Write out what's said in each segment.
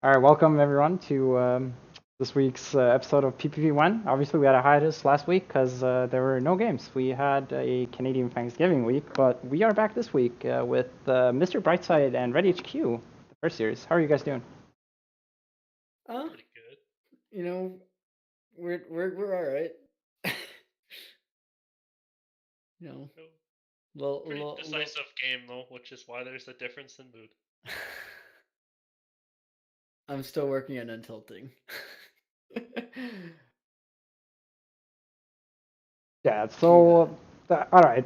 All right, welcome everyone to this week's episode of PPP1. Obviously, we had a hiatus last week because there were no games. We had a Canadian Thanksgiving week, but we are back this week with Mr. Brightside and Red HQ, the first series. How are you guys doing? Uh, Pretty good. you know, we're all right. you know, No, little, pretty little. decisive game though, which is why there's a difference in mood. I'm still working on untilting. Yeah. yeah. All right.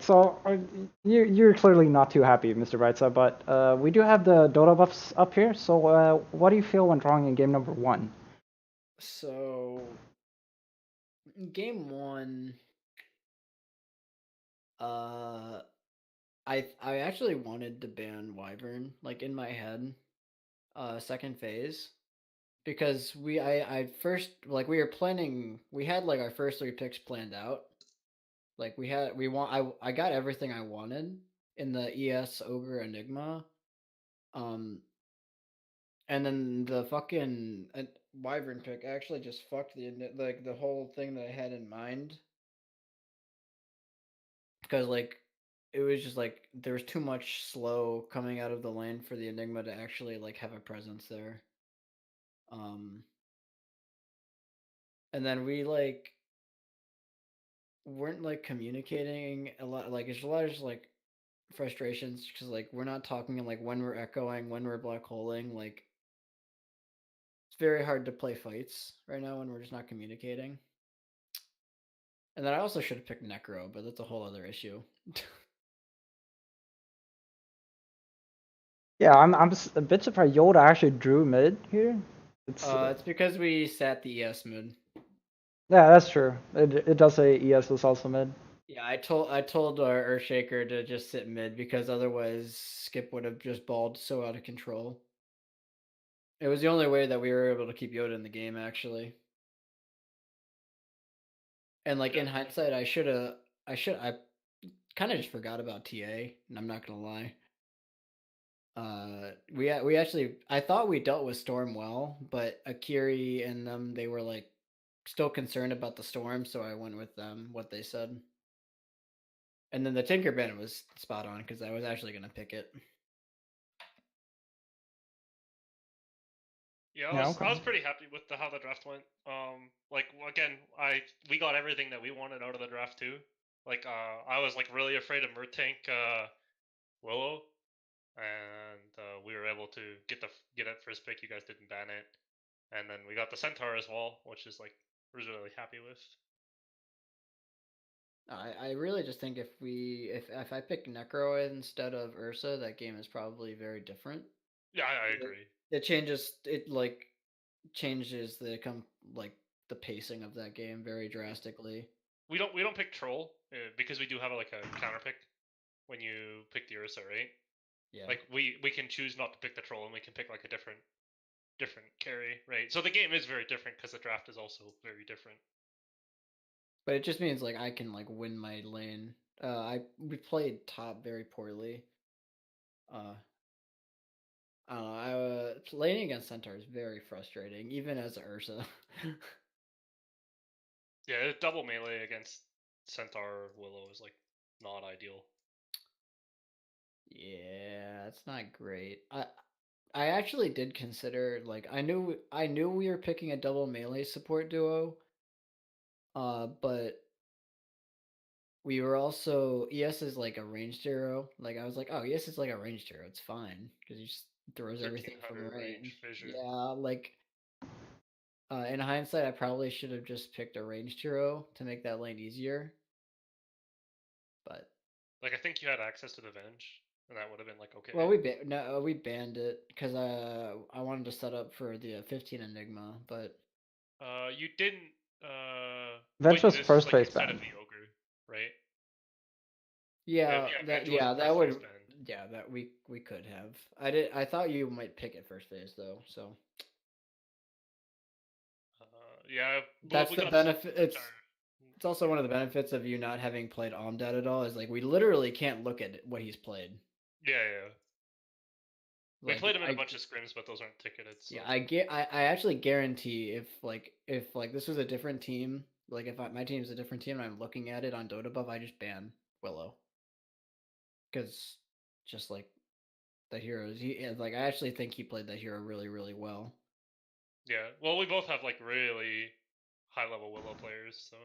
You're clearly not too happy, Mr. Brightside, but we do have the Dota buffs up here. So what do you feel went wrong in game number one? So, game one, uh, I actually wanted to ban Wyvern like in my head, second phase. Because I first like we were planning we had like our first three picks planned out. Like I got everything I wanted in the ES Ogre Enigma. Um and then the fucking Wyvern pick actually just fucked the whole thing that I had in mind because like it was just like there was too much slow coming out of the lane for the Enigma to actually like have a presence there. Um and then we like weren't like communicating a lot. Like there's a lot of just like frustrations because like we're not talking and like when we're echoing, when we're black holing. Like it's very hard to play fights right now when we're just not communicating. And then I also should have picked Necro, but that's a whole other issue. Yeah, I'm a bit surprised Yoda actually drew mid here. It's It's because we sat the ES mid. Yeah, that's true. It does say ES is also mid. Yeah, I told our Earthshaker to just sit mid because otherwise Skip would have just balled so out of control. It was the only way that we were able to keep Yoda in the game actually. And like Yeah, in hindsight, I kind of just forgot about TA, and I'm not gonna lie. We actually I thought we dealt with Storm well, but Akiri and them they were like still concerned about the storm, so I went with them what they said. And then the Tinkerband was spot on because I was actually gonna pick it. yeah. I Yeah, was okay. I was pretty happy with how the draft went. Like again, we got everything that we wanted out of the draft too. Like I was like really afraid of Murtank Willow, and we were able to get it first pick. You guys didn't ban it, and then we got the Centaur as well, which is like was really happy with. I really just think if I pick Necro instead of Ursa, that game is probably very different. Yeah, I It, agree. it changes it like changes like the pacing of that game very drastically. We don't pick Troll because we do have like a counter pick when you pick the Ursa, right? Yeah. Like we can choose not to pick the troll and we can pick like a different carry, right? So the game is very different because the draft is also very different. But it just means like I can like win my lane. I we played top very poorly. Uh, I don't know. Laning against Centaur is very frustrating, even as a Ursa. Yeah, double melee against Centaur Willow is like not ideal. yeah, it's not great. I actually did consider like I knew we were picking a double melee support duo. But we were also ES is like a ranged hero. Like I was like, oh, ES is like a ranged hero. It's fine because he just throws everything from 1300 range range. fissure. Yeah, like in hindsight, I probably should have just picked a ranged hero to make that lane easier. But Like I think you had access to the Venge, and that would have been like well, okay. no, we banned it because I wanted to set up for the 15 Enigma, but You didn't. Venge was This is first like phase instead of banned. the ogre, right? yeah, Yeah, that Venge was that first phase would banned. yeah that we could have. I thought you might pick it first phase though, so Yeah, well, that's we the got benefit. Centaur. It's also one of the benefits of you not having played Omdad at all. Is like we literally can't look at what he's played. Yeah, yeah. We Like played him in a I bunch of scrims, but those aren't ticketed. So. yeah, I actually guarantee if this was a different team, like if my team's a different team and I'm looking at it on Dota Buff, I just ban Willow. Because just like the heroes, like I actually think he played that hero really really well. Yeah. Well, we both have like really high level Willow players, so.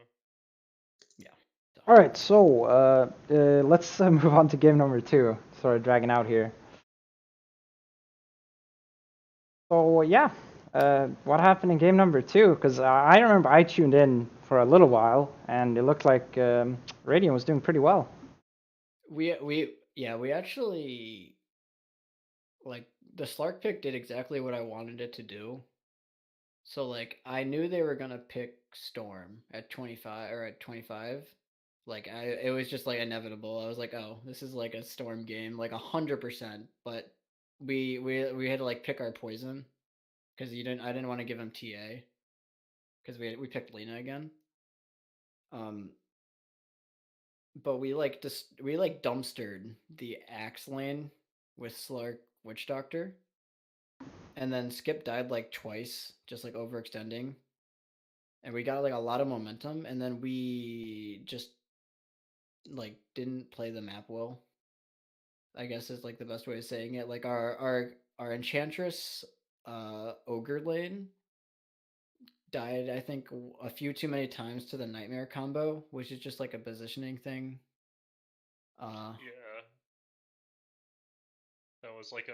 Yeah. So. All right, so let's move on to game number 2. Sorry, dragging out here. So yeah, what happened in game number 2? Because I remember I tuned in for a little while, and it looked like Radiant was doing pretty well. We actually like the Slark pick did exactly what I wanted it to do. So like I knew they were gonna pick Storm at 25 or at 25. Like it was just like inevitable. I was like, oh, this is like a Storm game, like 100%. But we had to like pick our poison because I didn't want to give him TA because we picked Lena again. But we like dumpstered the Axe lane with Slark Witch Doctor, and then Skip died like twice, just like overextending, and we got like a lot of momentum, and then we just like didn't play the map well. I guess is like the best way of saying it. Like our Enchantress Ogre lane died, I think, a few too many times to the Nightmare combo, which is just like a positioning thing. Yeah. That was like a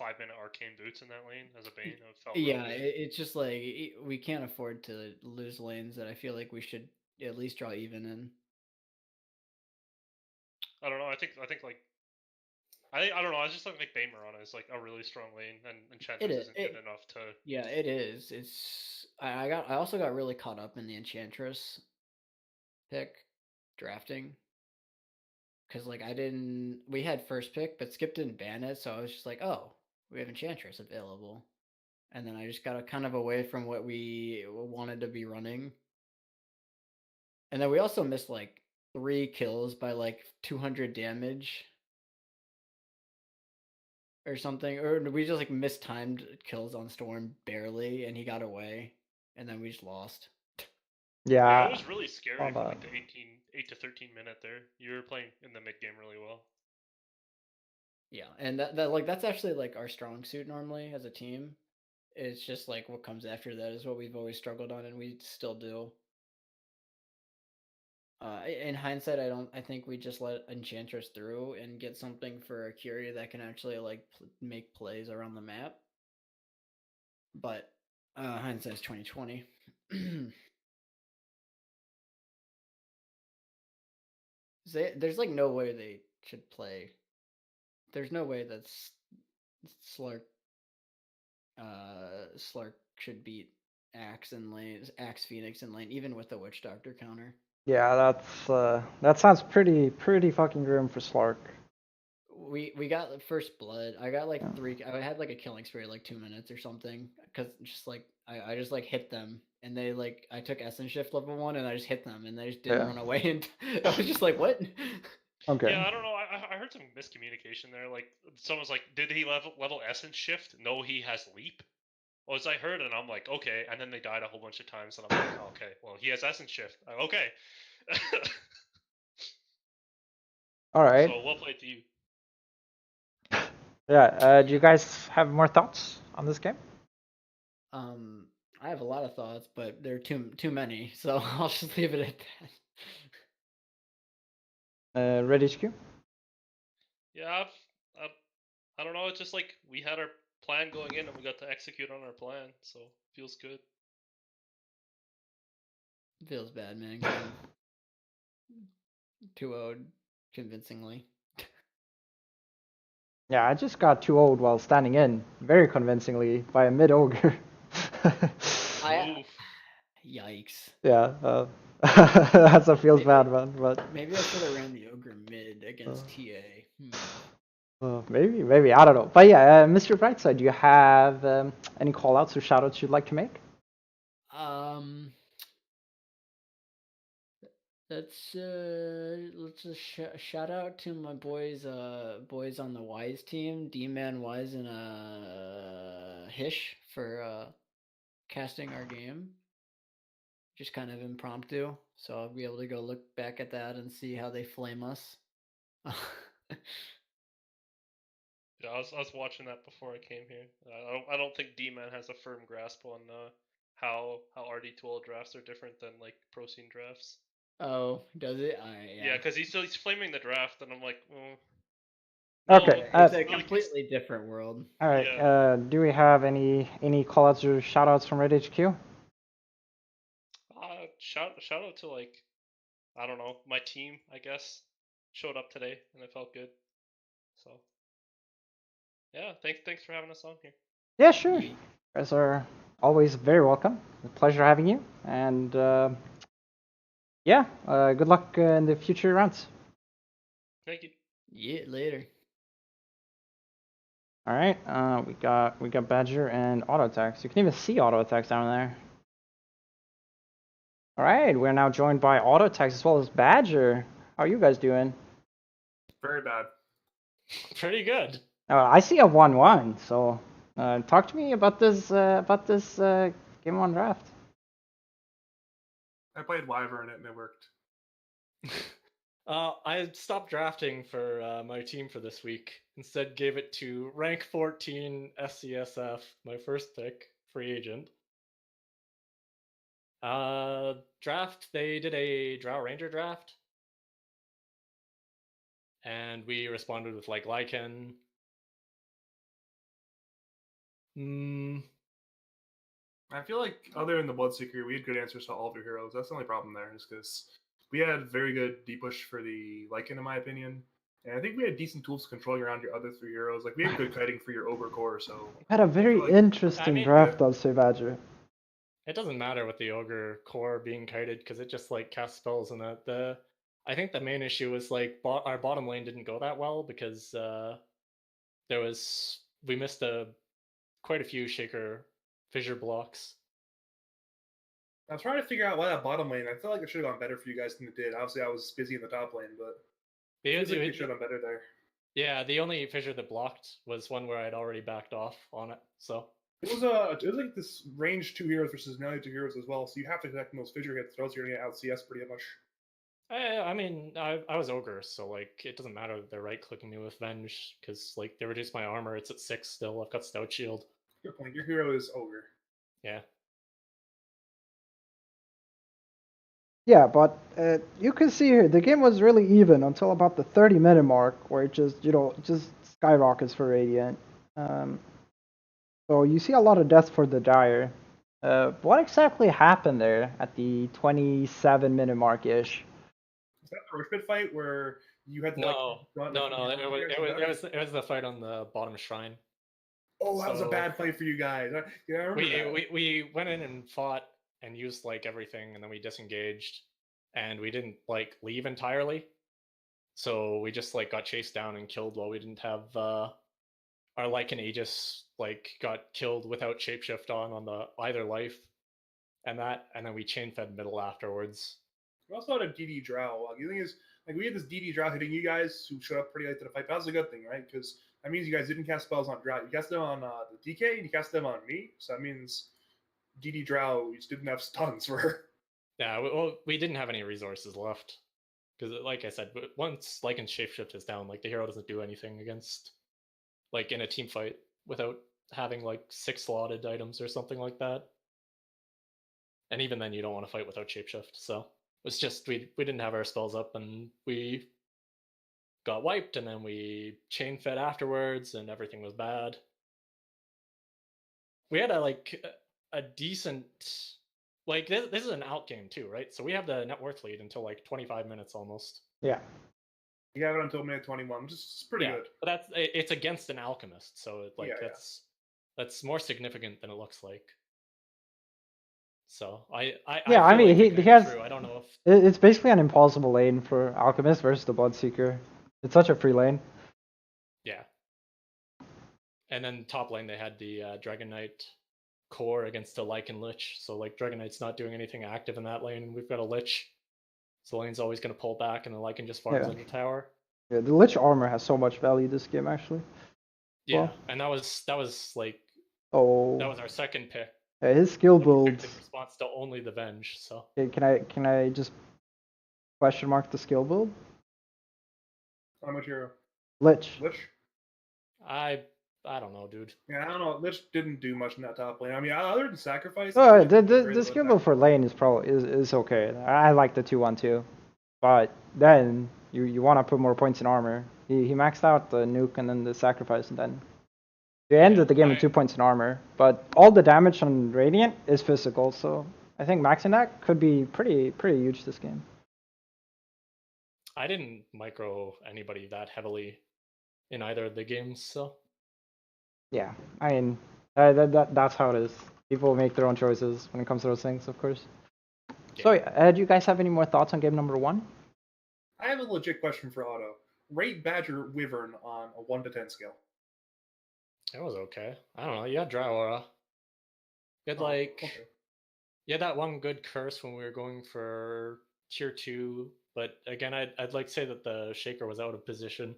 5-minute arcane boots in that lane as a bane. It felt real Yeah, good. it's just like we can't afford to lose lanes that I feel like we should at least draw even in. I don't know. I think like I don't know. I just think like Bane Mirana is like a really strong lane, and It Enchantress is. isn't good enough to. Yeah, it is. It's I also got really caught up in the Enchantress pick drafting because like I didn't we had first pick, but Skip didn't ban it, so I was just like, oh, we have Enchantress available, and then I just got kind of away from what we wanted to be running, and then we also missed like 3 kills by like 200 damage or something, or we just like mistimed kills on Storm barely, and he got away, and then we just lost. Yeah, Yeah, it was really scary all for that. like the 8 to 13 minute there. You were playing in the mid game really well. Yeah, and that like that's actually like our strong suit normally as a team. It's just like what comes after that is what we've always struggled on, and we still do. In hindsight, I think we just let Enchantress through and get something for a Curie that can actually like make plays around the map. But hindsight's 2020. There's like no way they should play. There's no way that Slark Slark should beat Axe in lane, Axe Phoenix in lane, even with the Witch Doctor counter. Yeah, that sounds pretty fucking grim for Slark. We got the first blood. I got like Yeah. 3. I had like a killing spree like 2 minutes or something because just like I just like hit them and they like I took Essence Shift level 1 and I just hit them and they just didn't Yeah. run away and I was just like what? Okay. Yeah, I don't know. I heard some miscommunication there. Like someone's like, did he level Essence Shift? No, he has Leap. Well, as I heard, and I'm like, okay. And then they died a whole bunch of times, and I'm like, oh, okay. Well, he has Essence Shift. Okay. All right. So well played to you. Yeah. Do you guys have more thoughts on this game? I have a lot of thoughts, but there are too many, so I'll just leave it at that. Red HQ? Yeah, I don't know. It's just like we had our plan going in, and we got to execute on our plan, so feels good. Feels bad, man. 2-0 convincingly. Yeah, I just got 2-0 while standing in very convincingly by a mid ogre. Yikes. Yeah, that's what feels bad, man. But maybe I should have ran the ogre mid against TA. maybe I don't know. But yeah, Mr. Brightside, do you have any callouts or shoutouts you'd like to make? let's just shout out to my boys on the Wise team, D-Man Wise and Hish for casting our game. Just kind of impromptu, so I'll be able to go look back at that and see how they flame us. Yeah, I was watching that before I came here. I don't think D-Man has a firm grasp on how RD12 drafts are different than like pro scene drafts. Oh, does it? Yeah, because he's flaming the draft, and I'm like, Okay, it's a like, completely different world. All right. Yeah. Do we have any callouts or shoutouts from Red HQ? Shout out to like, I don't know, my team, I guess, showed up today and it felt good. So yeah, thanks for having us on here. Yeah, sure. You guys are always very welcome. A pleasure having you. And yeah, good luck in the future rounds. Thank you. Yeah, later. All right. We got Badger and auto attacks. You can even see auto attacks down there. All right. We're now joined by auto attacks as well as Badger. How are you guys doing? Very bad. Pretty good. I see a 1-1. So talk to me about this game 1 draft. I played Wyvern and it worked. I stopped drafting for my team for this week. Instead, gave it to rank 14 SCSF, my first pick, free agent. Draft, they did a Drow Ranger draft. And we responded with like Lycan. I feel like other than the Bloodseeker, we had good answers to all of your heroes. That's the only problem there, is because we had very good deep push for the Lycan, in my opinion. And I think we had decent tools controlling around your other 3 heroes. Like, we had good kiting for your Ogre core, so... You had a very interesting draft, I'll say, Badger. It doesn't matter with the Ogre core being kited, because it just, like, casts spells and that. I think the main issue was, like, our bottom lane didn't go that well, because we missed quite a few Shaker fissure blocks. I'm trying to figure out why that bottom lane, I feel like it should have gone better for you guys than it did. Obviously, I was busy in the top lane, but it should have done better there. Yeah, the only fissure that blocked was one where I'd already backed off on it, so... It was like this range 2 heroes versus melee 2 heroes as well, so you have to connect those fissure hits, or else you're going to get out CS pretty much. I mean, I was Ogre, so, like, it doesn't matter that they're right-clicking me with Venge, because, like, they reduced my armor, it's at 6 still, I've got Stout Shield. Good point, your hero is Ogre. Yeah. Yeah, but you can see here, the game was really even until about the 30-minute mark, where it just, just skyrockets for Radiant. So you see a lot of deaths for the Dire. What exactly happened there at the 27-minute mark-ish? Is that the Rushbit fight where you had to No, it was the fight on the bottom shrine. Oh, that was a bad fight for you guys. Yeah, I remember that. We went in and fought and used like everything, and then we disengaged, and we didn't like leave entirely. So we just like got chased down and killed while we didn't have our Lycan Aegis like got killed without shapeshift on the either life, and then we chain fed middle afterwards. We also had a DD Drow. The thing is, like, we had this DD Drow hitting you guys who showed up pretty late to the fight. That was a good thing, right? Because that means you guys didn't cast spells on Drow. You cast them on the DK, and you cast them on me. So that means DD Drow just didn't have stuns for her. Yeah, well, we didn't have any resources left. Because, like I said, once Lycan's shapeshift is down, like, the hero doesn't do anything against, like, in a team fight without having, like, 6 slotted items or something like that. And even then, you don't want to fight without shapeshift, so... It's just, we didn't have our spells up, and we got wiped, and then we chain fed afterwards, and everything was bad. We had a decent... Like, this is an out game too, right? So we have the net worth lead until like 25 minutes almost. Yeah. You have it until minute 21, which is pretty good. But it's against an alchemist, so that's more significant than it looks like. So I mean he has. I don't know if it's basically an impossible lane for Alchemist versus the Bloodseeker. It's such a free lane. Yeah. And then top lane they had the Dragon Knight core against a Lycan Lich. So like Dragon Knight's not doing anything active in that lane, and we've got a Lich. So lane's always going to pull back, and the Lycan just farms Yeah. in the tower. Yeah, the Lich armor has so much value this game, actually. Yeah, Well- and that was like Oh, that was our second pick. yeah, his skill that we build. picked in response to only the Venge. So Okay, can I just question mark the skill build? How much hero? Lich. Lich? I don't know, dude. Yeah, I don't know. Lich didn't do much in that top lane. I mean, other than sacrifice. Oh, it did very the little skill build impact. for lane is probably is okay. I like the 2-1-2, but then you want to put more points in armor. He maxed out the nuke and then the sacrifice, and then they ended the game with 2 points in armor. But all the damage on Radiant is physical, so I think maxing that could be pretty huge this game. I didn't micro anybody that heavily in either of the games, so Yeah, I mean that's how it is. People make their own choices when it comes to those things, of course. yeah. So, do you guys have any more thoughts on game number 1? I have a legit question for Otto. Rate Badger Wyvern on a 1 to 10 scale. It was okay. I don't know. You had Dry Aura. You had Okay. you had that one good curse when we were going for tier 2, but again, I'd like to say that the Shaker was out of position.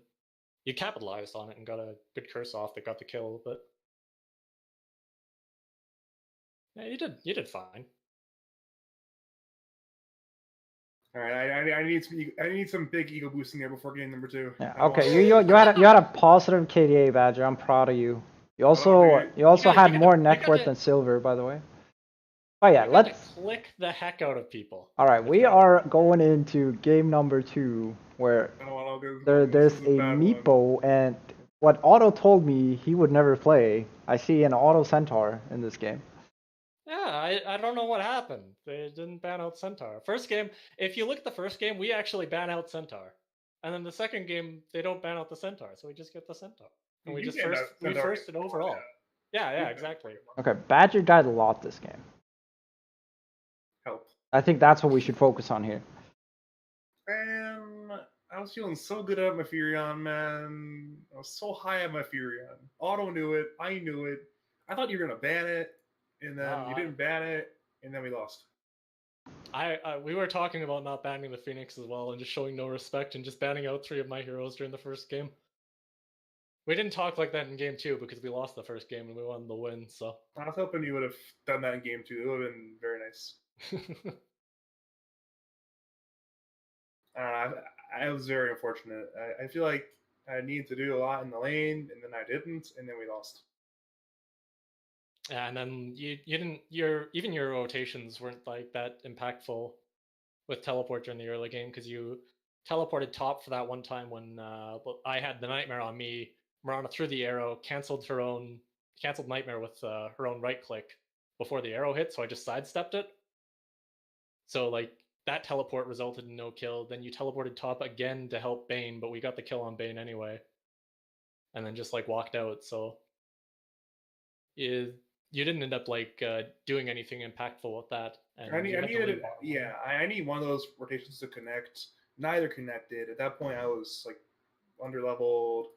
You capitalized on it and got a good curse off that got the kill, but yeah, you did fine. All right, I need some big ego boosting there before game number 2. Yeah. I don't Okay. wanna- You had a positive KDA Badger. I'm proud of you. You also you. had You more gotta- net you worth gotta- than silver, by the way. Oh yeah, You gotta let's. click the heck out of people. All right, with we that. are going into game number 2, where I don't wanna go- there's this is a bad one. Meepo, and what Otto told me he would never play. I see an Auto Centaur in this game. Yeah, I don't know what happened. They didn't ban out Centaur. First game, if you look at the first game, we actually ban out Centaur. And then the second game, they don't ban out the Centaur, so we just get the Centaur. And we You just banned out we Centaur first it before, overall. Yeah, You banned exactly. Pokemon. Okay, Badger died a lot this game. Help. I think that's what we should focus on here. And I was feeling so good at my Furion, man. I was so high at my Furion. Otto knew it. I knew it. I thought you were gonna ban it, and then you didn't ban it, and then we lost. We were talking about not banning the Phoenix as well and just showing no respect and just banning out 3 of my heroes during the first game. We didn't talk like that in game 2 because we lost the first game and we wanted the win, so. I was hoping you would have done that in game 2. It would have been very nice. I was very unfortunate. I feel like I needed to do a lot in the lane, and then I didn't, and then we lost. Yeah, and then you didn't even your rotations weren't like that impactful with teleport during the early game because you teleported top for that one time when I had the Nightmare on me. Mirana threw the arrow, canceled Nightmare with her own right click before the arrow hit, so I just sidestepped it. So like that teleport resulted in no kill. Then you teleported top again to help Bane, but we got the kill on Bane anyway. And then just like walked out. So you didn't end up like doing anything impactful with that. And I need one of those rotations to connect. Neither connected. At that point, I was like under leveled.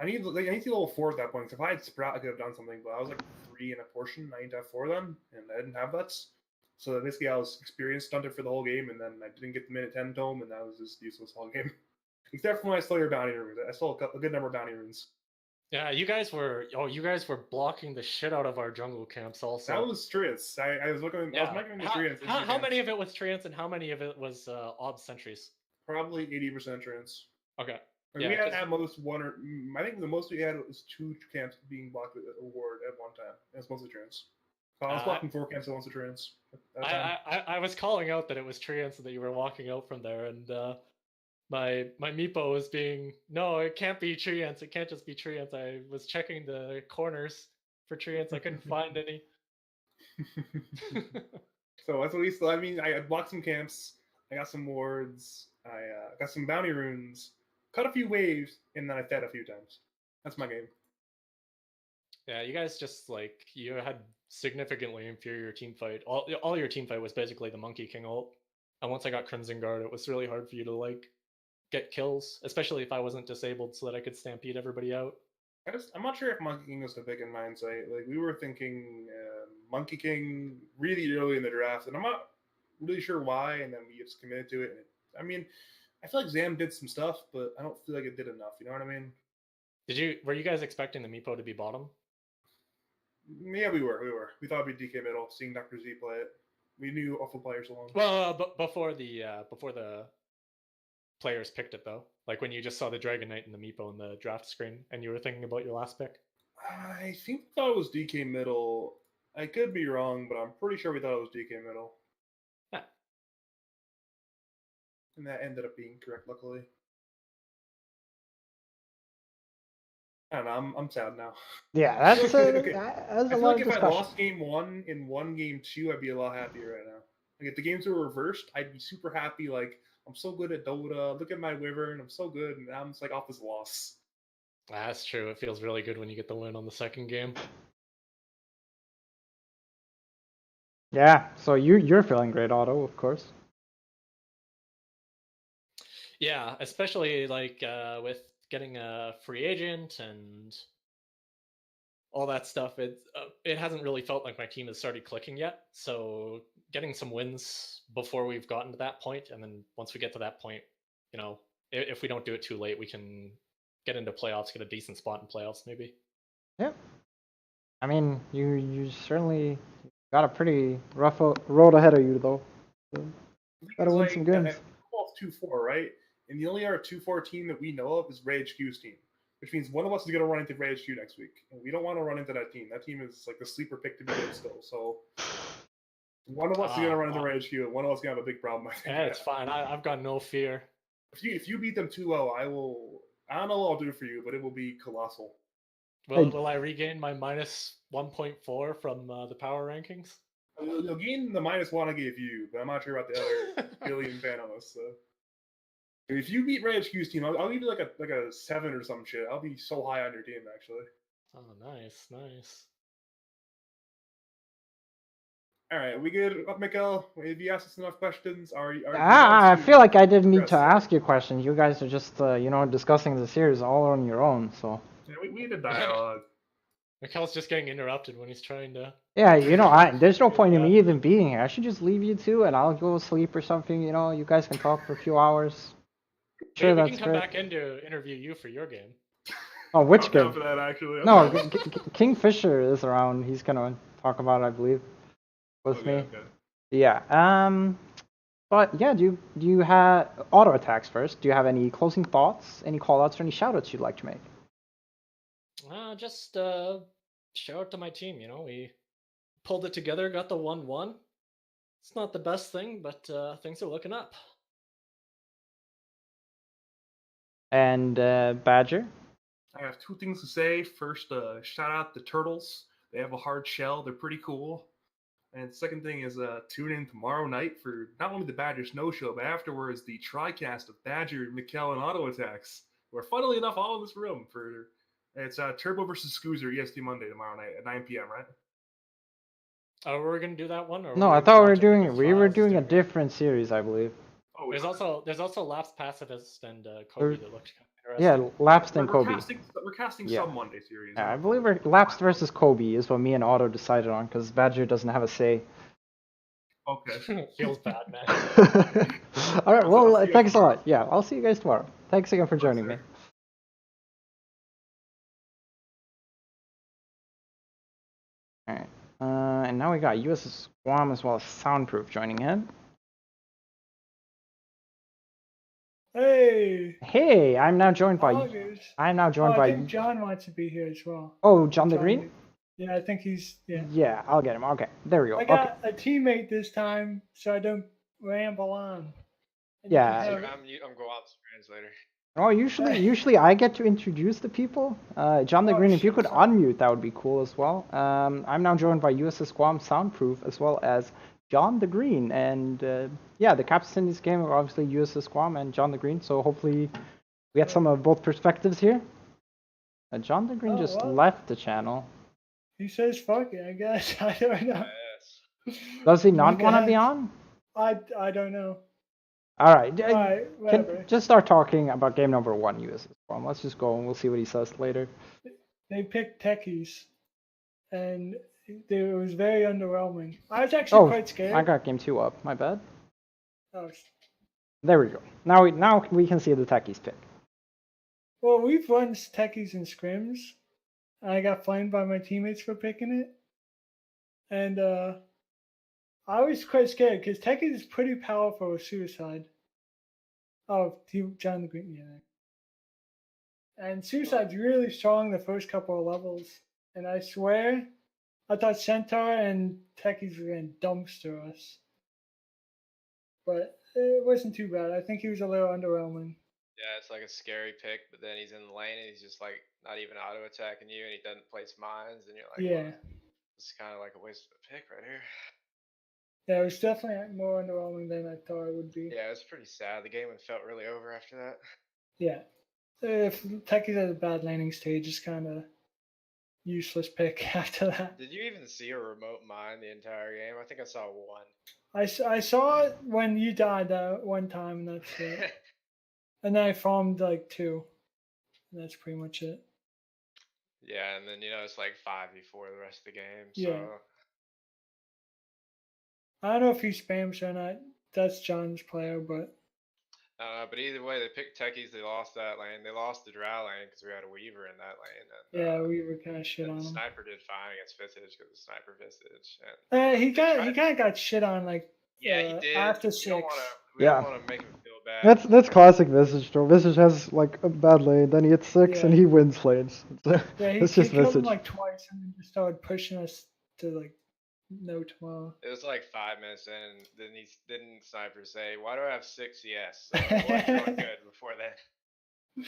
I need to level 4 at that point. Because if I had Sprout, I could have done something. But I was like 3 in a portion. I need to have 4 of them, and I didn't have that. So basically, I was experience stunted for the whole game, and then I didn't get the minute 10 tome, and that was just useless all game. Except for when I stole your bounty runes. I stole a good number of bounty runes. Yeah, you guys were blocking the shit out of our jungle camps also. That was Treants. I was looking. Yeah. I was making the Treants. How many of it was Treants and how many of it was Ob sentries? Probably 80% Treants. Okay. Like Yeah, we had 'cause- at most one or I think the most we had was 2 camps being blocked with a ward at one time. And it's mostly Treants. So I was blocking 4 camps at once of Treants. I was calling out that it was Treants and that you were walking out from there, and my Meepo was being, no, it can't be Treants. It can't just be Treants. I was checking the corners for Treants. I couldn't find any. So that's at least. I mean, I blocked some camps. I got some wards. I got some bounty runes. Cut a few waves, and then I fed a few times. That's my game. Yeah, you guys just like you had significantly inferior team fight. All your team fight was basically the Monkey King ult. And once I got Crimson Guard, it was really hard for you to like get kills, especially if I wasn't disabled, so that I could stampede everybody out. I'm not sure if Monkey King was the pick in hindsight. Like we were thinking Monkey King really early in the draft, and I'm not really sure why, and then we just committed to it. And I mean, I feel like Zam did some stuff, but I don't feel like it did enough. You know what I mean? Were you guys expecting the Meepo to be bottom? Yeah, we were. We thought it'd be DK middle, seeing Dr. Z play it. We knew awful players along. Well, but before the players picked it though, like when you just saw the Dragon Knight and the Meepo in the draft screen, and you were thinking about your last pick. I think we thought it was DK middle. I could be wrong, but I'm pretty sure we thought it was DK middle. Yeah. And that ended up being correct, luckily. I don't know. I'm sad now. Yeah, that's Okay. that's I a feel lot like of if I discussion. lost game 1 in one game 2, I'd be a lot happier right now. Like if the games were reversed, I'd be super happy. Like I'm so good at Dota. Look at my Wyvern. I'm so good, and I'm just like off this loss. That's true. It feels really good when you get the win on the second game. Yeah, so you're feeling great, Otto, of course. Yeah, especially like with getting a free agent and all that stuff. It hasn't really felt like my team has started clicking yet. So getting some wins before we've gotten to that point, and then once we get to that point, you know, if we don't do it too late, we can get into playoffs, get a decent spot in playoffs, maybe. Yep. I mean, you certainly got a pretty rough road ahead of you, though. So, gotta win some games. Football's 2-4, right? And the only other 2-4 team that we know of is Ray HQ's team, which means one of us is going to run into Ray HQ next week. And we don't want to run into that team. That team is like the sleeper pick to be good still. So one of us is going to run into Ray HQ, and one of us is going to have a big problem. I think. Yeah, it's fine. I've got no fear. If you beat them 2-0, I don't know what I'll do for you, but it will be colossal. Will I regain my minus 1.4 from the power rankings? You'll gain the -1 I gave you, but I'm not sure about the other billion panelists. So. If you beat Ray HQ's team, I'll give you like a 7 or some shit. I'll be so high on your team, actually. Oh, nice. All right, we good, Mikael? Have you asked us enough questions? I feel like I didn't need to ask you questions. You guys are just, discussing the series all on your own. So. Yeah, we need a dialogue. Mikael's just getting interrupted when he's trying to. Yeah, there's no point in me even being here. I should just leave you two, and I'll go sleep or something. You guys can talk for a few hours. Sure, we can come back in to interview you for your game. Oh, which game? For that, actually. No, Kingfisher is around. He's gonna talk about it, I believe, with me. Okay. Yeah. But yeah, do you have auto attacks first? Do you have any closing thoughts, any callouts, or any shoutouts you'd like to make? Just shout out to my team. We pulled it together, got the 1-1. It's not the best thing, but things are looking up. And Badger? I have 2 things to say. First, shout out the Turtles. They have a hard shell. They're pretty cool. And second thing is tune in tomorrow night for not only the Badger Snow Show, but afterwards the TriCast of Badger, Mikkel, and Auto Attacks. We're funnily enough all in this room for it's Turbo versus Scoozer EST Monday tomorrow night at 9 p.m. Right? Oh, we're gonna do that one? Or no, I thought we were doing a different series, I believe. Oh, there's also Lapsed Pacifist and Kobe that looked interesting. Yeah, Lapsed and Kobe. We're casting some Monday series. Yeah, I believe Lapsed versus Kobe is what me and Otto decided on, because Badger doesn't have a say. Okay. Feels bad, man. All right, well, thanks a lot. Yeah, I'll see you guys tomorrow. Thanks again for joining me. All right. And now we got US Squam as well as Soundproof joining in. Hey, I'm now joined by. August. I think John wants to be here as well. Oh, John the Green? Yeah, I think he's. Yeah. Yeah, I'll get him. Okay, there we go. I got a teammate this time, so I don't ramble on. Yeah. I'm go out as translator. Oh, usually I get to introduce the people. John the Green, if you could unmute, that would be cool as well. I'm now joined by USS Guam Soundproof as well as John the Green, and yeah, the captains in this game are obviously USS Guam and John the Green. So hopefully we get some of both perspectives here. John the Green just left the channel. He says fuck it, I guess. I don't know. Yes. Does he not want to be on? I don't know. All right. Just start talking about game number 1, USS Guam. Let's just go and we'll see what he says later. They picked techies, and it was very underwhelming. I was actually quite I scared. got game 2 up. My bad. Oh, There we go. Now we can see the techies pick. well, we've run techies and scrims. I got flamed by my teammates for picking it, and I was quite scared because techies is pretty powerful with suicide. Oh, John the Green, yeah. And suicide's really strong the first couple of levels, and I swear, I thought Centaur and techies were gonna dumpster us, but it wasn't too bad. I think he was a little underwhelming. Yeah, it's like a scary pick, but then he's in the lane and he's just like not even auto attacking you, and he doesn't place mines, and you're like, Yeah. well, this is kind of like a waste of a pick right here. Yeah, it was definitely more underwhelming than I thought it would be. Yeah, it was pretty sad. The game felt really over after that. Yeah. If techies has a bad landing stage, it's kind of useless pick after that. Did you even see a remote mine the entire game? I think I saw one. I saw it when you died that one time, and that's it. And then I farmed like 2. And that's pretty much it. Yeah, and then it's like 5v4 the rest of the game. Yeah. So I don't know if he spams or not. That's John's player, but but either way, they picked techies. They lost that lane. They lost the drow lane because we had a weaver in that lane. And, yeah, we were kind of shit and on the him. sniper did fine against Visage because the sniper Visage. And He kind of got shit on like yeah, he did. after We 6. don't want to make him feel bad. That's classic Visage though. Visage has like a bad lane, then he hits 6 Yeah. and he wins lanes. Yeah, he It's just killed him Visage. like twice and then just started pushing us to like no tomorrow. It was like 5 minutes in, and then didn't sniper say, "Why do I have 6 CS?" So it wasn't going good before then.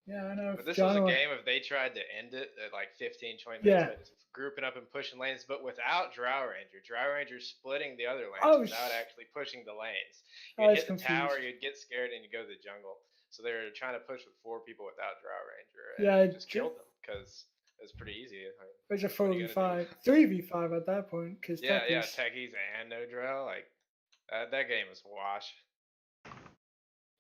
Yeah, I know. But this John was a game if they tried to end it at like 15, 20 minutes, Yeah. by just grouping up and pushing lanes, but without Drow Ranger. Drow Ranger splitting the other lanes Oh, without actually pushing the lanes. I You'd was hit the tower, confused. you'd get scared, and you'd go to the jungle. So they were trying to push with 4 people without Drow Ranger, and Yeah, it just killed them because it was pretty easy. It was a what are you 4v5, gonna 3v5 at that point because Yeah, techies and no Drow, like that game was a wash.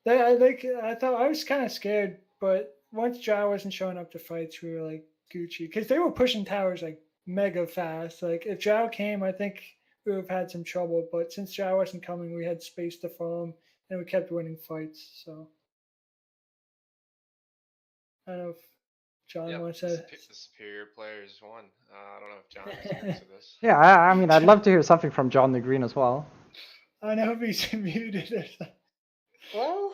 I thought I was kind of scared, but once Drow wasn't showing up to fights, we were like Gucci because they were pushing towers like mega fast. Like if Drow came, I think we would have had some trouble. But since Drow wasn't coming, we had space to farm and we kept winning fights. So I don't know if John wants to. The superior players won. I don't know if John agrees to this. Yeah, I mean, I'd love to hear something from John the Green as well. I know if he's muted or something. Well,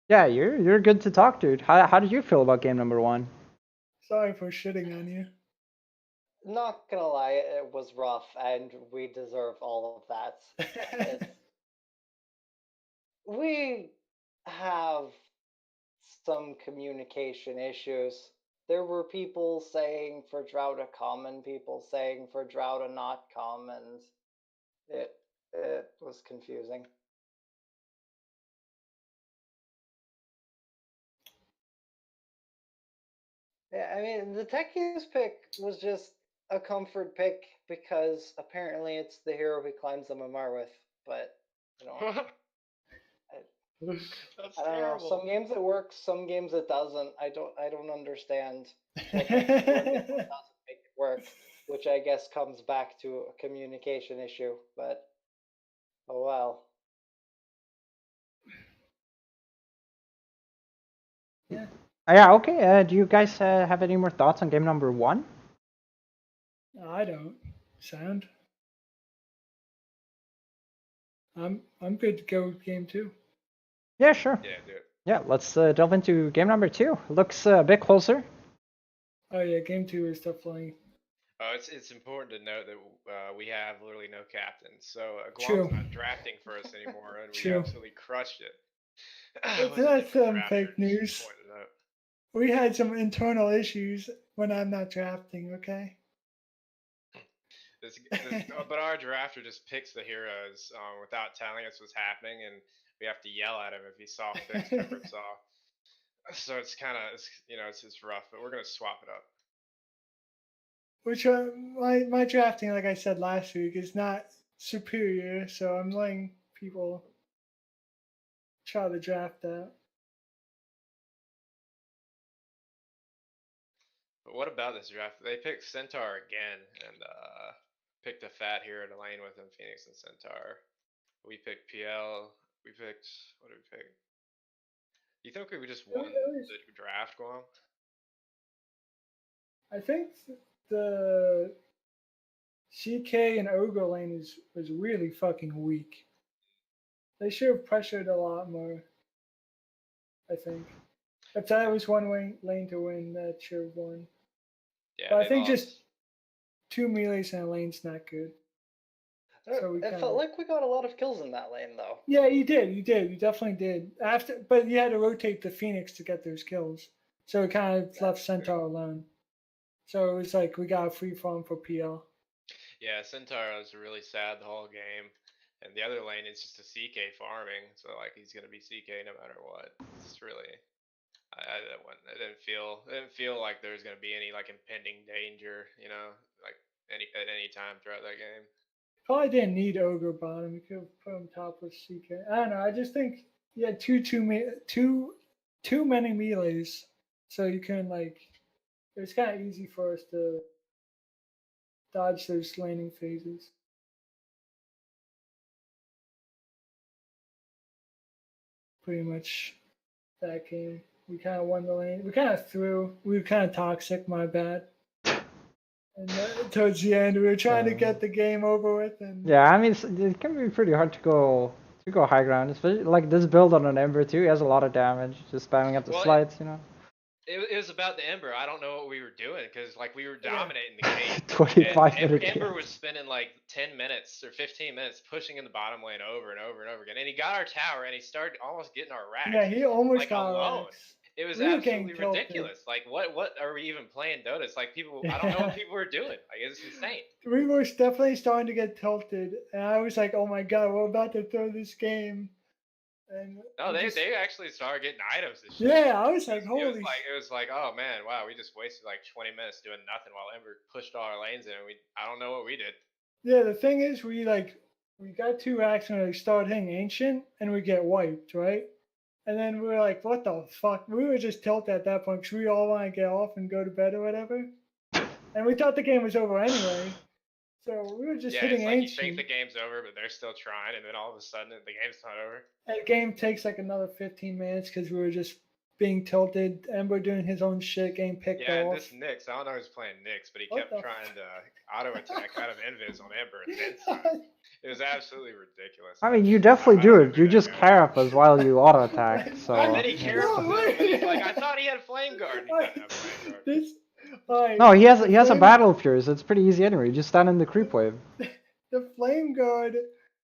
Yeah, you're good to talk, dude. How did you feel about game number 1? Sorry for shitting on you. not gonna lie, it was rough, and we deserve all of that. We have some communication issues. There were people saying for Drow to come and people saying for Drow to not come, and it was confusing. Yeah, I mean, the techies pick was just a comfort pick because apparently it's the hero he climbs the Mimar with, but you know, That's I don't terrible. know. Some games it works, some games it doesn't. I don't understand what makes it work and what doesn't make it work, which I guess comes back to a communication issue. But oh well. Yeah, okay. Do you guys have any more thoughts on game number 1? I don't. Sound. I'm good to go with game 2. Yeah, sure. Yeah, do it. Yeah, let's delve into game number 2. Looks a bit closer. Oh yeah, game 2 is definitely. Oh, it's important to note that we have literally no captain, so True. Guam's not drafting for us anymore, and we True. absolutely crushed it. That's some fake news. Point to note. We had some internal issues when I'm not drafting. Okay. But our drafter just picks the heroes without telling us what's happening, and we have to yell at him if he saw fixed efforts off. So it's kind of it's rough, but we're gonna swap it up. Which my drafting, like I said last week, is not superior, so I'm letting people try to draft that. But what about this draft? They picked Centaur again and picked a fat hero to lane with him, Phoenix and Centaur. We picked PL. We picked what did we pick? You think we just won the draft, Guam? I think the CK and Ogre lane was really fucking weak. They should have pressured a lot more. I think. If that was one lane to win, that should have won. Yeah, But I think lost. just 2 melees in a lane's not good. So we It kinda... felt like we got a lot of kills in that lane, though. Yeah, you did. You definitely did. But you had to rotate the Phoenix to get those kills. So it kind of left Centaur alone. So it was like we got a free farm for PL. Yeah, Centaur was really sad the whole game. And the other lane is just a CK farming, so like he's gonna be CK no matter what. It's really, I didn't feel like there was gonna be any like impending danger, you know, like at any time throughout that game. Probably didn't need Ogre bottom. You could have put him top with CK. I don't know. I just think you had too many melees, so you couldn't like. It was kind of easy for us to dodge those laning phases. Pretty much that game. We kind of won the lane. We kind of threw. We were kind of toxic. My bad. And towards the end, we were trying to get the game over with. And Yeah, I mean, it can be pretty hard to go high ground, especially like this build on an Ember too. He has a lot of damage, just spamming up the slides, you know. It was about the Ember. I don't know what we were doing because like we were dominating the game. 25-minute Ember was spending like 10 minutes or 15 minutes pushing in the bottom lane over and over and over again, and he got our tower and he started almost getting our racks. yeah, he almost like, got alone. racks. It was We were absolutely getting tilted. ridiculous. Like, what are we even playing Dota? It's like people, I don't know what people were doing. Like, it's insane. We were definitely starting to get tilted, and I was like, "Oh my god, we're about to throw this game." And No, we they just- they actually started getting items this shit. Yeah, I was like, It "Holy!" was like, oh man, wow, we just wasted like 20 minutes doing nothing while Ember pushed all our lanes in. And I don't know what we did. Yeah, the thing is, we got 2 racks and we started hitting ancient, and we get wiped, right? And then we were like, "What the fuck?" We were just tilted at that point because we all want to get off and go to bed or whatever. And we thought the game was over anyway. So we were just hitting it's like ancient. you think the game's over, but they're still trying, and then all of a sudden the game's not over. And the game takes like another 15 minutes because we were just being tilted. Ember doing his own shit, getting picked Yeah, and off. this Nyx, I don't know who's playing Nyx, but he What kept trying to auto attack out of invis on Ember and then some. It was absolutely ridiculous. I mean, you definitely do it. You just care up as while you auto attack. So. And then he cares. Like I thought he had Flame Guard. He doesn't have Flame Guard. This, like, No, he has a Flame- Battle Fuse. It's pretty easy anyway. You just stand in the creep wave. The Flame Guard,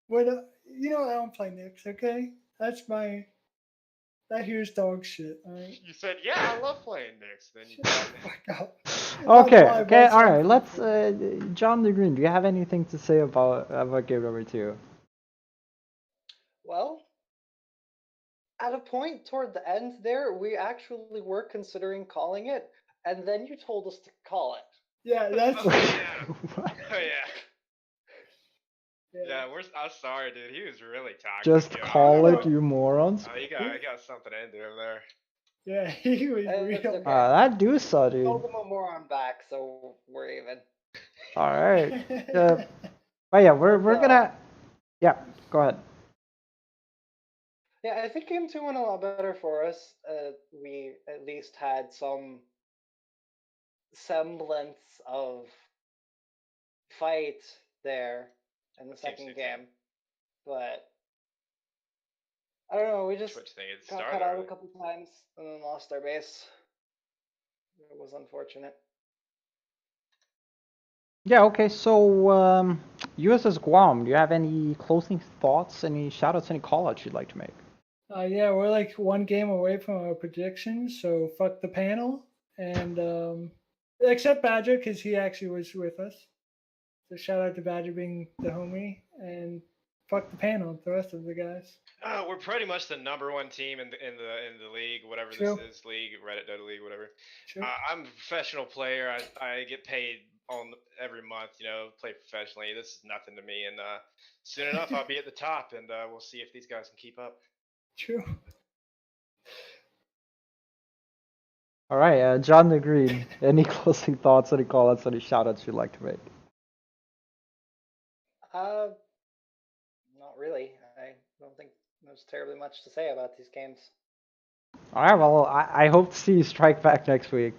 when you know I don't play Nyx, okay? That here's dog shit. All right? You said, yeah, I love playing Nyx. Then you Fuck up. Okay, That's why I okay, bought all right. something. Let's, John the Green. Do you have anything to say about game number 2? Well, at a point toward the end there, we actually were considering calling it, and then you told us to call it. Yeah, that's. Oh, yeah. What? Oh, yeah. I'm sorry, dude. He was really toxic. Just yo. call it, you morons. Oh, he got something into him there. Yeah, he was It's real. okay. That do so, dude. Told him a moron back, so we're even. All right. But yeah, we're gonna. Yeah, go ahead. Yeah, I think game 2 went a lot better for us. We at least had some semblance of fight there in the second game, but I don't know. We just Twitch thing. It got started cut out early. a couple times and then lost our base. It was unfortunate. Yeah, okay, so USS Guam, do you have any closing thoughts, any shoutouts, any callouts you'd like to make? Yeah, we're like 1 game away from our predictions, so fuck the panel. And except Badger, because he actually was with us. So shout out to Badger being the homie. And fuck the panel, the rest of the guys. We're pretty much the #1 team in the league, whatever True. this is, league, Reddit Dota League, whatever. Sure. I'm a professional player. I get paid on every month, play professionally. This is nothing to me, and soon enough I'll be at the top, and we'll see if these guys can keep up. True. All right, John the Green. Any closing thoughts? Any call-outs? Any shout-outs you'd like to make? Not really. I don't think there's terribly much to say about these games. All right. Well, I hope to see you strike back next week.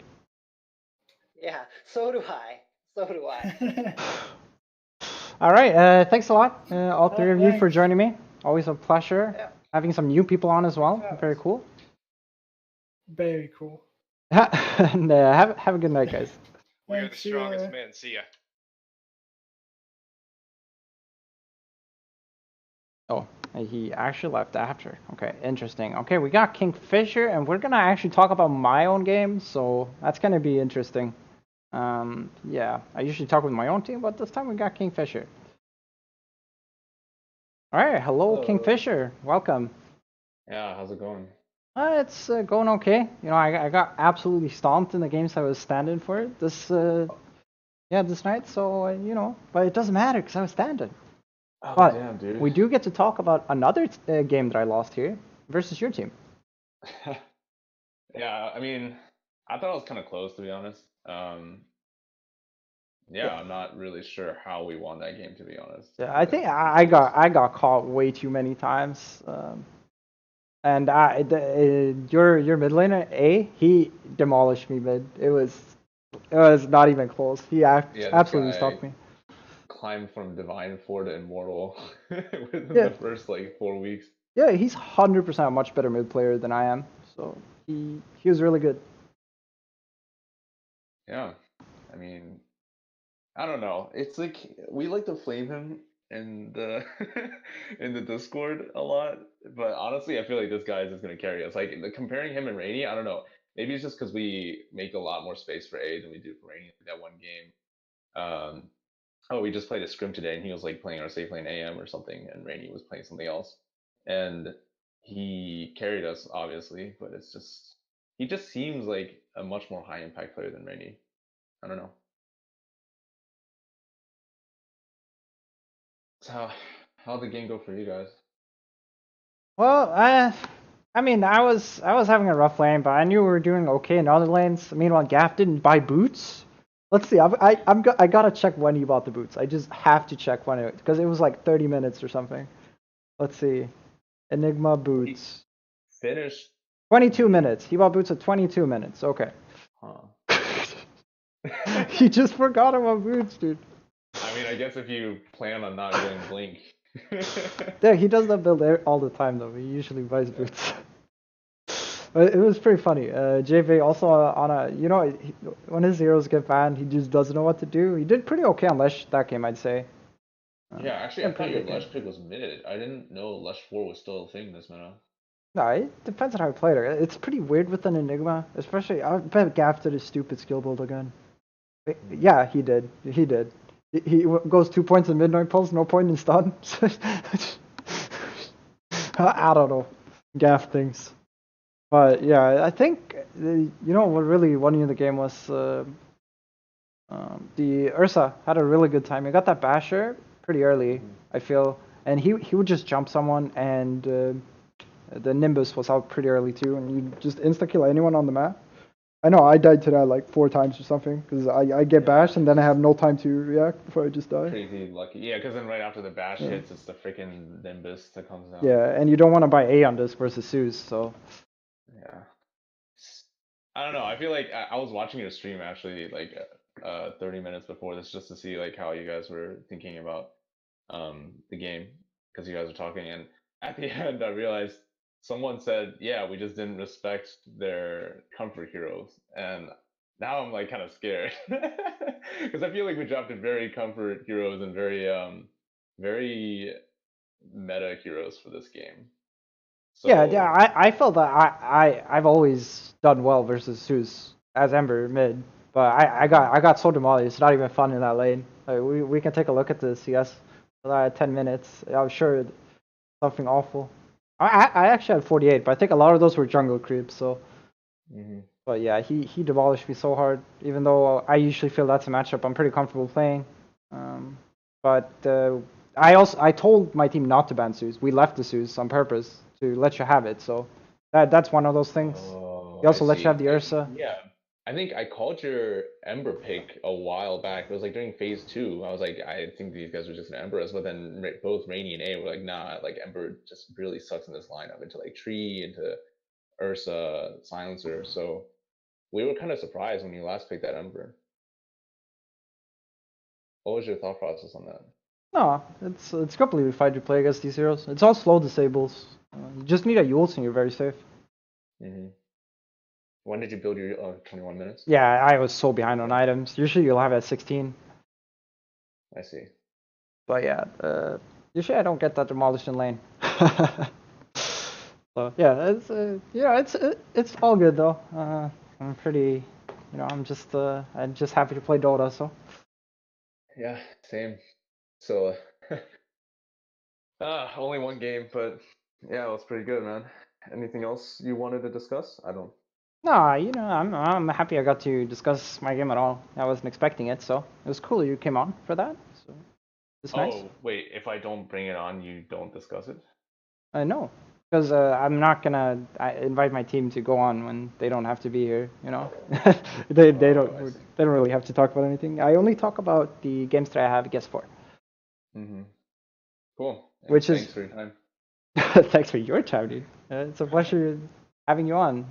Yeah, so do I. So do I. All right. Thanks a lot, all three of you, for Thanks. joining me. Always a pleasure. Yeah. Having some new people on as well. Yeah. Very cool. Very cool. And have a good night, guys. We are the Thanks, see ya. strongest men. See ya. Oh, he actually left after. Okay, interesting. Okay, we got Kingfisher, and we're gonna actually talk about my own game, so that's gonna be interesting. Yeah, I usually talk with my own team, but this time we got Kingfisher. All right, hello, Hello. Kingfisher. Welcome. Yeah, how's it going? It's going okay. You know, I got absolutely stomped in the games I was standing for this this night. So you know, but it doesn't matter because I was standing. Oh, But damn, dude. we do get to talk about another game that I lost here versus your team. Yeah, I mean, I thought it was kind of close, to be honest. Yeah, I'm not really sure how we won that game, to be honest. Yeah, I think I got caught way too many times. And your mid laner A, he demolished me mid. It was not even close. He Yeah, absolutely this stalked guy me. climbed from Divine 4 to Immortal within Yeah. the first like 4 weeks. Yeah, he's 100% a much better mid player than I am. So he was really good. Yeah, I mean, I don't know. It's like we like to flame him in the in the Discord a lot, but honestly, I feel like this guy is just gonna carry us. Like comparing him and Rainy, I don't know. Maybe it's just because we make a lot more space for A than we do for Rainy that one game. Oh, we just played a scrim today, and he was like playing our safe lane AM or something, and Rainy was playing something else, and he carried us obviously, but it's just he just seems like a much more high impact player than Rainy. I don't know. So, how'd the game go for you guys? Well, I mean, I was having a rough lane, but I knew we were doing okay in other lanes. Meanwhile, Gaff didn't buy boots. Let's see. I gotta check when he bought the boots. I just have to check when it because it was like 30 minutes or something. Let's see. Enigma boots. Finished. 22 minutes. He bought boots at 22 minutes. Okay. Huh. He just forgot about boots, dude. I mean, I guess if you plan on not going Blink. Yeah, he does that build all the time though. He usually buys boots. But it was pretty funny. JV also on a, you know, when his heroes get banned, he just doesn't know what to do. He did pretty okay on Lesh that game, I'd say. Yeah, actually, I Yeah, thought your pretty good Lush pick was mid. I didn't know Lush 4 was still a thing this meta. No, it depends on how you play it. It's pretty weird with an Enigma, especially. I bet Gaff did his stupid skill build again. Yeah, he did. He did. He goes 2 points in midnight pulse, no point in stun. I don't know. Gaff things. But yeah, I think you know what really won you the game was the Ursa had a really good time. He got that basher pretty early, I feel, and he would just jump someone, and the Nimbus was out pretty early too, and you just insta kill anyone on the map. I know I died to that like 4 times or something because I get bashed and then I have no time to react before I just die. Crazy lucky. Yeah, because then right after the bash hits, it's the freaking Nimbus that comes out. Yeah, and you don't want to buy A on this versus Zeus, so. Yeah. I don't know. I feel like I was watching your stream actually like 30 minutes before this just to see like how you guys were thinking about the game because you guys were talking, and at the end I realized someone said, yeah, we just didn't respect their comfort heroes, and now I'm like kind of scared because I feel like we dropped a very comfort heroes and very meta heroes for this game. So, Yeah, I felt that I've always done well versus Zeus as Ember mid, but I got so demolished. It's not even fun in that lane. Like, we can take a look at the CS for that 10 minutes. I'm sure something awful. I actually had 48, but I think a lot of those were jungle creeps. So, but yeah, he demolished me so hard. Even though I usually feel that's a matchup I'm pretty comfortable playing. But I told my team not to ban Zeus. We left the Zeus on purpose to let you have it. So that's one of those things. Oh. He also I lets you see. have the Ursa. Yeah. I think I called your Ember pick a while back. It was like during phase 2. I was like, I think these guys were just gonna Ember us, but then both Rainy and A were like, nah, like Ember just really sucks in this lineup into like Tree, into Ursa, Silencer. So we were kind of surprised when you last picked that Ember. What was your thought process on that? No, it's completely fine to play against these heroes. It's all slow disables. You just need a Yules and you're very safe. Mm-hmm. When did you build your 21 minutes? Yeah, I was so behind on items. Usually you'll have it at 16. I see. But yeah, usually I don't get that demolished in lane. So yeah, it's all good though. I'm pretty, I'm just happy to play Dota. So Yeah, same. So, only one game, but yeah, it was pretty good, man. Anything else you wanted to discuss? I don't. no, I'm happy I got to discuss my game at all. I wasn't expecting it, so it was cool you came on for that. So it's nice. Oh, wait, if I don't bring it on, you don't discuss it? I know, because I'm not gonna invite my team to go on when they don't have to be here. They Oh, I see. they don't really have to talk about anything. I only talk about the games that I have guests for. Mm-hmm. Cool. And Which is- thanks for your time. Thanks for your time, dude. It's a pleasure having you on.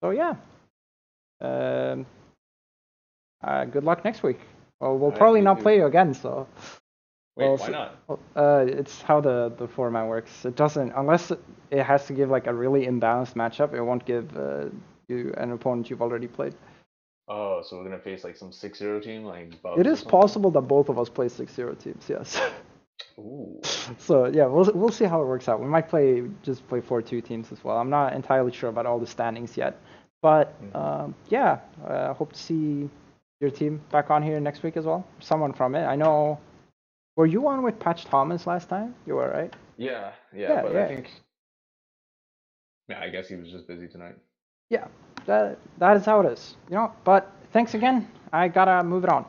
So yeah. Good luck next week. Well, we'll Alright, probably you not too. play you again. So. Wait, Well, why not? It's how the format works. It doesn't, unless it has to give like a really imbalanced matchup, it won't give you an opponent you've already played. Oh, so we're gonna face like some 6-0 team, like Bubs It or is something? possible that both of us play 6-0 teams, yes. Ooh. So yeah, we'll see how it works out. We might play 4-2 teams as well. I'm not entirely sure about all the standings yet, but yeah, I hope to see your team back on here next week as well. Someone from it. I know. Were you on with Patch Thomas last time? You were, right? Yeah, Yeah, but yeah. I think. Yeah, I guess he was just busy tonight. Yeah, that is how it is. But thanks again. I gotta move it on.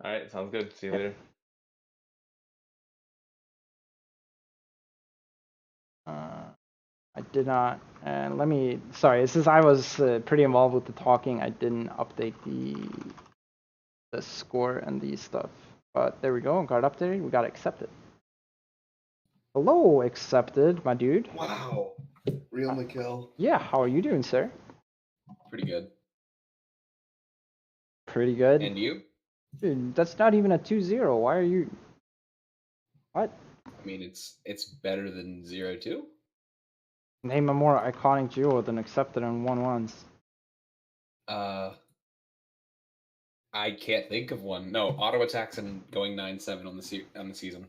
Alright, sounds good. See you later. I did not. And sorry, since I was pretty involved with the talking, I didn't update the score and the stuff. But there we go. Got updated. We got accepted. Hello, accepted, my dude. Wow. Real McKill. Yeah, how are you doing, sir? Pretty good. Pretty good. And you? Dude, that's not even a 2-0. Why are you? What? I mean, it's better than 0-2. Name a more iconic duo than accepted in 1-1s. I can't think of one. No, auto attacks and going 9-7 on the season.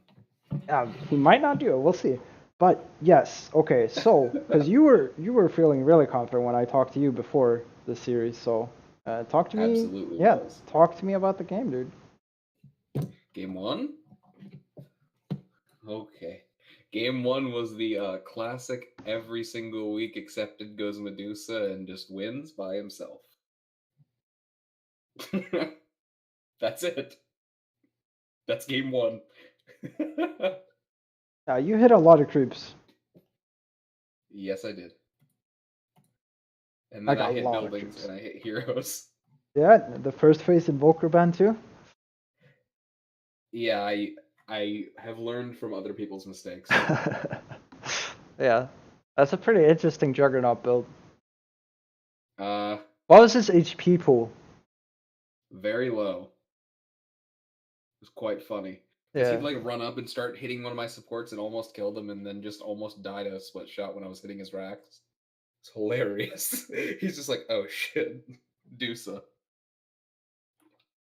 He might not do it. We'll see. But yes, okay. So because you were feeling really confident when I talked to you before the series. So talk to me. Absolutely. Yeah, Was. talk to me about the game, dude. Game 1. Okay. Game 1 was the classic. Every single week, accepted goes Medusa and just wins by himself. That's it. That's game 1. You hit a lot of creeps. Yes, I did. And Like then I a hit lot of buildings creeps. and I hit heroes. Yeah, the first phase Invoker ban too. Yeah, I have learned from other people's mistakes. Yeah, that's a pretty interesting Juggernaut build. What was his HP pool? Very low. It was quite funny. Because he'd like run up and start hitting one of my supports and almost killed him, and then just almost died a split shot when I was hitting his racks. It's hilarious. He's just like, oh shit, Dusa.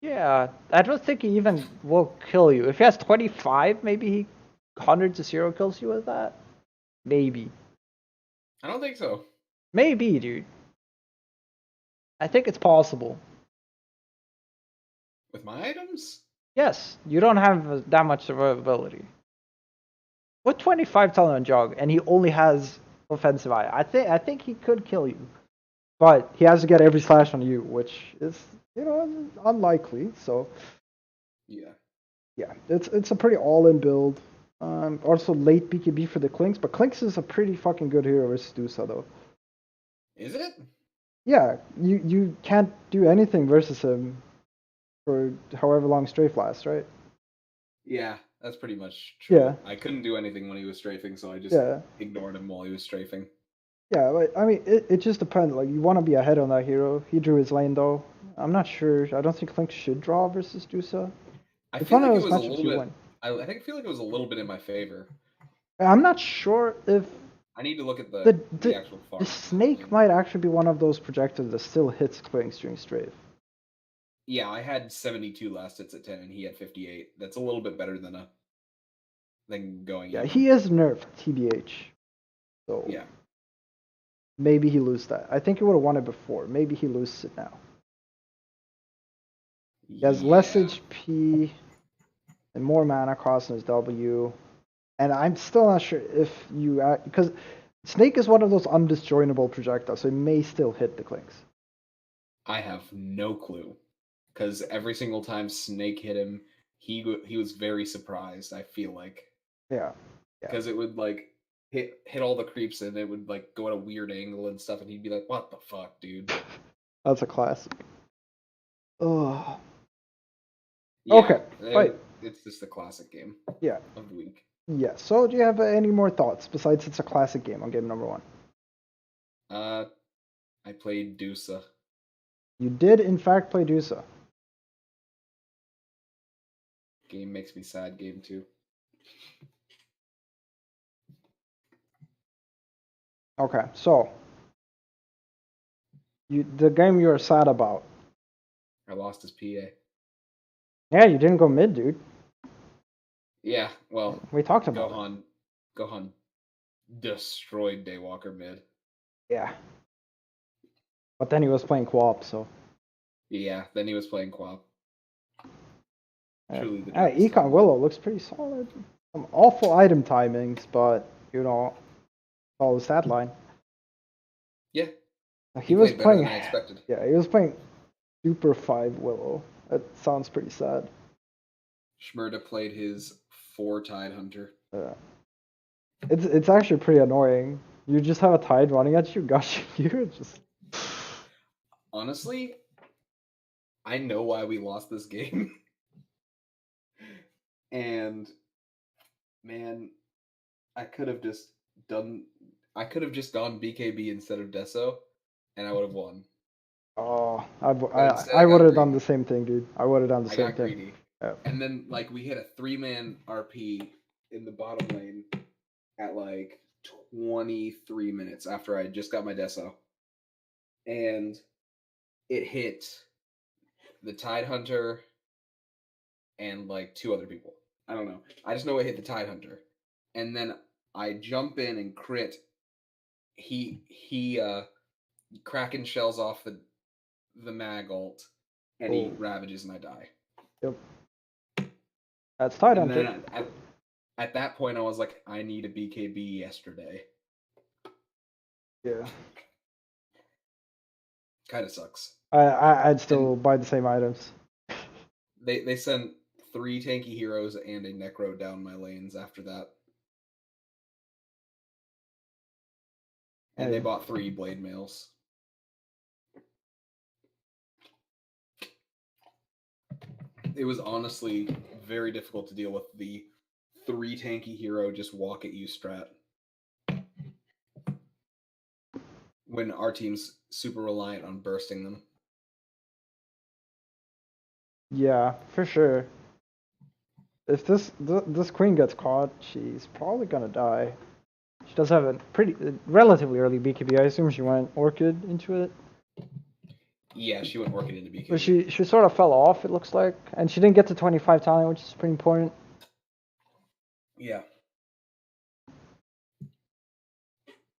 Yeah, I don't think he even will kill you. If he has 25, maybe he 100-0 kills you with that. Maybe. I don't think so. Maybe, dude. I think it's possible. With my items? Yes, you don't have that much survivability. With 25 talent on Jog, and he only has offensive eye, I think he could kill you. But he has to get every slash on you, which is, unlikely. So Yeah. Yeah, it's a pretty all-in build. Also late BKB for the Clinks, but Clinks is a pretty fucking good hero versus Dusa though. Is it? Yeah, you can't do anything versus him for however long strafe lasts, right? Yeah, that's pretty much true. Yeah. I couldn't do anything when he was strafing, so I just Yeah. ignored him while he was strafing. Yeah, but I mean, it just depends. Like, you want to be ahead on that hero. He drew his lane, though. I'm not sure. I don't think Link should draw versus Dusa. I It's feel one of like it those was a matchups little you bit. win. I feel like it was a little bit in my favor. I'm not sure if I need to look at the the actual farm. the snake might actually be one of those projectiles that still hits clearings during strafe. Yeah, I had 72 last hits at 10, and he had 58. That's a little bit better than going. Yeah, even. he is nerfed, TBH. So Yeah. maybe he loses that. I think he would have won it before. Maybe he loses it now. He has less HP and more mana cost in his W. And I'm still not sure if you... Because Snake is one of those undisjointable projectiles, so it may still hit the clinks. I have no clue. Because every single time Snake hit him, he was very surprised, I feel like. Yeah. Because it would, like, hit all the creeps, and it would, like, go at a weird angle and stuff, and he'd be like, what the fuck, dude? That's a classic. Oh. Yeah, Okay, fight. It's just a classic game. Yeah. Of the week. Yeah, so do you have any more thoughts besides it's a classic game on game number 1? I played Dusa. You did, in fact, play Dusa. Game makes me sad, game 2. Okay, so the game you were sad about. I lost his PA. Yeah, you didn't go mid, dude. Yeah, well, we talked about it. Gohan destroyed Daywalker mid. Yeah. But then he was playing co-op, so. Yeah, then he was playing co-op. Truly the Econ Willow looks pretty solid. Some awful item timings, but, you know, follow the stat line. Yeah. He was playing. Than I expected. Yeah, he was playing Super 5 Willow. That sounds pretty sad. Shmurda played his 4 Tidehunter. It's actually pretty annoying. You just have a Tide running at you, gushing you. Just. Honestly, I know why we lost this game. And man, I could have just gone BKB instead of Deso, and I would have won. Oh, I would have done the same thing, dude. I would have done the same thing. Greedy. Yeah. And then, like, we hit a 3-man RP in the bottom lane at, like, 23 minutes after I just got my Deso. And it hit the Tidehunter and, like, 2 other people. I don't know. I just know it hit the Tidehunter. And then I jump in and crit. He Kraken shells off the mag ult, and he ravages, and I die. Yep. That's Tidehunter. And then at that point, I was like, I need a BKB yesterday. Yeah. Kind of sucks. I'd still buy the same items. They sent 3 tanky heroes and a Necro down my lanes after that. And they bought 3 Blade Mails. It was honestly very difficult to deal with the 3 tanky hero just walk at you strat. When our team's super reliant on bursting them. Yeah, for sure. If this queen gets caught, she's probably gonna die. She does have a relatively early BKB. I assume she went Orchid into it. Yeah, she went Orchid into BKB. But she sort of fell off, it looks like. And she didn't get to 25 talent, which is pretty important. Yeah.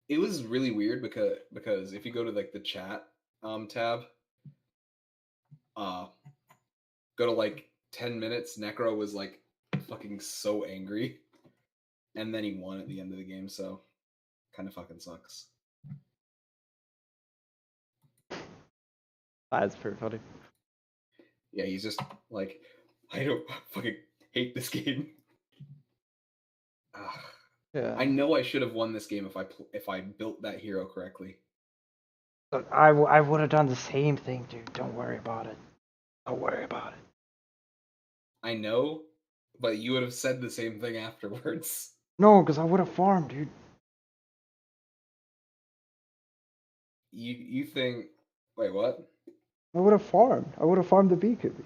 It was really weird because if you go to, like, the chat tab, go to, like, 10 minutes, Necro was, like, fucking so angry. And then he won at the end of the game, so kind of fucking sucks. That's pretty funny. Yeah, he's just like, I don't fucking hate this game. Yeah. I know I should have won this game if I built that hero correctly. But I would have done the same thing, dude. Don't worry about it. Don't worry about it. I know, but you would have said the same thing afterwards. No, because I would have farmed, dude. You think? Wait, what? I would have farmed. I would have farmed the beekeeper.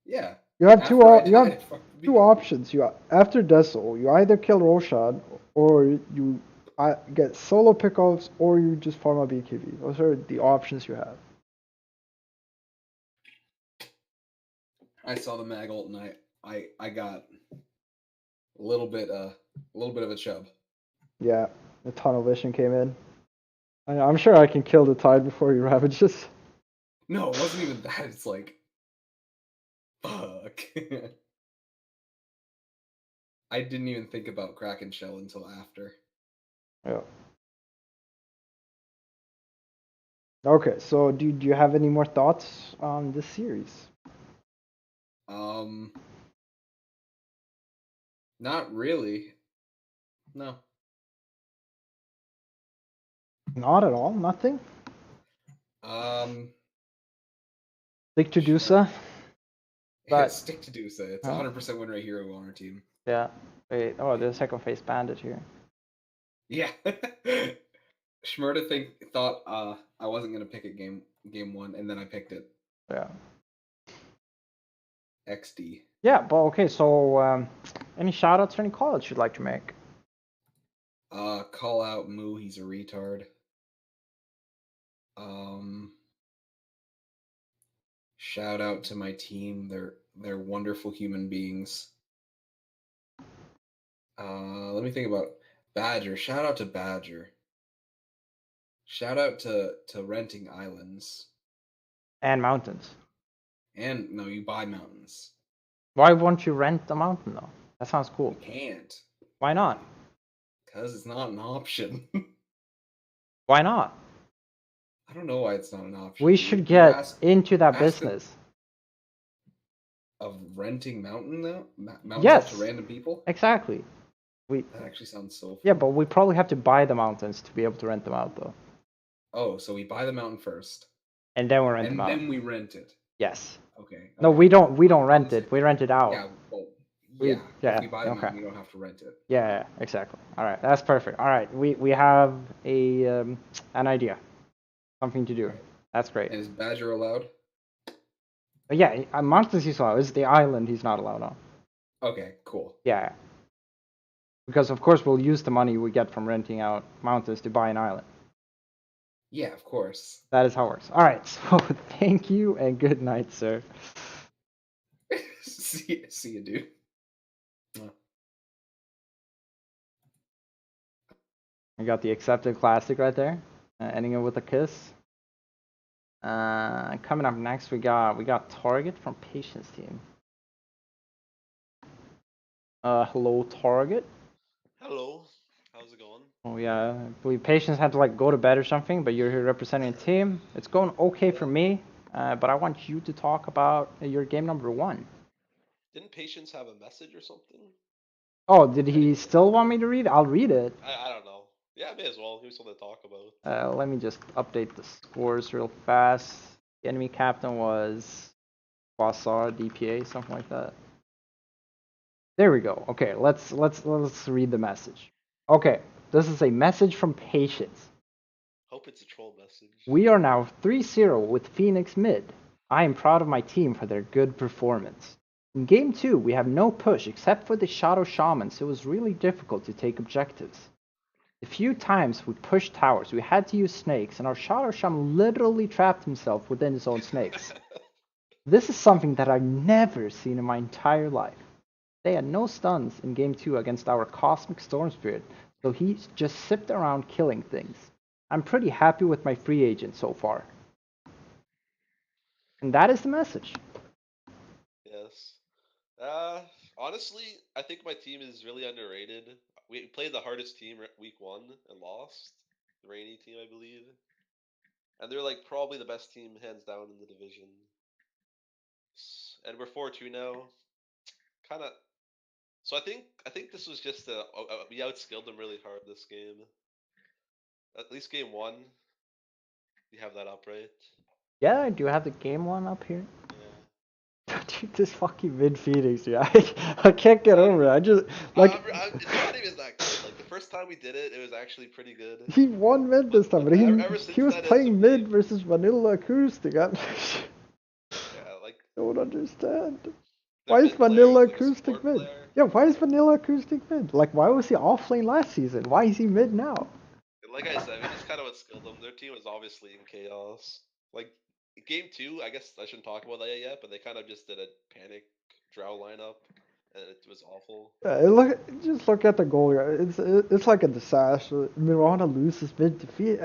Yeah. You have After I you died, have I fucking two beat him. options. After Dessel, you either kill Roshan, or you get solo pickups, or you just farm a BKB. Those are the options you have. I saw the mag ult and I got a little bit of a chub. Yeah, the tunnel vision came in. I'm sure I can kill the tide before he ravages. No, it wasn't even that. It's like, fuck. I didn't even think about Kraken Shell until after. Yeah. Okay, so do you have any more thoughts on this series? Not really. No. Not at all. Nothing. Stick to Dusa. But Stick to Dusa. It's oh, 100% win rate hero on our team. yeah. Wait. Oh, there's a second phase bandit here. Yeah. Schmurda thought I wasn't gonna pick it game 1, and then I picked it. Yeah. XD. Yeah, but okay, so any shoutouts or any callouts you'd like to make? Call out Moo, he's a retard. Shout out to my team, they're wonderful human beings. Let me think about Badger. Shout out to Badger. Shout out to renting islands. And mountains. And no, you buy mountains. Why won't you rent a mountain though? That sounds cool. You can't. Why not? Because it's not an option. Why not? I don't know why it's not an option. We should get into that business. Of renting mountains Yes. out to random people? Exactly. That actually sounds so fun. Yeah, but we probably have to buy the mountains to be able to rent them out though. Oh, so we buy the mountain first. And then we rent them out. And then we rent it. Yes. Okay. No, we don't rent it. We rent it out. Yeah, well, yeah. If we buy the mountain, we don't have to rent it. Yeah, exactly. All right, that's perfect. All right, we have an idea, something to do. That's great. And is Badger allowed? But yeah, mountains he's allowed. It's the island he's not allowed on. Okay, cool. Yeah. Because of course we'll use the money we get from renting out mountains to buy an island. Yeah, of course. That is how it works. All right, so thank you and good night, sir. see you, dude. I got the accepted classic right there, ending it with a kiss. Coming up next, we got Target from Patience team. Hello, Target. Hello. How's it going? Oh yeah, I believe Patience had to like go to bed or something, but you're here representing the team. It's going okay for me, but I want you to talk about your game number 1. Didn't Patience have a message or something? Oh, did he still want me to read? I'll read it. I don't know. Yeah, may as well. Here's something to talk about. Let me just update the scores real fast. The enemy captain was Quasar, DPA, something like that. There we go. Okay, let's read the message. Okay, this is a message from Patience. Hope it's a troll message. We are now 3-0 with Phoenix mid. I am proud of my team for their good performance. In game 2, we have no push except for the Shadow Shaman, so it was really difficult to take objectives. The few times we pushed towers, we had to use snakes, and our Shadow Shaman literally trapped himself within his own snakes. This is something that I've never seen in my entire life. They had no stuns in game 2 against our Cosmic Storm Spirit, so he just sipped around killing things. I'm pretty happy with my free agent so far. And that is the message. Yes. Honestly, I think my team is really underrated. We played the hardest team week 1 and lost. The Rainy team, I believe. And they're like probably the best team hands down in the division. And we're 4-2 now. Kind of. So I think this was just we outskilled them really hard this game. At least game 1. You have that up, right? Yeah, I do have the game one up here. Yeah. Dude, this fucking mid Phoenix, dude. I can't get over it. I just like It's not even that good. Like the first time we did it, it was actually pretty good. he won mid this time, but ever he since was that, it's playing a mid meme. versus vanilla acoustic. I Yeah, like don't understand. the Why is mid player vanilla was like a acoustic support mid? player. Yeah, why is vanilla acoustic mid? Like, why was he off lane last season? Why is he mid now? Like I said, we just kind of what skilled them. Their team was obviously in chaos. Like game 2, I guess I shouldn't talk about that yet, but they kind of just did a panic drow lineup, and it was awful. Just look at the goal. It's like a disaster. Miranda loses mid defeat.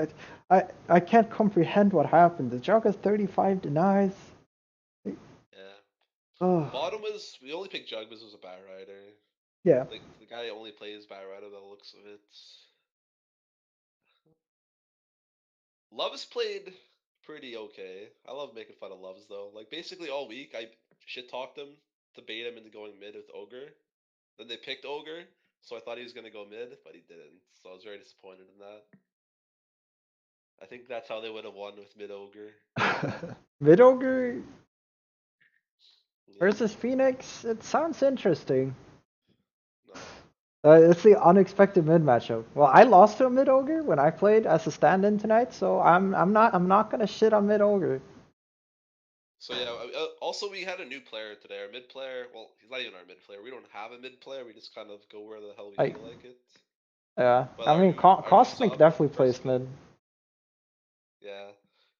I can't comprehend what happened. The Jog has 35 denies. Yeah. Oh Bottom was we only picked Jug because it was a Bat Rider. yeah. Like the guy only plays Bat Rider by the looks of it. Loves played pretty okay. I love making fun of Loves though. Like basically all week I shit talked him to bait him into going mid with Ogre. Then they picked Ogre, so I thought he was gonna go mid, but he didn't. So I was very disappointed in that. I think that's how they would have won with mid Ogre. Mid Ogre Yeah. versus Phoenix. It sounds interesting. No. It's the unexpected mid matchup. Well, I lost to a mid Ogre when I played as a stand-in tonight, so I'm not gonna shit on mid Ogre. So yeah. Also, we had a new player today. Our mid player. Well, he's not even our mid player. We don't have a mid player. We just kind of go where the hell we Like, feel like it. yeah, But I mean, our new Cosmic sub, definitely plays Frisky. mid. Yeah.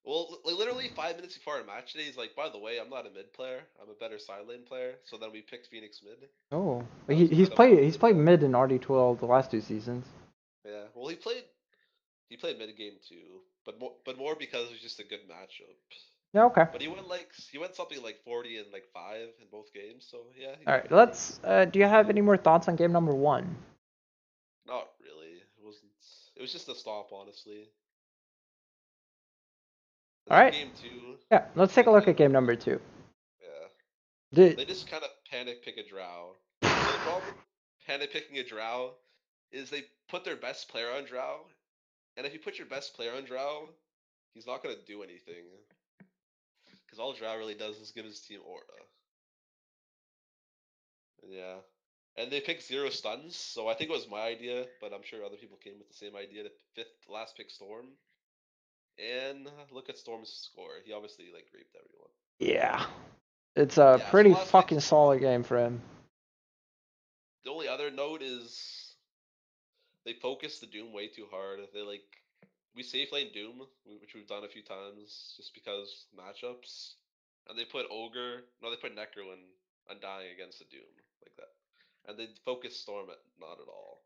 Well, literally 5 minutes before our match today, he's like, "By the way, I'm not a mid player. I'm a better side lane player." So then we picked Phoenix mid. Oh, That was he's kind of how we he's did played that. mid in RD12 the last 2 seasons. Yeah. Well, he played mid game too, but more because it was just a good matchup. Yeah, okay. But he went something like 40 and like 5 in both games. So yeah, he All did right, pretty good. let's. Do you have any more thoughts on game number one? Not really. It wasn't. It was just a stop, honestly. And All then right. game 2. Yeah, let's take a look at game number 2. Yeah. Did They just kind of panic pick a drow. So the problem with panic picking a drow is they put their best player on drow, and if you put your best player on drow, he's not gonna do anything. Because all drow really does is give his team aura. Yeah. And they picked 0 stuns, so I think it was my idea, but I'm sure other people came with the same idea to last pick Storm. And look at Storm's score. He obviously like raped everyone. yeah, it's a Yeah, so pretty last pick fucking Storm. solid game for him. The only other note is they focus the Doom way too hard. They like we safe lane Doom, which we've done a few times, just because matchups, and they put Ogre. No, they put Necro and Undying against the Doom like that, and they focus Storm at not at all.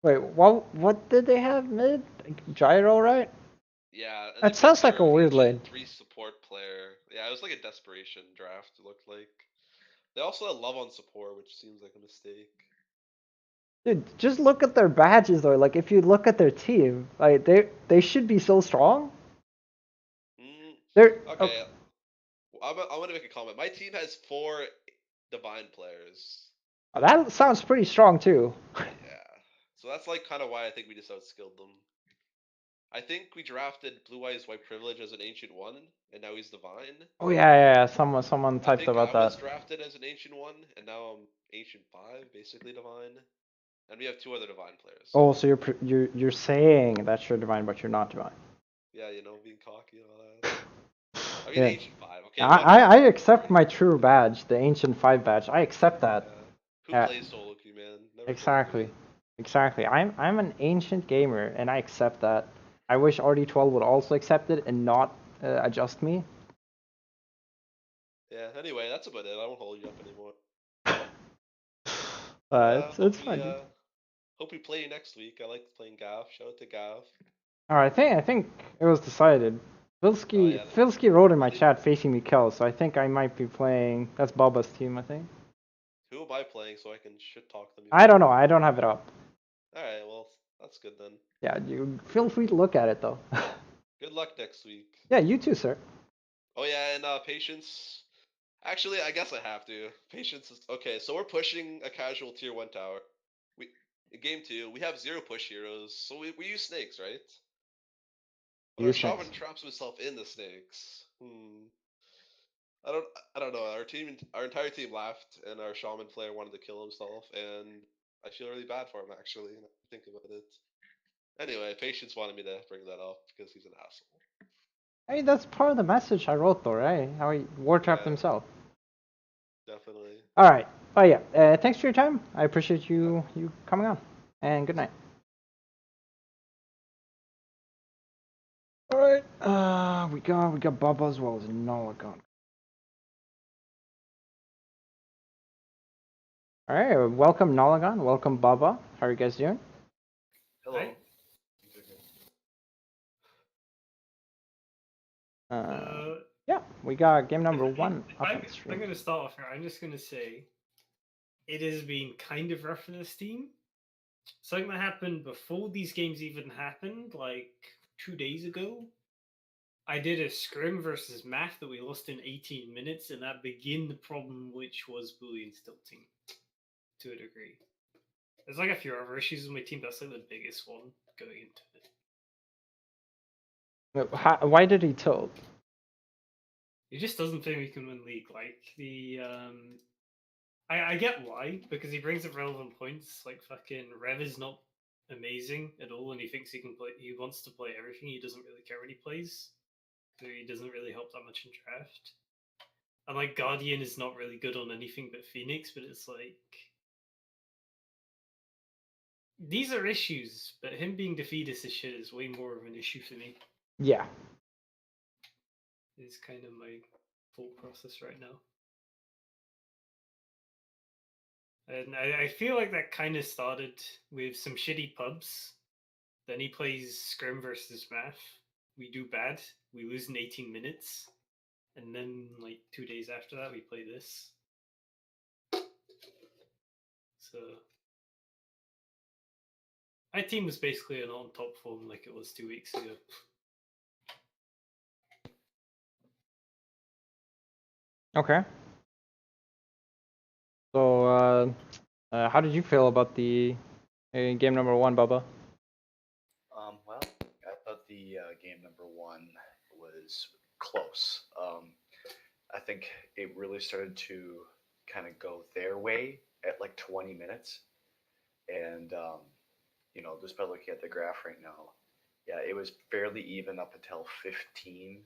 Wait, what did they have mid? Gyro, right? Yeah, and That sounds like a weird lane. 3 support player. Yeah, it was like a desperation draft. It looked like. They also had love on support, which seems like a mistake. Dude, just look at their badges though. Like if you look at their team, like they should be so strong. They're Okay. I'm gonna make a comment. My team has 4 divine players. oh, that sounds pretty strong too. Yeah. So that's like kind of why I think we just outskilled them. I think we drafted Blue Eyes White Privilege as an Ancient 1, and now he's Divine. Oh yeah. Someone I typed think about I was that. drafted as an Ancient 1, and now I'm Ancient 5, basically Divine. And we have 2 other Divine players. Oh, so you're saying that you're divine, but you're not divine. Yeah, you know, being cocky and all that. I mean, Yeah. Ancient 5. Okay. I accept my true badge, the Ancient 5 badge. I accept that. Who plays solo queue, man? Never Exactly. Exactly. I'm an ancient gamer, and I accept that. I wish RD12 would also accept it and not adjust me. Yeah. Anyway, that's about it. I won't hold you up anymore. It's fine. Hope we play next week. I like playing Gav. Shout out to Gav. Alright, I think it was decided. Filsky wrote in my chat facing me kill, so I think I might be playing. That's Bubba's team, I think. Who am I playing so I can shit talk them? I don't know. I don't have it up. Alright, well, that's good then. Yeah, you feel free to look at it though. Good luck next week. Yeah, you too, sir. Oh yeah, and Patience. Actually, I guess I have to. Patience is okay. So we're pushing a casual tier 1 tower. In game 2, we have 0 push heroes, so we use snakes, right? Use Our shaman snakes. traps himself in the snakes. I don't know. Our entire team laughed, and our shaman player wanted to kill himself, and I feel really bad for him actually. Now I think about it. Anyway, Patience wanted me to bring that up because he's an asshole. I mean, that's part of the message I wrote, though, right? How he war trapped Yeah. himself. Definitely. All right. Oh yeah. Thanks for your time. I appreciate you coming on. And good night. All right. We got Bubba as well as Nolagon. All right. Welcome Nolagon. Welcome Bubba. How are you guys doing? Hello. Hi. Yeah, we got game number 1 up on the I'm stream. going to start off here. I'm just going to say it has been kind of rough for this team. Something that happened before these games even happened, like 2 days ago. I did a scrim versus math that we lost in 18 minutes, and that began the problem, which was Boolean stilting to a degree. There's like a few other issues with my team. That's like the biggest one going into it. Why did he tilt? He just doesn't think we can win league. Like I get why, because he brings up relevant points. Like fucking Rev is not amazing at all, and he thinks he can play. He wants to play everything. He doesn't really care what he plays, so he doesn't really help that much in draft. And like Guardian is not really good on anything but Phoenix, but it's like these are issues. But him being defeatist as shit is way more of an issue for me. Yeah. Is kind of my thought process right now. And I feel like that kind of started with some shitty pubs. Then he plays Scrim versus Math. We do bad. We lose in 18 minutes. And then, like, 2 days after that, we play this. So, my team was basically an on top form like it was 2 weeks ago. Okay. So, how did you feel about the game number 1, Bubba? Well, I thought the game number 1 was close. I think it really started to kind of go their way at like 20 minutes. And, just by looking at the graph right now, yeah, it was fairly even up until 15.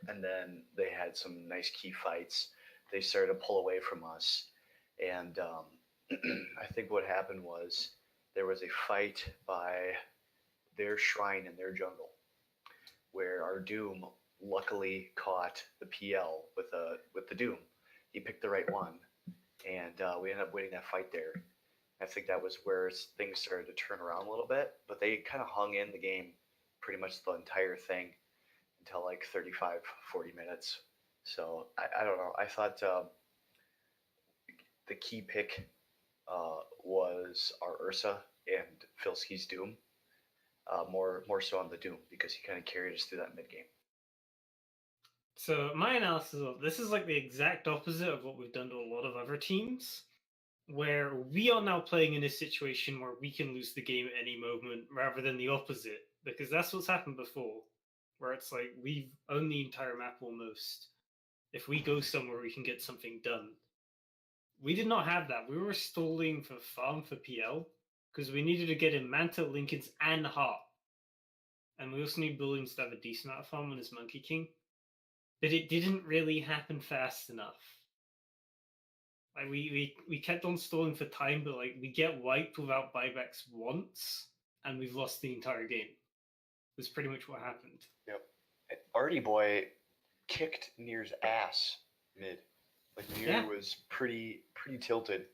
And then they had some nice key fights. They started to pull away from us. And I think what happened was there was a fight by their shrine in their jungle where our Doom luckily caught the PL with the Doom. He picked the right one, and we ended up winning that fight there. I think that was where things started to turn around a little bit, but they kind of hung in the game pretty much the entire thing until like 35, 40 minutes. So I don't know. I thought the key pick was our Ursa and Filski's Doom. More so on the Doom because he kind of carried us through that mid game. So my analysis of this is like the exact opposite of what we've done to a lot of other teams, where we are now playing in a situation where we can lose the game at any moment rather than the opposite, because that's what's happened before, where it's like we've owned the entire map almost. If we go somewhere, we can get something done. We did not have that. We were stalling for farm for PL because we needed to get in Manta, Lincolns, and Heart. And we also need Bullions to have a decent amount of farm on his Monkey King. But it didn't really happen fast enough. Like we kept on stalling for time, but like we get wiped without buybacks once, and we've lost the entire game. That's pretty much what happened. Yep. Artie Boy kicked Nier's ass mid. Like Nier was pretty tilted.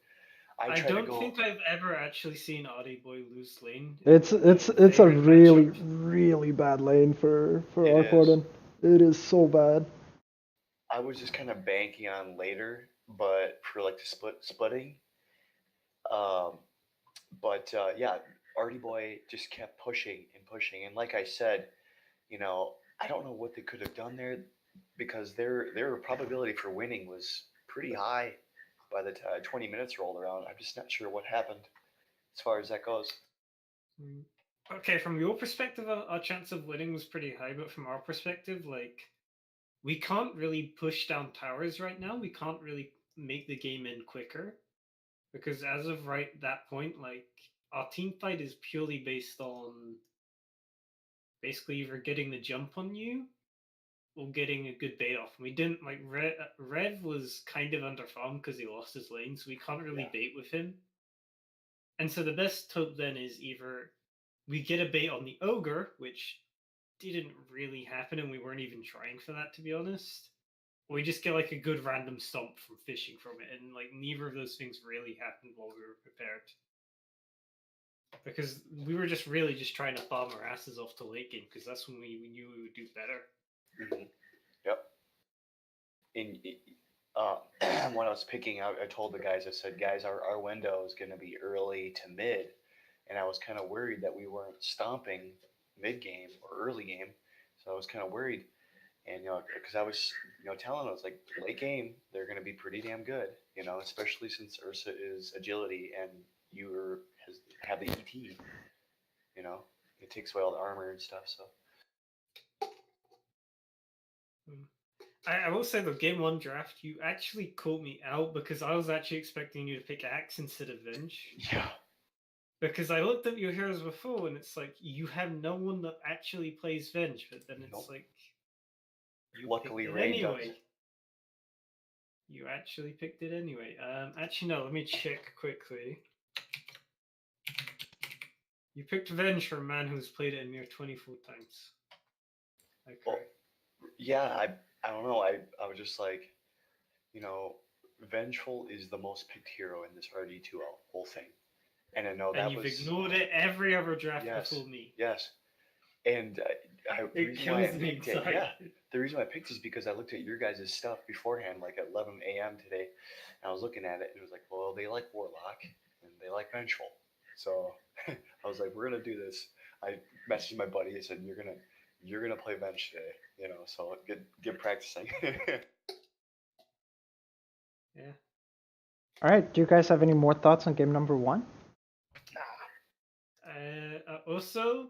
I don't think I've ever actually seen Artie Boy lose lane. It's a really bad lane for Arcorden. It is so bad. I was just kind of banking on later, but for like the splitting. Yeah, Artie Boy just kept pushing and pushing, and like I said, I don't know what they could have done there because their probability for winning was pretty high by the time 20 minutes rolled around. I'm just not sure what happened as far as that goes. Okay, from your perspective, our chance of winning was pretty high, but from our perspective, like, we can't really push down towers right now. We can't really make the game end quicker because as of right that point, like, our team fight is purely based on basically either getting the jump on you or getting a good bait off. And we didn't like Rev was kind of underfarmed because he lost his lane, so we can't really bait with him. And so the best hope then is either we get a bait on the ogre, which didn't really happen, and we weren't even trying for that, to be honest. Or we just get like a good random stomp from fishing from it, and like neither of those things really happened while we were prepared. Because we were just really just trying to farm our asses off to late game, because that's when we knew we would do better. Mm-hmm. Yep. When I was picking out, I told the guys, I said, guys, our window is going to be early to mid. And I was kind of worried that we weren't stomping mid game or early game. So I was kind of worried. And, because I was, telling, I was like, late game, they're going to be pretty damn good, especially since Ursa is agility and you have the ET, it takes away all the armor and stuff. So. I will say the game 1 draft, you actually caught me out because I was actually expecting you to pick Axe instead of Venge. Yeah. Because I looked at your heroes before and it's like, you have no one that actually plays Venge, but then it's like, you luckily picked it Ray anyway. does. You actually picked it anyway. Actually, no, let me check quickly. You picked Venge for a man who's played it a mere 24 times. Okay. Well, yeah, I don't know. I was just like, Vengeful is the most picked hero in this RD2L whole thing. And I know that and you've ignored it every other draft before me. Yes. And the reason why I picked it, the reason why I picked it is because I looked at your guys' stuff beforehand, like at 11 a.m. today, and I was looking at it, and it was like, well, they like Warlock, and they like Vengeful. So I was like, we're gonna do this. I messaged my buddy. I said, you're gonna play Venge today, so get practicing. Yeah. All right. Do you guys have any more thoughts on game number 1? Also,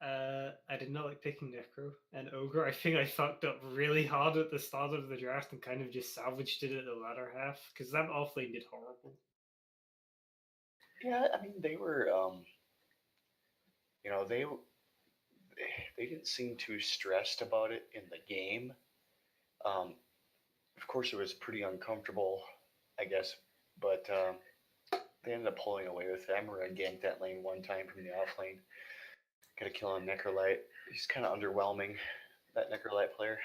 I did not like picking Necro and Ogre. I think I fucked up really hard at the start of the draft and kind of just salvaged it at the latter half because that offlane did horrible. Yeah, I mean they were, they didn't seem too stressed about it in the game. Of course, it was pretty uncomfortable, I guess, but they ended up pulling away with it. I remember I ganked that lane one time from the off lane. Got a kill on Necrolite. He's kind of underwhelming, that Necrolite player.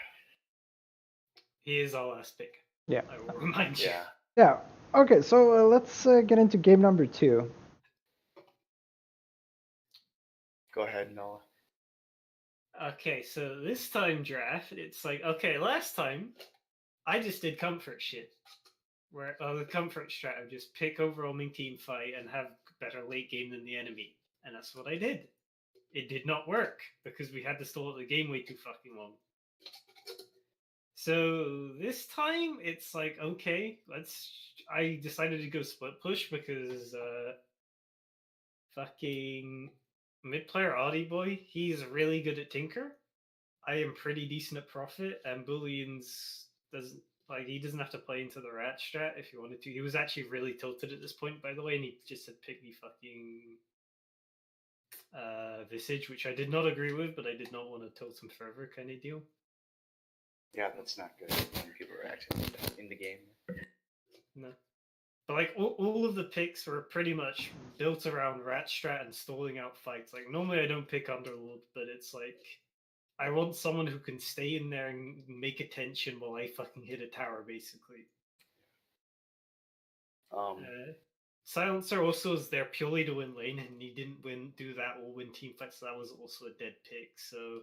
He is our last pick. Yeah. I will remind you. Yeah. Okay, so let's get into game number 2. Go ahead, Noah. Okay, so this time draft, it's like, okay, last time I just did comfort shit. Where the comfort strat of just pick overwhelming team fight and have better late game than the enemy. And that's what I did. It did not work because we had to stall at the game way too fucking long. So this time it's like, okay, I decided to go split push because fucking mid player Audi boy, he's really good at Tinker. I am pretty decent at Prophet, and Booleans he doesn't have to play into the rat strat if he wanted to. He was actually really tilted at this point, by the way, and he just had picked the fucking Visage, which I did not agree with, but I did not want to tilt him further kind of deal. Yeah, that's not good when people are actually in the game. No. But like all of the picks were pretty much built around rat strat and stalling out fights. Like normally I don't pick Underlord, but it's like I want someone who can stay in there and make attention while I fucking hit a tower, basically. Silencer also is there purely to win lane, and he didn't do that or win team fights, so that was also a dead pick. So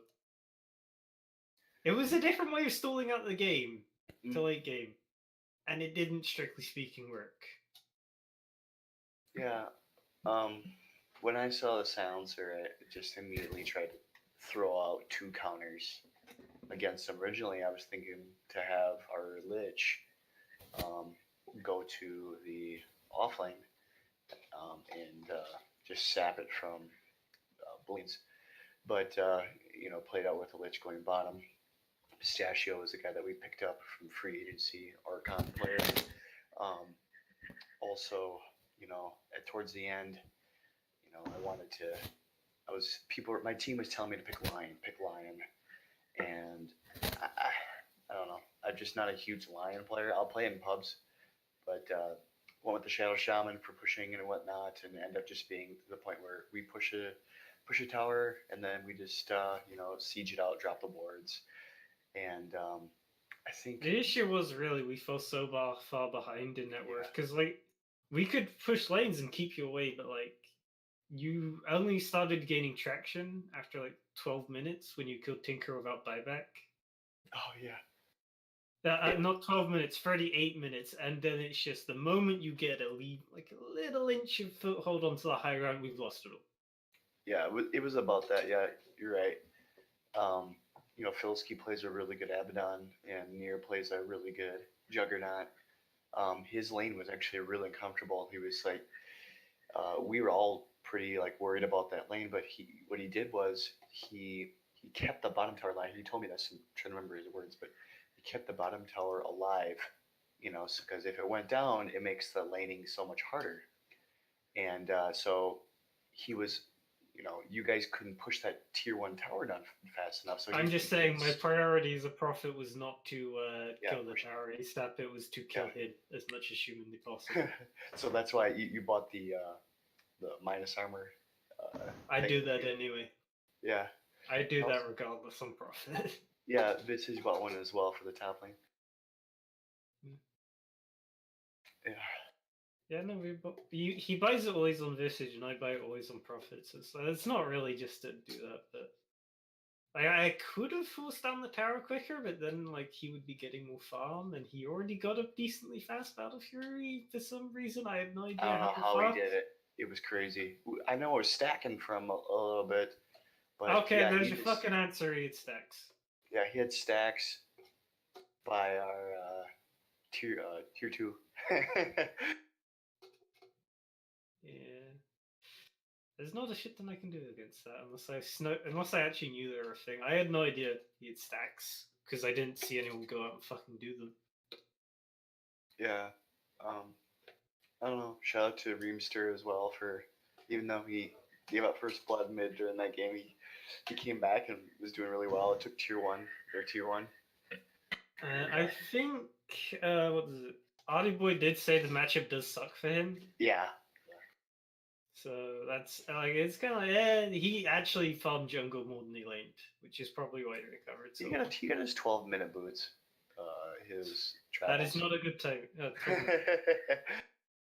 it was a different way of stalling out the game to late game, and it didn't, strictly speaking, work. Yeah. When I saw the silencer, I just immediately tried to throw out 2 counters against him. Originally, I was thinking to have our Lich go to the offlane and just sap it from lanes. But played out with a Lich going bottom. Pistachio was the guy that we picked up from free agency, Archon player. Also, towards the end, my team was telling me to pick Lion, and I don't know. I'm just not a huge Lion player. I'll play in pubs, but went with the Shadow Shaman for pushing and whatnot, and end up just being to the point where we push a tower, and then we just siege it out, drop the boards, and I think the issue was really we fell so far behind in network because we could push lanes and keep you away, but you only started gaining traction after 12 minutes when you killed Tinker without buyback. Oh yeah. Not 12 minutes, 38 minutes, and then it's just the moment you get a lead, a little inch of foothold onto the high ground, we've lost it all. Yeah, it was about that. Yeah, you're right. Filsky plays a really good Abaddon, and Nier plays a really good Juggernaut. His lane was actually really uncomfortable. He was we were all pretty worried about that lane, but what he did was he kept the bottom tower alive. He told me this. I'm trying to remember his words, but he kept the bottom tower alive. Because if it went down, it makes the laning so much harder. And so he was, you guys couldn't push that tier 1 tower down fast enough. So I'm just saying my priority as a prophet was not to kill the tower ASAP. It was to kill him as much as humanly possible. So that's why you bought the minus armor. I do that anyway. Yeah. I do that regardless on profit. Yeah, Visage bought one as well for the top lane. Yeah. Yeah, no, he buys it always on Visage, and I buy it always on Profit. So it's not really just to do that, but I could have forced down the tower quicker, but then he would be getting more farm, and he already got a decently fast Battle Fury for some reason. I have no idea. I don't know how he did it. It was crazy. I know I was stacking from a little bit, but okay, there's your fucking answer. He had stacks. Yeah, he had stacks by our tier 2. Yeah. There's not a shit ton I can do against that unless I actually knew they were a thing. I had no idea he had stacks because I didn't see anyone go out and fucking do them. Yeah. I don't know. Shout out to Reamster as well for, even though he gave up first blood mid during that game, he came back and was doing really well. It took tier 1. I think what is it? Artie Boy did say the matchup does suck for him. Yeah. So that's it's kind of he actually farmed jungle more than he laned, which is probably why he recovered. So he got his 12-minute boots. His travels. That is not a good time.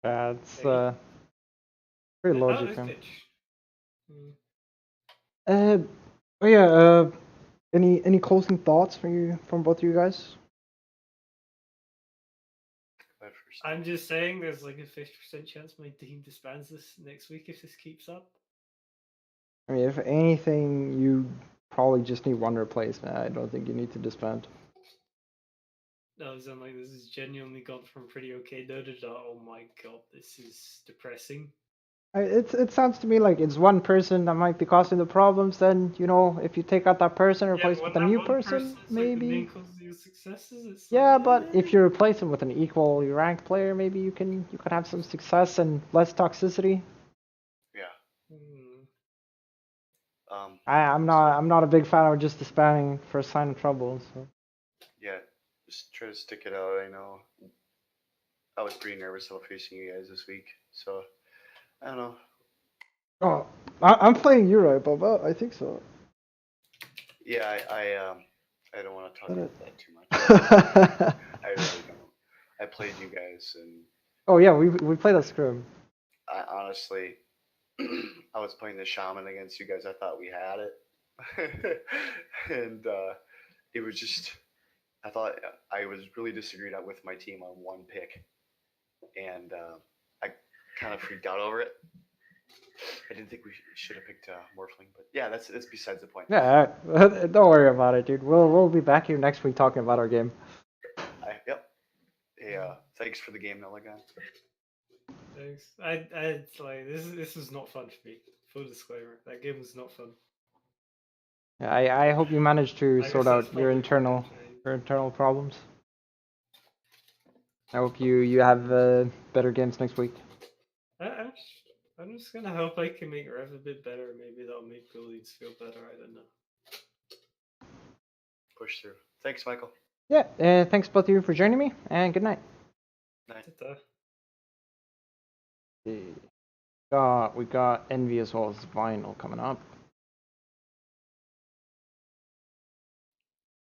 That's very logical. Oh yeah. Any closing thoughts from both of you guys? I'm just saying there's a 50% chance my team disbands this next week if this keeps up. I mean, if anything, you probably just need one replacement. I don't think you need to disband. No, this has genuinely gone from pretty okay to oh my god, this is depressing. It sounds to me like it's one person that might be causing the problems. Then if you take out that person, replace with a new person, maybe. The main cause of your successes. But if you replace them with an equally ranked player, maybe you can have some success and less toxicity. Yeah. I'm not a big fan of just disbanding for a sign of trouble. So. Yeah, just try to stick it out. I know. I was pretty nervous about facing you guys this week, so. I don't know. Oh, I'm playing you, right, Bubba? I think so. Yeah, I don't want to talk about that too much. I really don't. I played you guys and. Oh yeah, we played a scrim. I honestly, I was playing the shaman against you guys. I thought we had it, and it was just. I thought I was really disagreed with my team on one pick, and I kind of freaked out over it. I didn't think we should have picked Morphling, but yeah, that's besides the point. Yeah, don't worry about it, dude. We'll be back here next week talking about our game. Yep. Hey, thanks for the game, Milligan. Thanks. It's this is not fun for me. Full disclaimer: that game was not fun. I hope you managed to I sort guess that's out your probably internal problems. I hope you have better games next week. I'm just gonna hope I can make Rev a bit better. Maybe that'll make the leads feel better. I don't know. Push through. Thanks, Michael. Yeah, thanks both of you for joining me, and good night. Night. We got Envy as well as Vinyl coming up.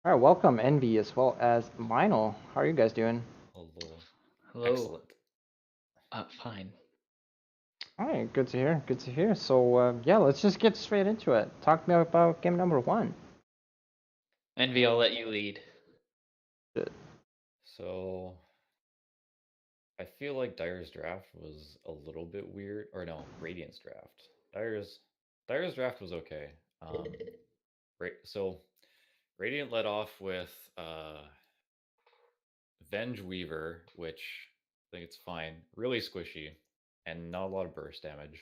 All right, welcome Envy as well as Vinyl. How are you guys doing? Hello. Excellent. Fine. All right, good to hear. Good to hear. So yeah, let's just get straight into it. Talk to me about game number 1. Envy, I'll let you lead. Good. So I feel like Dyer's draft was a little bit weird, or no, Radiant's draft. Dyer's draft was okay. So Radiant led off with Venge Weaver, which I think it's fine, really squishy, and not a lot of burst damage.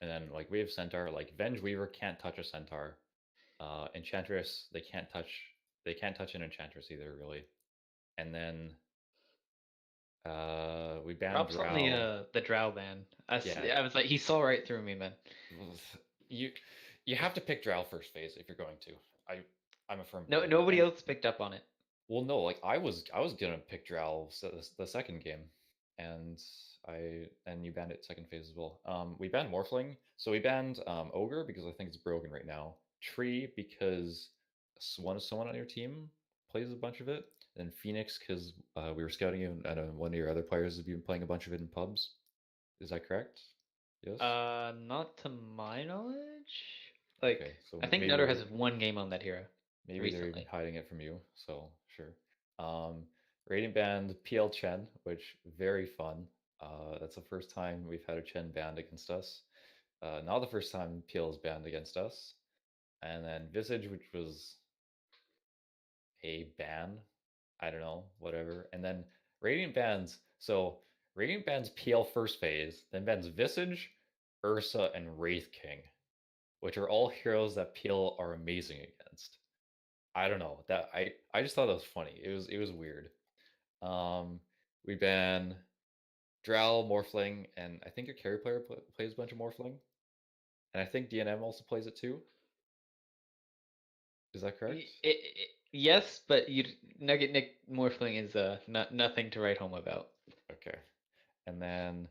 And then like we have Centaur, like Venge Weaver can't touch a Centaur. Enchantress, they can't touch an Enchantress either, really. And then we banned Props Drow. on the Drow ban. I was like, he saw right through me, man. You have to pick Drow first phase if you're going to. I'm a firm. No, nobody else picked up on it. Well, no, like I was gonna pick Drow the second game, and you banned it second phase as well. We banned Morphling, so we banned Ogre because I think it's broken right now. Tree because someone on your team plays a bunch of it, and Phoenix because we were scouting you, and one of your other players has been playing a bunch of it in pubs. Is that correct? Yes. Not to my knowledge. Like, okay, so I think Nutter has one game on that hero. Maybe recently. they're hiding it from you, so sure. Radiant banned PL Chen, which very fun. That's the first time we've had a Chen banned against us. Not the first time PL is banned against us. And then Visage, which was a ban. I don't know, whatever. And then Radiant bans. So Radiant bans PL first phase, then bans Visage, Ursa, and Wraith King, which are all heroes that PL are amazing against. I don't know, that I just thought that was funny. It was weird. We ban Drow, Morphling, and I think your carry player plays a bunch of Morphling, and I think DNM also plays it too. Is that correct? Yes, but Nugget Nick Morphling is nothing to write home about. Okay, and then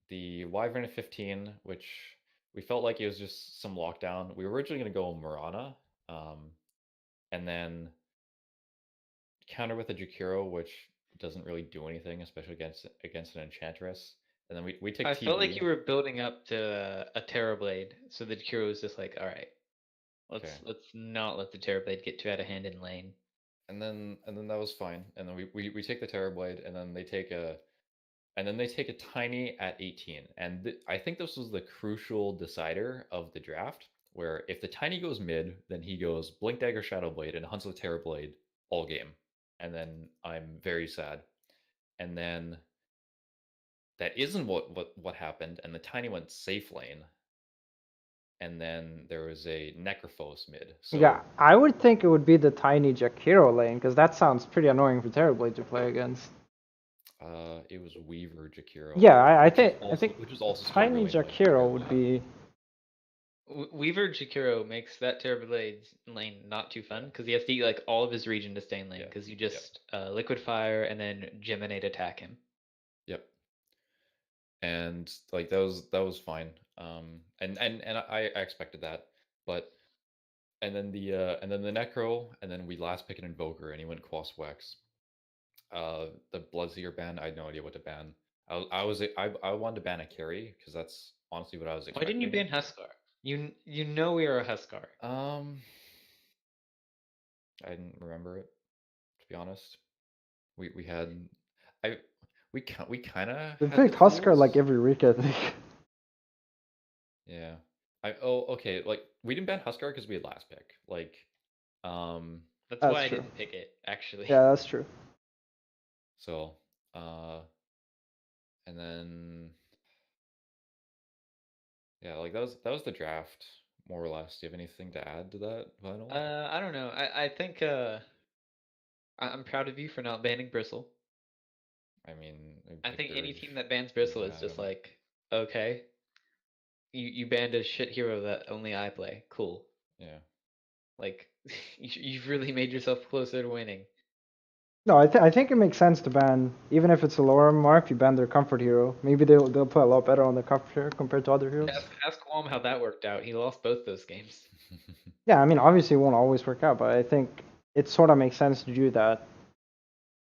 the Wyvern of 15, which we felt like it was just some lockdown. We were originally going to go Murana, and then counter with a Jakiro, which doesn't really do anything, especially against an Enchantress. And then we take. I felt like you were building up to a Terrorblade, so the Jakiro was just like, all right, let's not let the Terrorblade get too out of hand in lane. And then that was fine. And then we take the Terrorblade, and then they take a tiny at 18. And I think this was the crucial decider of the draft, where if the tiny goes mid, then he goes Blink Dagger Shadowblade and hunts the Terrorblade all game. And then I'm very sad. And then that isn't what happened, and the tiny went safe lane. And then there was a Necrophos mid. So yeah, I would think it would be the tiny Jakiro lane, because that sounds pretty annoying for Terrorblade to play against. It was Weaver Jakiro. Yeah, I think which was also tiny Jakiro would be. Weaver Jakiro makes that Terrorblade lane not too fun because he has to eat like all of his region to stay in lane because you just Liquid Fire and then Geminate attack him. Yep. And like that was fine. And I expected that, but and then the Necro, and then we last pick an Invoker, and he went Quas Wex. The Bloodseer ban, I had no idea what to ban. I wanted to ban a carry because that's honestly what I was expecting. Why didn't you ban Huskar? You know we are a Huskar. I didn't remember it, to be honest. We had we kind of. We picked Huskar like every week, I think. Yeah. Okay. Like we didn't ban Huskar because we had last pick. Like, that's why I didn't pick it actually. Yeah, that's true. So, and then Yeah, like that was the draft, more or less. Do you have anything to add to that, Vinyl? I don't know. I think I'm proud of you for not banning Bristle. I mean, I the think any Gurge team that bans is Bristle is bad. just like, okay, you banned a shit hero that only I play. Cool. Yeah. Like, you've really made yourself closer to winning. No, I think it makes sense to ban, even if it's a lower MMR, if you ban their comfort hero. Maybe they'll play a lot better on the comfort hero compared to other heroes. Ask Qualm how that worked out. He lost both those games. Yeah, I mean, obviously it won't always work out, but I think it sort of makes sense to do that.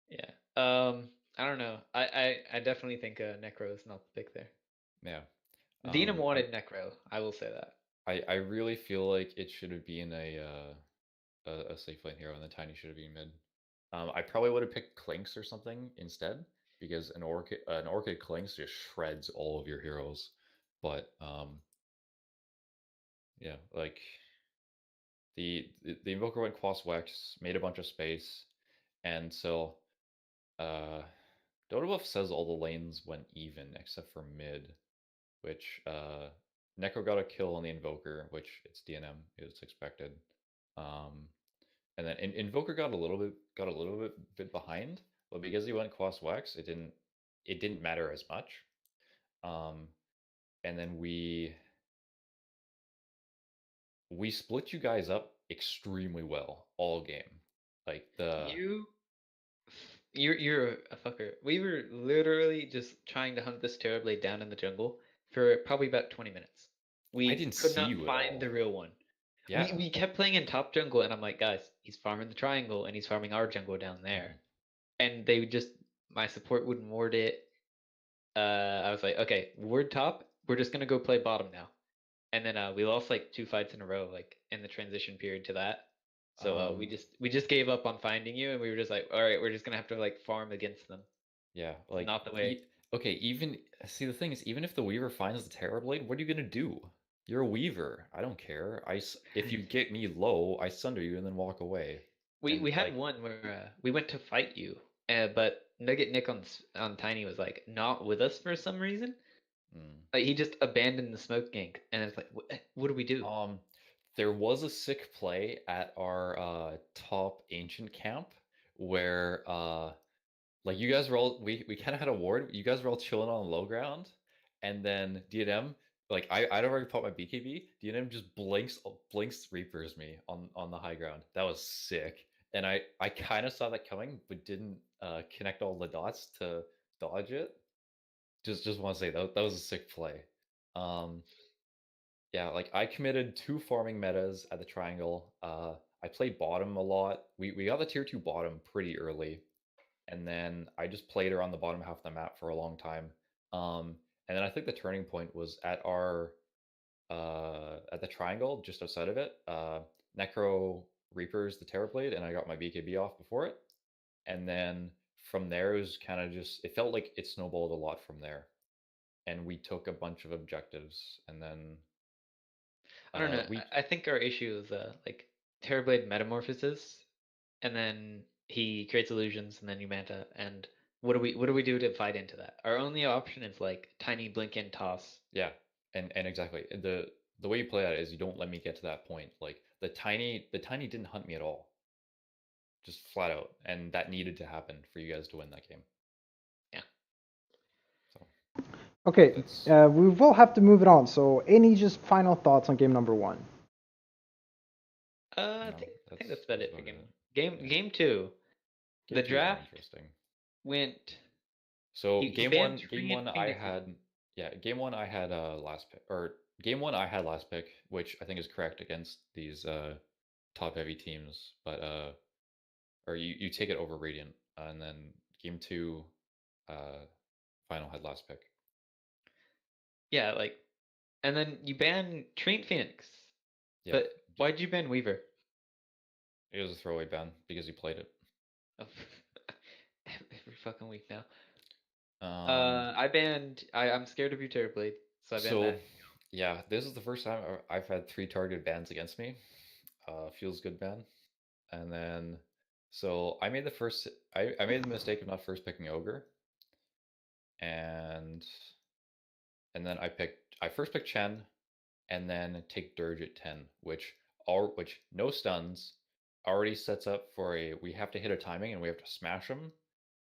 Yeah. I don't know. I definitely think Necro is not the pick there. Yeah. Deanum wanted Necro. I will say that. I really feel like it should have been a safe lane hero, and the Tiny should have been mid. I probably would have picked Clinks or something instead, because an Orchid Clinks just shreds all of your heroes. But yeah, like the Invoker went Quas Wex, made a bunch of space, and so Dotabuff says all the lanes went even except for mid, which Neko got a kill on the Invoker, which it's DNM, it's expected. And then Invoker got a little bit behind, but because he went Quas Wax, it didn't matter as much. And then we split you guys up extremely well all game. Like You're a fucker. We were literally just trying to hunt this Terrorblade down in the jungle for probably about 20 minutes. We I didn't could see not you at find all. the real one. Yeah. We kept playing in top jungle, and I'm like, guys, he's farming the triangle, and he's farming our jungle down there. And they just, my support wouldn't ward it. I was like, okay, ward top. We're just gonna go play bottom now. And then we lost like 2 fights in a row, like in the transition period to that. So we just gave up on finding you, and we were just like, all right, we're just gonna have to like farm against them. Yeah, like not the way. Okay, even see the thing is, even if the Weaver finds the Terrorblade, what are you gonna do? You're a Weaver. I don't care. If you get me low, I sunder you and then walk away. We had one where we went to fight you, but Nugget Nick on Tiny was like not with us for some reason. Like he just abandoned the smoke gank, and it's like, what do we do? There was a sick play at our top ancient camp where like you guys were all we kind of had a ward. You guys were all chilling on low ground, and then DNM like I'd already popped my BKB. DNM just blinks Reapers me on the high ground. That was sick, and I kind of saw that coming, but didn't connect all the dots to dodge it. Just want to say that was a sick play. Yeah, like I committed 2 farming metas at the triangle. I played bottom a lot. We got the tier 2 bottom pretty early, and then I just played around the bottom half of the map for a long time. And then I think the turning point was at our at the triangle just outside of it. Necro Reapers the Terrorblade, and I got my BKB off before it. And then from there it was kind of just it felt like it snowballed a lot from there. And we took a bunch of objectives, and then I don't know. I think our issue is like Terrorblade metamorphoses, and then he creates illusions, and then you manta. And what do we do to fight into that? Our only option is like tiny blink in toss. Yeah, and exactly the way you play that is you don't let me get to that point. Like the tiny didn't hunt me at all, just flat out, and that needed to happen for you guys to win that game. Yeah. So. Okay, we will have to move it on. So, any just final thoughts on game number 1? I think that's about it for game 2. The draft went. So game one I had last pick, or game 1 I had last pick, which I think is correct against these top heavy teams, but or you take it over Radiant, and then game 2 final had last pick. Yeah, like, and then you ban Treant Phoenix. Yeah. But why'd you ban Weaver? It was a throwaway ban because he played it. Oh. Every fucking week now. I banned. I'm scared of you, Terrorblade. So I banned that. Yeah, this is the first time I've had 3 targeted bans against me. Feels good ban. And then, so I made I made the mistake of not first picking Ogre. And then I first picked Chen, and then take Dirge at 10, which no stuns, already sets up for we have to hit a timing and we have to smash them,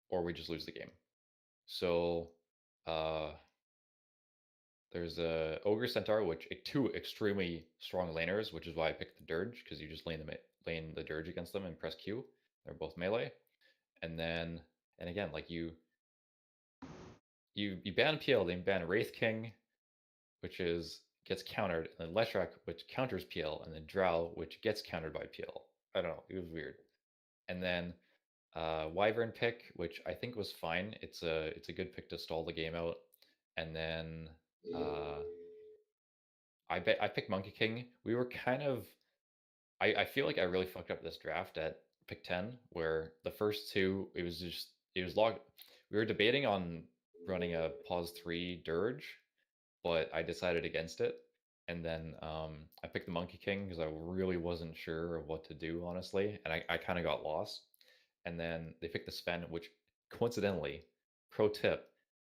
or we just lose the game. So there's a Ogre Centaur, which two extremely strong laners, which is why I picked the Dirge, because you just lane the Dirge against them and press Q. They're both melee. And again, like you ban PL, then ban Wraith King, which gets countered, and then Leshrac, which counters PL, and then Drow, which gets countered by PL. I don't know, it was weird. And then Wyvern pick, which I think was fine. It's a good pick to stall the game out. And then I picked Monkey King. We were kind of I feel like I really fucked up this draft at pick 10, where the first two it was logged. We were debating on running a pause 3 Dirge, but I decided against it. And then I picked the Monkey King because I really wasn't sure of what to do, honestly, and I kind of got lost. And then they picked the Sven, which coincidentally, pro tip,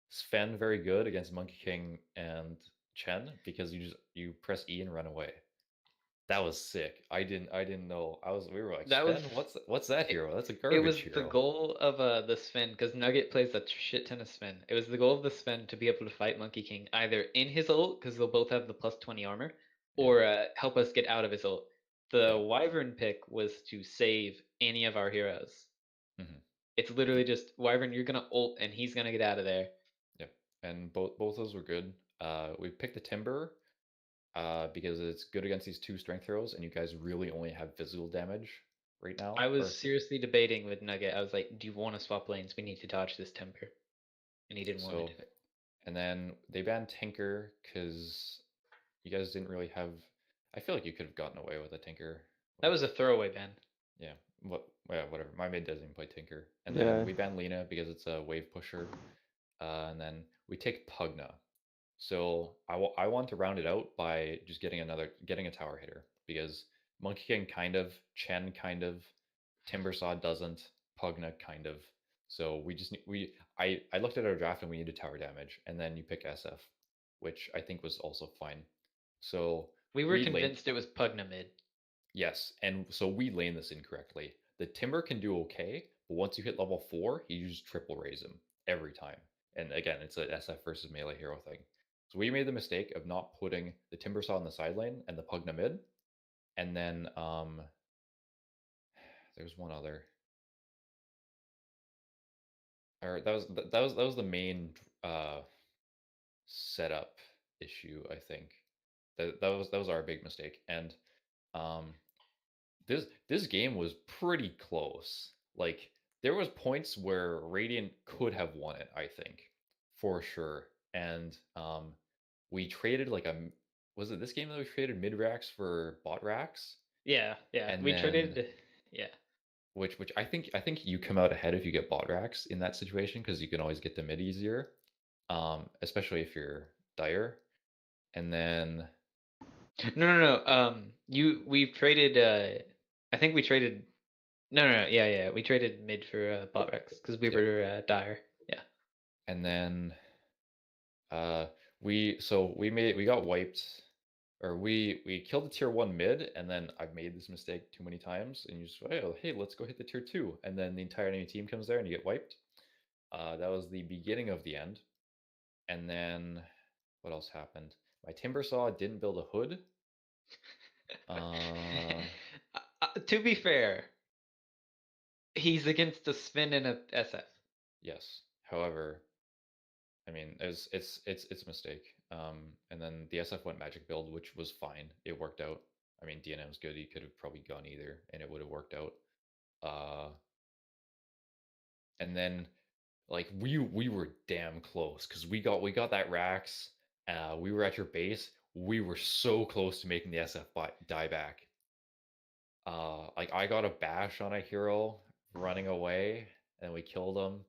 Sven very good against Monkey King and Chen because you press E and run away. That was sick. I didn't know. We were like, That Sven, was what's that hero? That's a It garbage was hero. the goal of the Sven, because Nugget plays a shit ton of Sven. It was the goal of the Sven to be able to fight Monkey King either in his ult, because they'll both have the plus 20 armor, or help us get out of his ult. The Wyvern pick was to save any of our heroes. Mhm. It's literally just Wyvern, you're gonna ult and he's gonna get out of there. Yep, and both those were good. We picked the Timber because it's good against these two strength heroes, and you guys really only have physical damage right now. I was seriously debating with Nugget. I was like, do you want to swap lanes? We need to dodge this Timber. And he didn't want to do it. And then they banned Tinker because you guys didn't really have. I feel like you could have gotten away with a Tinker. That was a throwaway ban. Yeah, whatever. My mid doesn't even play Tinker. And then we ban Lina because it's a wave pusher. And then we take Pugna. So I want to round it out by just getting a tower hitter, because Monkey King kind of, Chen kind of, Timbersaw doesn't, Pugna kind of. So I looked at our draft and we needed tower damage, and then you pick SF, which I think was also fine. So we were convinced it was Pugna mid. Yes, and so we lane this incorrectly. The Timber can do okay, but once you hit level 4, you just triple raise him every time. And again, it's a SF versus melee hero thing. So we made the mistake of not putting the Timbersaw in the side lane and the Pugna mid. And then there's one other. Or that was the main setup issue, I think. That was our big mistake. And this game was pretty close. Like, there was points where Radiant could have won it, I think, for sure. And we traded was it this game that we traded mid racks for bot racks? Yeah. And we traded, yeah. Which I think you come out ahead if you get bot racks in that situation, because you can always get the mid easier, especially if you're dire. And then no. We've traded. I think we traded. No. Yeah. We traded mid for bot racks because we were dire. Yeah. And then we got wiped, or we killed the tier 1 mid, and then I've made this mistake too many times, and you just hey, let's go hit the tier 2, and then the entire enemy team comes there and you get wiped. That was the beginning of the end. And then what else happened? My Timbersaw didn't build a hood. To be fair, he's against a Sven and a SF. Yes. However, I mean, it's a mistake. And then the SF went magic build, which was fine. It worked out. I mean, DNM's good. He could have probably gone either, and it would have worked out. And then, like, we were damn close, because we got that Rax. We were at your base. We were so close to making the SF die back. Like, I got a bash on a hero running away, and we killed him.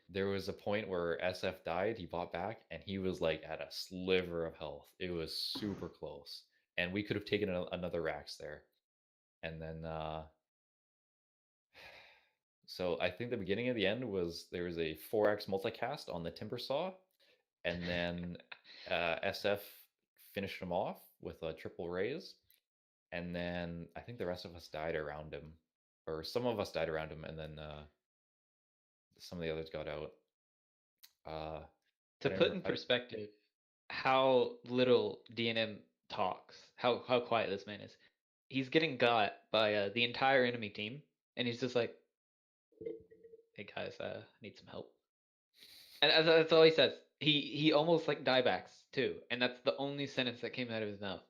There was a point where SF died, he bought back, and he was like at a sliver of health. It was super close, and we could have taken another Rax there. And then so I think the beginning of the end was there was a 4x multicast on the Timbersaw, and then SF finished him off with a triple raise, and then I think the rest of us died around him, or some of us died around him, and then some of the others got out. To put in perspective how little DNM talks, how quiet this man is, he's getting got by the entire enemy team, and he's just like, "Hey guys, I need some help." And that's all he says. He almost like diebacks too, and that's the only sentence that came out of his mouth.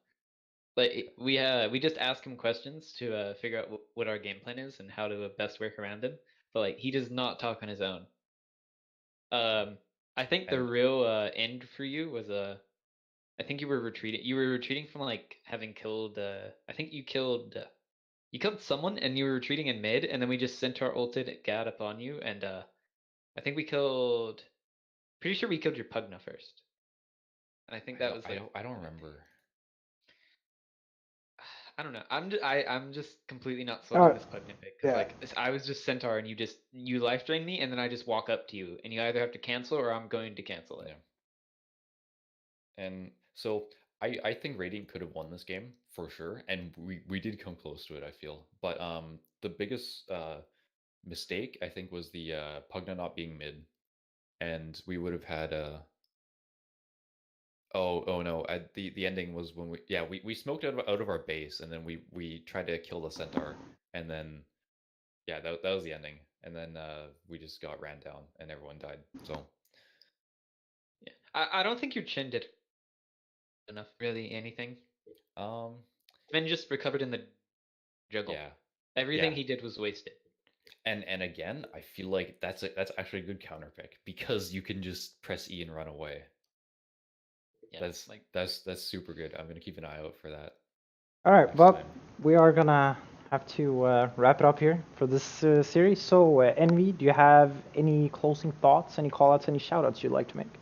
Like we just ask him questions to figure out what our game plan is and how to best work around him. But like he does not talk on his own. I think the real end for you was I think you were retreating. You were retreating from like having killed. I think you killed someone, and you were retreating in mid, and then we just Centaur ulted Gad upon you, and I think we killed. Pretty sure we killed your Pugna first. And I think that was like. I don't remember. I don't know. I'm just completely not sweating this Pugna pick because like I was just Centaur, and you life drain me, and then I just walk up to you, and you either have to cancel or I'm going to cancel it. Yeah. And so I think Radiant could have won this game for sure, and we did come close to it, I feel. But the biggest mistake I think was the Pugna not being mid, and we would have had oh no, the ending was when we smoked out of our base, and then we tried to kill the Centaur, and then that was the ending, and then we just got ran down and everyone died. So yeah, I don't think your Chin did enough really anything. Ben just recovered in the juggle. Yeah. Everything he did was wasted. And again, I feel like that's actually a good counter pick because you can just press E and run away. Yeah, that's super good. I'm gonna keep an eye out for that. All right, well, we are gonna have to wrap it up here for this series. So, Envy, do you have any closing thoughts, any callouts, any shoutouts you'd like to make?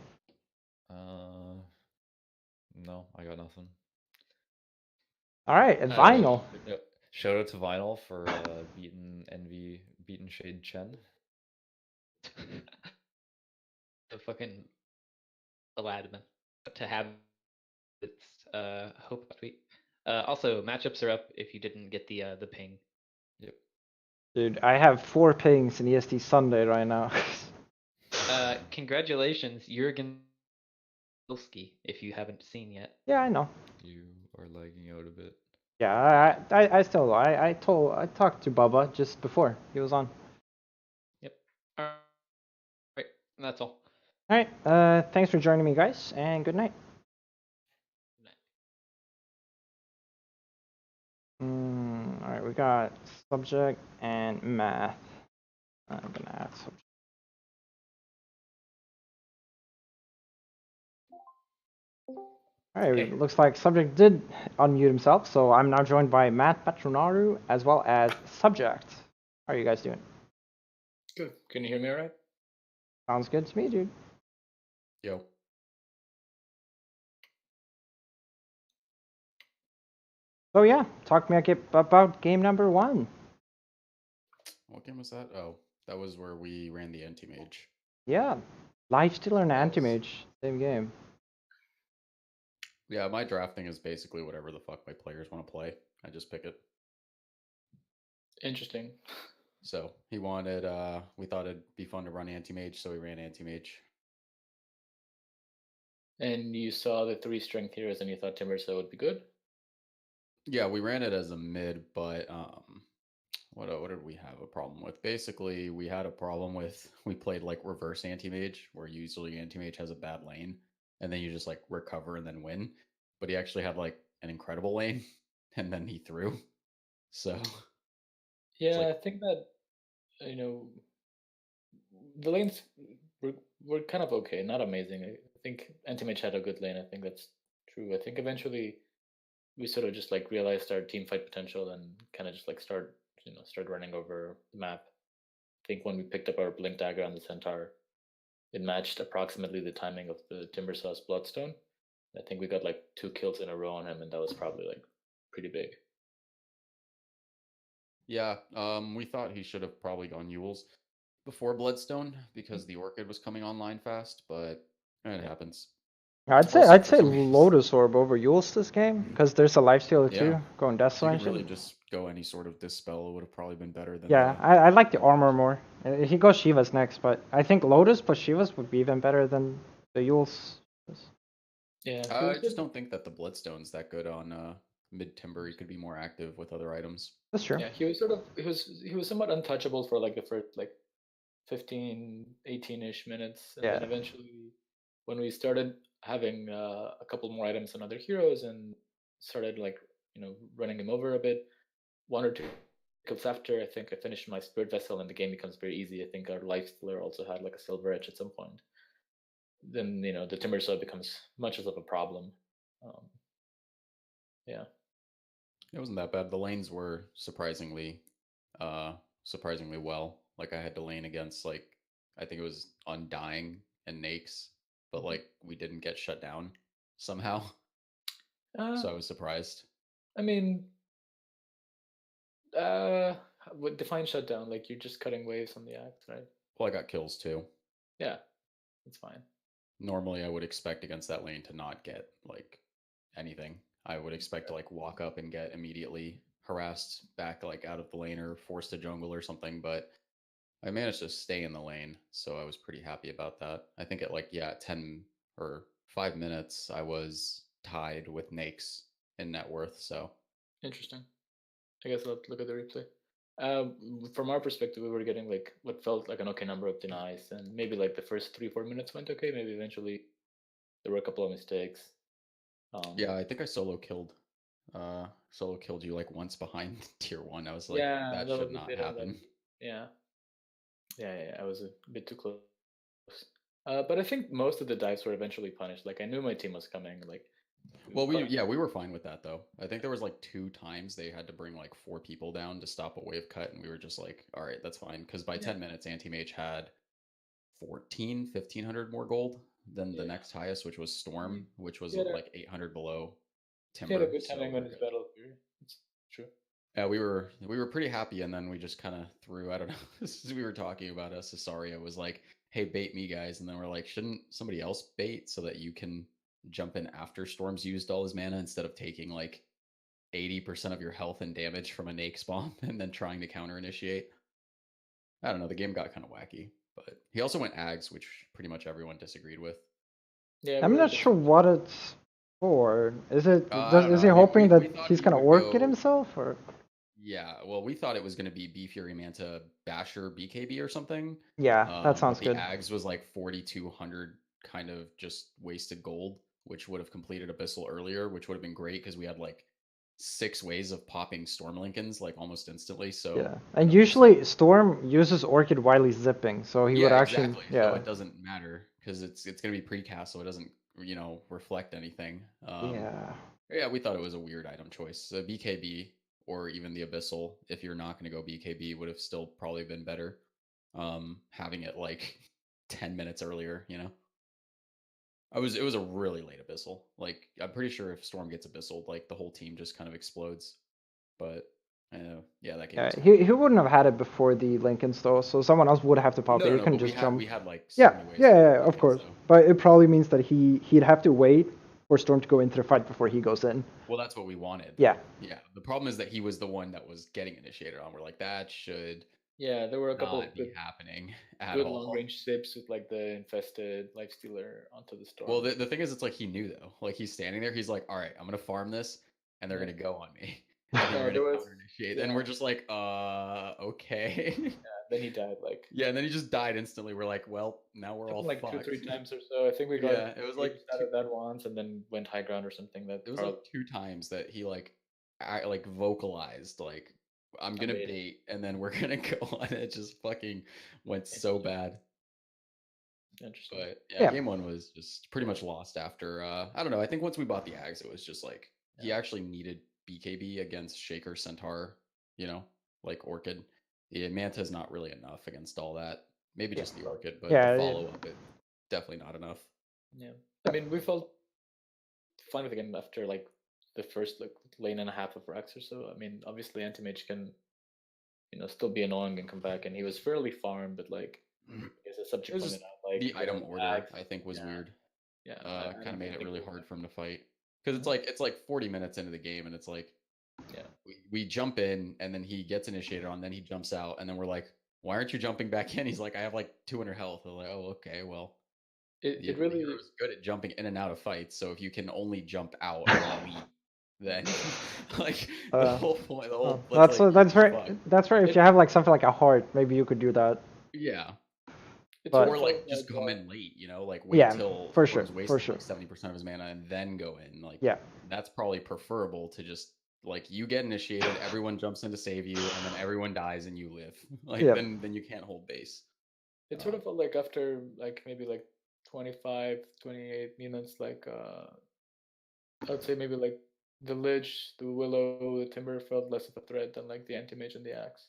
No, I got nothing. All right, and Vinyl. Shout out to Vinyl for beating Envy, beating Shade Chen. The fucking Aladdin to have its hope tweet. Also, matchups are up if you didn't get the ping. Yep. Dude, I have 4 pings in EST Sunday right now. Congratulations, Jurgen Bilski, if you haven't seen yet. Yeah, I know. You are lagging out a bit. Yeah, I still I talked to Bubba just before he was on. Yep. All right, that's all. All right. Thanks for joining me, guys, and good night. All right, we got subject and math. I'm gonna add subject. All right, it looks like subject did unmute himself, so I'm now joined by Matt Patronaru as well as subject. How are you guys doing? Good. Can you hear me all right? Sounds good to me, dude. Yo. So yeah, talk to me about game number 1. What game was that? Oh, that was where we ran the anti-mage. Yeah, Lifestealer and anti-mage, same game. Yeah, my drafting is basically whatever the fuck my players want to play. I just pick it. Interesting. So he wanted, we thought it'd be fun to run anti-mage, so we ran anti-mage. And you saw the 3 strength heroes and you thought Timbersaw would be good? Yeah, we ran it as a mid, but what did we have a problem with? Basically, we had a problem with, we played like reverse anti-mage, where usually anti-mage has a bad lane, and then you just like recover and then win. But he actually had like an incredible lane, and then he threw. So yeah, like, I think that the lanes were kind of okay, not amazing. I think anti-mage had a good lane. I think that's true. I think eventually we sort of just like realized our team fight potential and kind of just like start running over the map. I think when we picked up our blink dagger on the Centaur, it matched approximately the timing of the Timbersaw's Bloodstone. I think we got like 2 kills in a row on him, and that was probably like pretty big. Yeah, we thought he should have probably gone Yules before Bloodstone because the Orchid was coming online fast, but it happens. I'd Also, say for some reason, Lotus Orb over Eul's this game because there's a lifestealer yeah, too going Death if you could Dimension. really just go any sort of dispel, it would have probably been better than Yeah, the. I like the armor more. He goes Shiva's next, but I think Lotus plus Shiva's would be even better than the Eul's. Yeah, I just don't think that the Bloodstone's that good on mid timber. He could be more active with other items. That's true. Yeah, he was sort of he was somewhat untouchable for like the first like 15, 18-ish minutes, and Yeah. then eventually, when we started having a couple more items on other heroes and started like running him over a bit, 1 or 2 kills after, I think I finished my Spirit Vessel, and the game becomes very easy. I think our Lifestealer also had like a Silver Edge at some point. Then the Timber Sword becomes much less of a problem. Yeah. It wasn't that bad. The lanes were surprisingly well. Like I had to lane against like I think it was Undying and Nakes, but like we didn't get shut down somehow. So I was surprised. I mean, what define shutdown? Like you're just cutting waves on the axe, right? Well, I got kills too. Yeah, it's fine. Normally, I would expect against that lane to not get like anything. I would expect to like walk up and get immediately harassed back like out of the lane or forced to jungle or something, but I managed to stay in the lane, so I was pretty happy about that. I think at like 10 or 5 minutes I was tied with Nakes in net worth, so Interesting. I guess I'll have to look at the replay. From our perspective, we were getting like what felt like an okay number of denies, and maybe like the first 3-4 minutes went okay. Maybe eventually there were a couple of mistakes. Yeah, I think I solo killed you like once behind tier 1. I was like, yeah, that that should was a not bit of happen. like, yeah, I was a bit too close. But I think most of the dives were eventually punished. Like I knew my team was coming. Like, Well, we were fine with that though. I think there was like 2 times they had to bring like 4 people down to stop a wave cut, and we were just like, all right, that's fine. Because by 10 minutes, Anti-Mage had 1,500 more gold than the next highest, which was Storm, which was like 800 below he had a Timber. good timing on his battle period. It's true. Yeah, we were pretty happy, and then we just kind of threw. I don't know. As we were talking about us, Cesaria was like, "Hey, bait me, guys," and then we're like, "Shouldn't somebody else bait so that you can jump in after Storm's used all his mana instead of taking like 80% of your health and damage from a Nake's bomb and then trying to counter initiate?" I don't know. The game got kind of wacky, but he also went Ags, which pretty much everyone disagreed with. Yeah, I'm not sure what it's for. Is it? Is he I mean, hoping we that thought he's he gonna would orc it go- himself, or? Yeah, well, we thought it was going to be B Fury Manta Basher BKB or something. Yeah, that sounds but good. the Ags was like 4,200 kind of just wasted gold, which would have completed Abyssal earlier, which would have been great because we had like 6 ways of popping Storm Lincolns like almost instantly. So Yeah, and usually Storm uses Orchid while he's zipping, so he would actually. exactly. Yeah. So it doesn't matter because it's going to be precast, so it doesn't reflect anything. Yeah, we thought it was a weird item choice. BKB or even the Abyssal, if you're not going to go BKB, would have still probably been better. Having it like 10 minutes earlier, It was a really late Abyssal. Like I'm pretty sure if Storm gets Abyssal, like the whole team just kind of explodes. But yeah, that game. Yeah, Was he wouldn't have had it before the Lincolns though, so someone else would have to pop it. No, He couldn't but just jump. we had like so many ways. Yeah, of course. But it probably means that he'd have to wait for Storm to go into the fight before he goes in. Well, that's what we wanted. Yeah. Yeah. The problem is that he was the one that was getting initiated on. We're like, that should. Yeah, there were a couple of be happening at good all. long range sips with like the infested Lifestealer onto the Storm. Well, the thing is, it's like he knew though. Like he's standing there, he's like, all right, I'm gonna farm this, and they're gonna go on me. And they're gonna counter initiate, and we're just like, okay. Yeah, then he died like. Yeah, and then he just died instantly. We're like, well, now we're all like fucked. 2-3 times or so. I think we got. Yeah, it was like out of that once, and then went high ground or something. That it was like 2 times that he like vocalized like, I'm gonna bait, and then we're gonna go on. It just fucking went so bad. Interesting. But yeah, game 1 was just pretty much lost after. I don't know. I think once we bought the Ags, it was just like he actually needed BKB against Shaker Centaur. Like Orchid. The Manta's not really enough against all that. Maybe just the Orchid, but the follow up, it definitely not enough. Yeah, I mean, we felt fine with the game after like the first like lane and a half of Rax or so. I mean, obviously Anti-Mage can, still be annoying and come back, and he was fairly farmed, but like, as a subject pointed out, like the item order I think was weird. Yeah, kind of made it really hard for him to fight because Mhm. it's like 40 minutes into the game and it's like Yeah. we jump in and then he gets initiated on, then he jumps out, and then we're like, why aren't you jumping back in? He's like, I have like 200 health. We're like, oh, okay, well, It the really hero's good at jumping in and out of fights, so if you can only jump out and leave, then like the Uh, whole point, the whole that's like that's you're right. fucked. That's right. If it you have like something like a heart, maybe you could do that. Yeah. it sort But of Or felt like just like come in late, like wait yeah, till for sure, someone's for wasted sure. like 70% of his mana and then go in. Like Yeah. that's probably preferable to just like you get initiated, everyone jumps in to save you, and then everyone dies and you live. Like Yeah. then you can't hold base. it sort of felt like after like maybe like 25, 28 minutes, like I would say maybe like the Lich, the Willow, the Timber felt less of a threat than like the Anti-Mage and the Axe.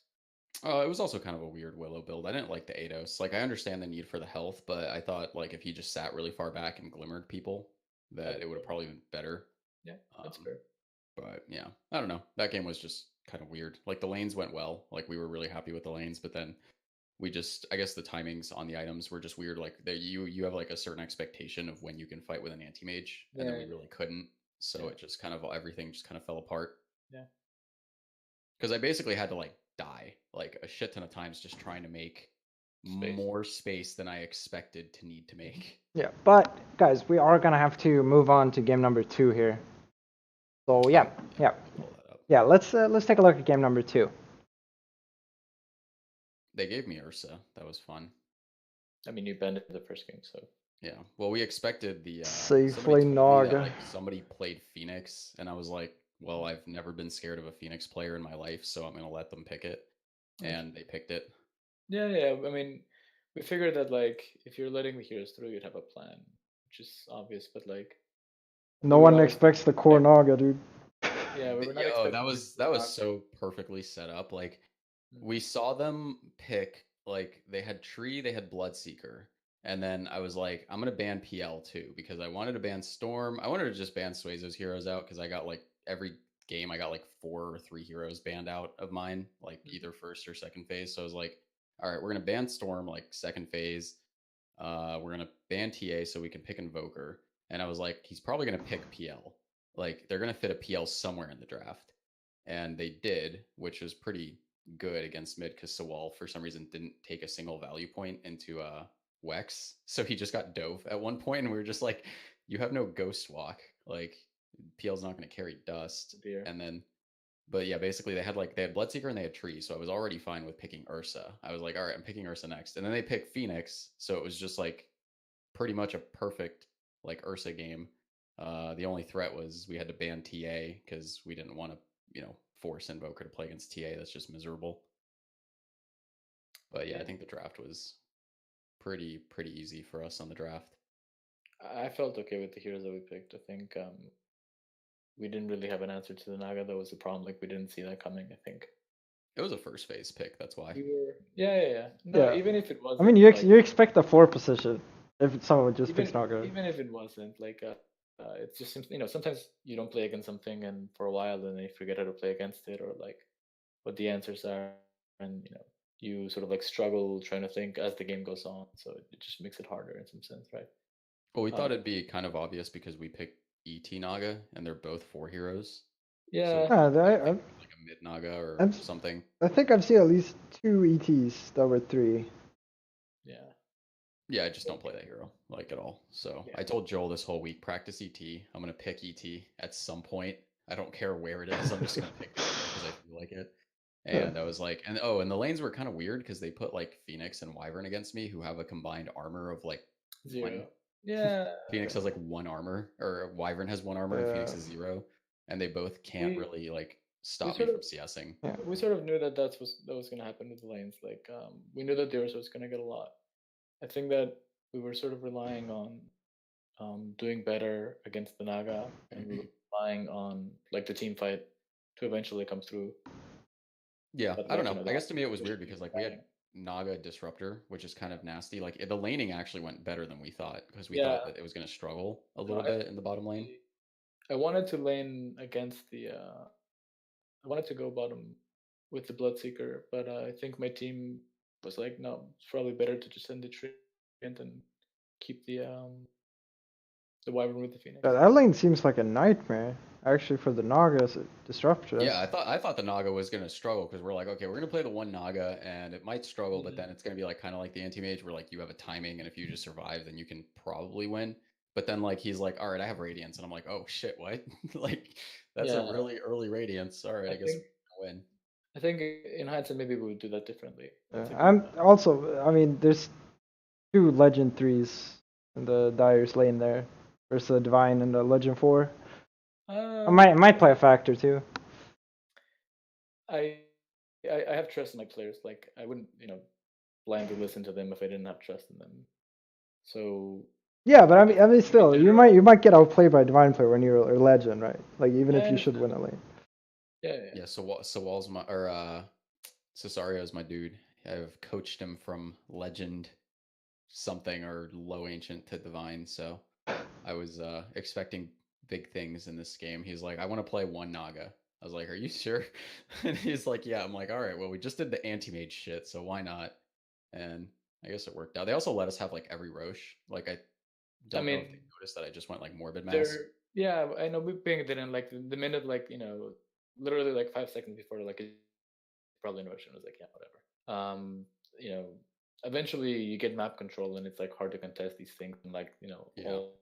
It was also kind of a weird Willow build. I didn't like the Ados. Like I understand the need for the health, but I thought like if he just sat really far back and glimmered people, that it would have probably been better. Yeah, that's Um, fair. But yeah, I don't know. That game was just kind of weird. Like the lanes went well. Like we were really happy with the lanes, but then we just I guess the timings on the items were just weird. Like there you have like a certain expectation of when you can fight with an anti-mage, and then Yeah, we really couldn't. So yeah, it just kind of everything just kind of fell apart. yeah. Because I basically had to like die like a shit ton of times just trying to make Space. more space than I expected to need to make. Yeah. But guys, we are gonna have to move on to game number 2 here. So yeah, Oh, yeah, pull that up. yeah. Let's take a look at game number 2. They gave me Ursa. That was fun. I mean, you banned it the first game, so Yeah. Well, we expected the Safely somebody told me that Naga. like somebody played Phoenix, and I was like, well, I've never been scared of a Phoenix player in my life, so I'm gonna let them pick it, and they picked it. yeah, yeah. I mean, we figured that like if you're letting the heroes through, you'd have a plan, which is obvious. But like, No we were one not expects the core Naga, dude. yeah, we were not Yo, expecting that was so perfectly set up. Like we saw them pick like they had Tree, they had Bloodseeker, and then I was like, I'm gonna ban PL too because I wanted to ban Storm. I wanted to just ban Suezo's heroes out because I got like every game I got like 4 or 3 heroes banned out of mine, like either first or second phase. So I was like, all right, we're gonna ban Storm like second phase. We're gonna ban TA so we can pick Invoker. And I was like, he's probably gonna pick PL. Like they're gonna fit a PL somewhere in the draft. And they did, which was pretty good against mid because Sawal for some reason didn't take a single value point into Wex. So he just got dove at one point, and we were just like, you have no ghost walk. Like PL's not gonna carry dust. Dear. And then but yeah, basically they had Bloodseeker and they had Tree, so I was already fine with picking Ursa. I was like, all right, I'm picking Ursa next. And then they picked Phoenix, so it was just like pretty much a perfect like Ursa game. The only threat was we had to ban TA because we didn't want to, force Invoker to play against TA. That's just miserable. But yeah, I think the draft was pretty easy for us on the draft. I felt okay with the heroes that we picked. I think we didn't really have an answer to the Naga. That was the problem. Like we didn't see that coming. I think It was a first phase pick, that's why. we were. Yeah. No, Yeah. even if it I wasn't. mean, like, you expect the 4 position if someone just picks Naga. even if it wasn't, like it's just sometimes you don't play against something, and for a while, then you forget how to play against it, or like what the answers are, and you sort of like struggle trying to think as the game goes on. So it just makes it harder in some sense, right? Well, we thought it'd be kind of obvious because we picked ET Naga, and they're both 4 heroes. Yeah. So I like a mid Naga or something. I think I've seen at least 2 ETs that were 3. Yeah. Yeah, I just don't play that hero like at all. So I told Joel this whole week, practice ET. I'm gonna pick ET at some point. I don't care where it is. I'm just gonna pick the hero because I feel like it. And I was like, and the lanes were kind of weird because they put like Phoenix and Wyvern against me, who have a combined armor of like 0. 1. Yeah. Phoenix has like 1 armor, or Wyvern has 1 armor, and Phoenix is 0, and they both can't really like stop me from CSing. We sort of knew that that was going to happen with the lanes. Like we knew that theirs was going to get a lot. I think that we were sort of relying on doing better against the Naga, and we were relying on like the team fight to eventually come through. Yeah, But, I don't like, know. I guess to me it was weird because like we had planning. Naga Disruptor, which is kind of nasty. Like the laning actually went better than we thought because we thought that it was going to struggle a little bit in the bottom lane. I wanted to lane against the. I wanted to go bottom with the Bloodseeker, but I think my team was like, no, it's probably better to just send the Treant and keep the the Wyvern with the Phoenix. That lane seems like a nightmare, actually, for the Nagas disruptor. Yeah, I thought the Naga was gonna struggle because we're like, okay, we're gonna play the one Naga and it might struggle, but then it's gonna be like kind of like the anti-mage where like you have a timing and if you just survive, then you can probably win. But then like he's like, all right, I have Radiance, and I'm like, oh shit, what? Like that's a really early Radiance. All right, I guess we're gonna win. I think in hindsight, maybe we would do that differently. I'm also, I mean, there's 2 Legend 3s in the Dyer's lane there versus the Divine and the Legend 4. I might play a factor too. I have trust in my players. Like I wouldn't, blindly listen to them if I didn't have trust in them. So yeah, but I mean, still, you might get outplayed by a Divine player when you're a Legend, right? Like even if you should win a lane. Yeah. So Walls my Cesario's my dude. I've coached him from Legend something or low ancient to divine, so I was expecting big things in this game. He's like, I want to play one Naga. I was like, are you sure? And he's like, yeah. I'm like, all right, well, we just did the anti-mage shit, so why not? And I guess it worked out. They also let us have like every Roche. Like I don't know if they noticed that I just went like Morbid Mass. Yeah, I know Ping didn't like the minute like literally like 5 seconds before like it probably in Russian. I was like, yeah, whatever. Eventually you get map control and it's like hard to contest these things and like all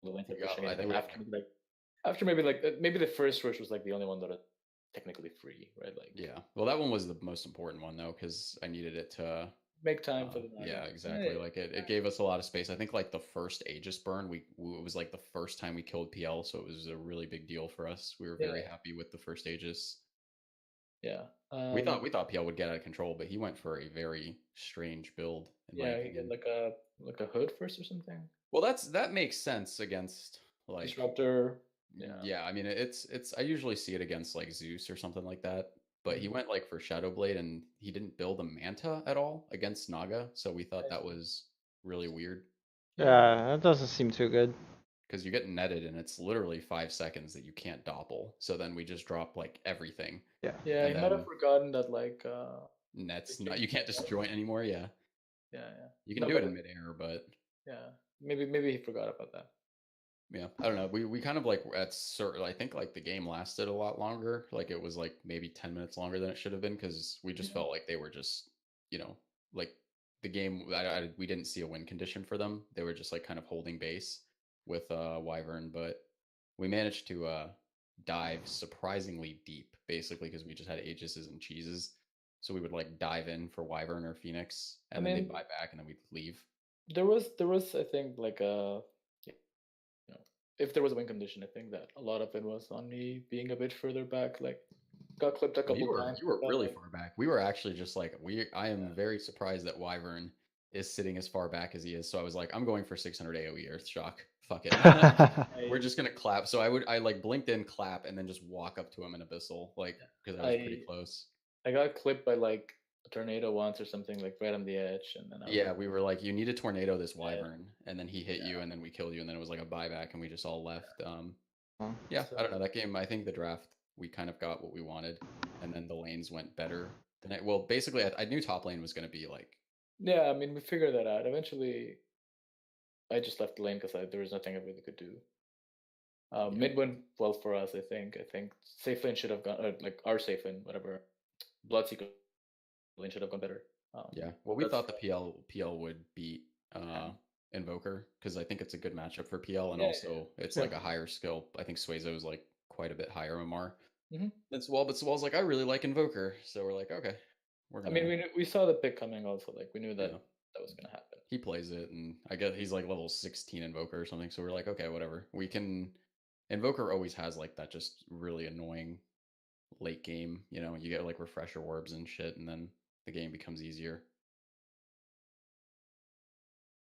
the lanes are pushing it. Like, after maybe the first rush was like the only one that was technically free, right? Like well, that one was the most important one though because I needed it to make time for the yeah, exactly. Like it gave us a lot of space. I think like the first Aegis burn, it was like the first time we killed PL, so it was a really big deal for us. We were very happy with the first Aegis. Yeah. We thought PL would get out of control, but he went for a very strange build. He did like a hood first or something. Well, that makes sense against like Disruptor. Yeah, I mean it's I usually see it against like Zeus or something like that. But he went like for Shadowblade and he didn't build a Manta at all against Naga, so we thought that was really weird. Yeah, that doesn't seem too good. Because you get netted and it's literally 5 seconds that you can't doppel. So then we just drop like everything. Yeah. Yeah, he might have forgotten that like nets you can't just join anymore. Yeah. Yeah. You can do it in midair, but yeah, maybe he forgot about that. Yeah, I don't know. We kind of like at certain. I think like the game lasted a lot longer. Like it was like maybe 10 minutes longer than it should have been because we just felt like they were just like the game. We didn't see a win condition for them. They were just like kind of holding base with Wyvern, but we managed to dive surprisingly deep, basically because we just had Aegises and cheeses. So we would like dive in for Wyvern or Phoenix, and then they'd buy back, and then we'd leave. There was I think like if there was a win condition, I think that a lot of it was on me being a bit further back. Like got clipped a couple times. You were really far back. We were actually just like I am very surprised that Wyvern is sitting as far back as he is. So I was like, I'm going for 600 AoE Earth Shock. Fuck it. We're just gonna clap. So I like blinked in, clap, and then just walk up to him in Abyssal, like because I was pretty close. I got clipped by like a tornado once or something, like right on the edge, and then we were like, you need to tornado this Wyvern, and then he hit you, and then we killed you, and then it was like a buyback, and we just all left. I don't know, that game. I think the draft we kind of got what we wanted, and then the lanes went better. Well, basically, I knew top lane was going to be like. Yeah, I mean, we figured that out. Eventually, I just left the lane because there was nothing I really could do. Mid went well for us, I think. I think safe lane should have gone, like our safe lane, whatever. Bloodseeker lane should have gone better. Well, we thought the PL would beat Invoker because I think it's a good matchup for PL, and also it's like a higher skill. I think Suezo is like quite a bit higher MMR than Swall, but Swall's like, I really like Invoker, so we're like, okay, we're gonna. I mean, we saw the pick coming also. Like we knew that that was gonna happen. He plays it, and I guess he's like level 16 Invoker or something. So we're like, okay, whatever. We can. Invoker always has like that just really annoying late game. You get like refresher orbs and shit, and then the game becomes easier.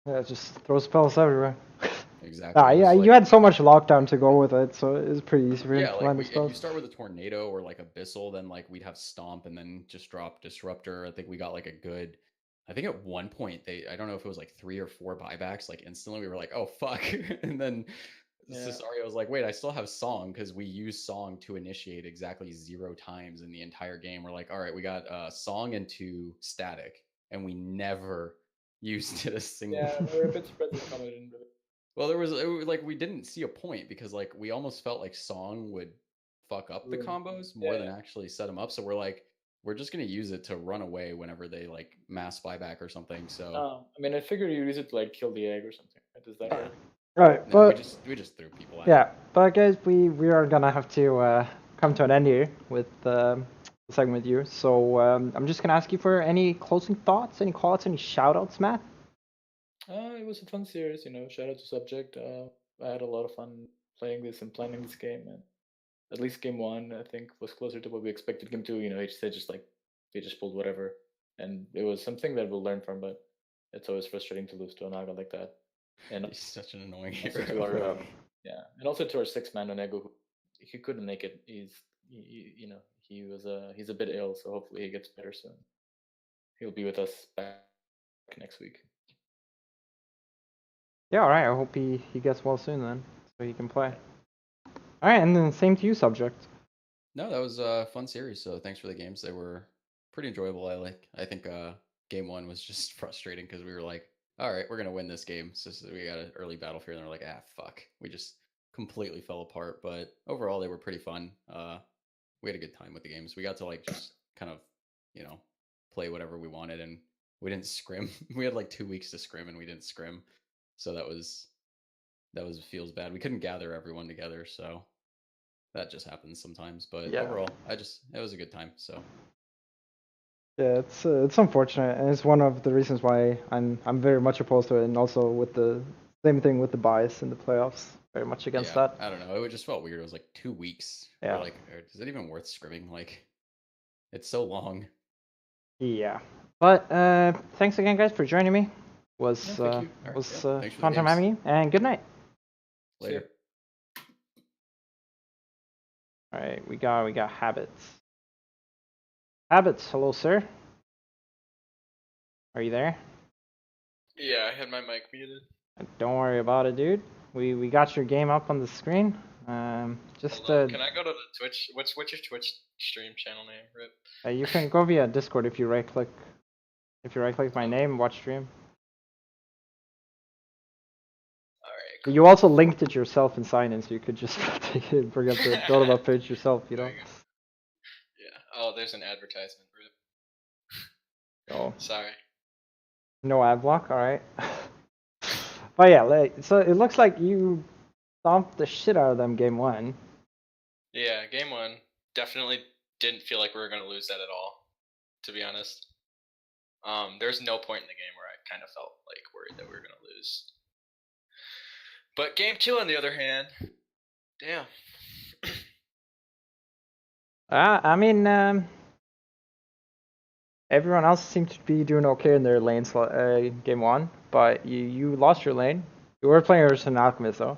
Yeah, just throw spells everywhere. Exactly. You had so much lockdown to go with it, so it was pretty easy for you to land the spells. If you start with a tornado or like Abyssal, then like we'd have Stomp and then just drop Disruptor. I think we got like a good. I think at one point I don't know if it was like 3 or 4 buybacks, like instantly we were like, oh fuck, and then Cesario was like, wait, I still have Song because we used Song to initiate exactly 0 times in the entire game. We're like, all right, we got Song into Static, and we never used it a single. Yeah, we were a bit surprised it didn't really Well, we didn't see a point because like we almost felt like Song would fuck up the combos more than actually set them up. So we're just gonna use it to run away whenever they like mass buyback or something. So I mean, I figured you use it to like kill the egg or something. Does that work? Right, no, but we just threw people at yeah, it. but guys, we are gonna have to come to an end here with the segment with you. So I'm just gonna ask you for any closing thoughts, any callouts, any shoutouts, Matt. It was a fun series, you know. Shout out to Subject. I had a lot of fun playing this and planning this game, and at least game one, I think, was closer to what we expected. Game two, you know, he said just like they just pulled whatever, and it was something that we'll learn from. But it's always frustrating to lose to a Naga like that. And He's such an annoying also hero. to our and also to our 6-man Onego, who he couldn't make it. You know, he's a bit ill, so hopefully he gets better soon. He'll be with us back next week. Yeah, all right. I hope he gets well soon then, so he can play. All right, and then same to you, Subject. No, that was a fun series. So thanks for the games. They were pretty enjoyable. I think game one was just frustrating because we were like, all right, we're gonna win this game. So we got an early battlefield, and we're like, fuck. We just completely fell apart. But overall, they were pretty fun. We had a good time with the games. We got to like just kind of, you know, play whatever we wanted, and we didn't scrim. We had like 2 weeks to scrim, and we didn't scrim. So that was feels bad. We couldn't gather everyone together, so that just happens sometimes. But overall, it was a good time. So yeah, it's unfortunate, and it's one of the reasons why I'm very much opposed to it, and also with the same thing with the bias in the playoffs, very much against that. I don't know. It just felt weird. It was like 2 weeks. Yeah. We're like, is it even worth scrimming? Like, it's so long. Yeah, but thanks again, guys, for joining me. Was fun time having you, and good night. Later. All right, we got Habits. Habits, hello, sir. Are you there? Yeah, I had my mic muted. Don't worry about it, dude. We got your game up on the screen. Just Can I go to the Twitch? What's your Twitch stream channel name, Rip? you can go via Discord if you right click. If you right click my name, watch stream. Alright. Cool. You also linked it yourself in sign in, so you could just take it, bring up the build up page yourself. You know. Yeah. Oh, there's an advertisement, Rip. Oh. Sorry. No ad block. All right. But yeah, so it looks like you stomped the shit out of them game one. Yeah, game one definitely didn't feel like we were gonna lose that at all, to be honest. There's no point in the game where I kind of felt like worried that we were gonna lose. But game two, on the other hand, damn. I mean, everyone else seemed to be doing okay in their lanes game one, but you lost your lane. You were playing as an Alchemist though.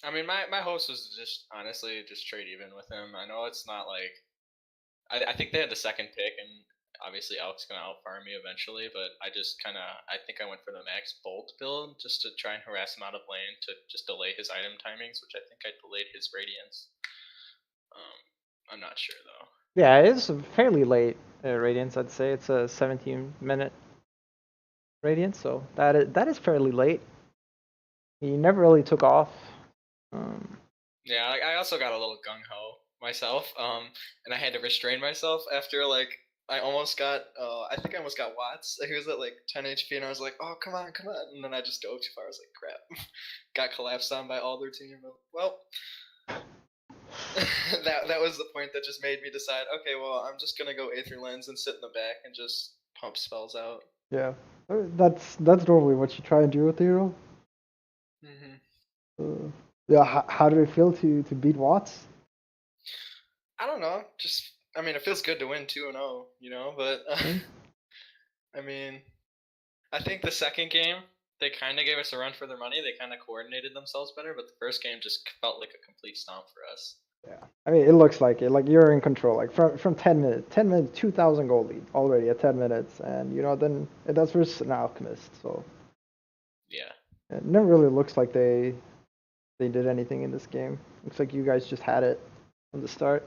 I mean, my host was just honestly just trade even with him. I know it's not like I think they had the second pick, and obviously Alc's gonna outfarm me eventually. But I think I went for the max bolt build just to try and harass him out of lane to just delay his item timings, which I think I delayed his radiance. I'm not sure though. Yeah, it's a fairly late radiance. I'd say it's a 17-minute radiance, so that is fairly late. He never really took off. Yeah, I also got a little gung ho myself, and I had to restrain myself after like I almost got I think I almost got Watts. He was at like 10 HP, and I was like, oh come on, and then I just dove too far. I was like, crap, got collapsed on by all their team. Well, that was the point that just made me decide. Okay, well, I'm just gonna go Aether Lens and sit in the back and just pump spells out. Yeah, that's normally what you try and do with the hero. Yeah, how did it feel to beat Watts? I don't know. Just, I mean, it feels good to win 2-0, you know. But I mean, I think the second game they kind of gave us a run for their money. They kind of coordinated themselves better, but the first game just felt like a complete stomp for us. Yeah, I mean, it looks like it. Like you're in control. Like from 10 minutes, 2,000 gold lead already at 10 minutes, and you know then that's versus an Alchemist. So yeah, it never really looks like they did anything in this game. Looks like you guys just had it from the start.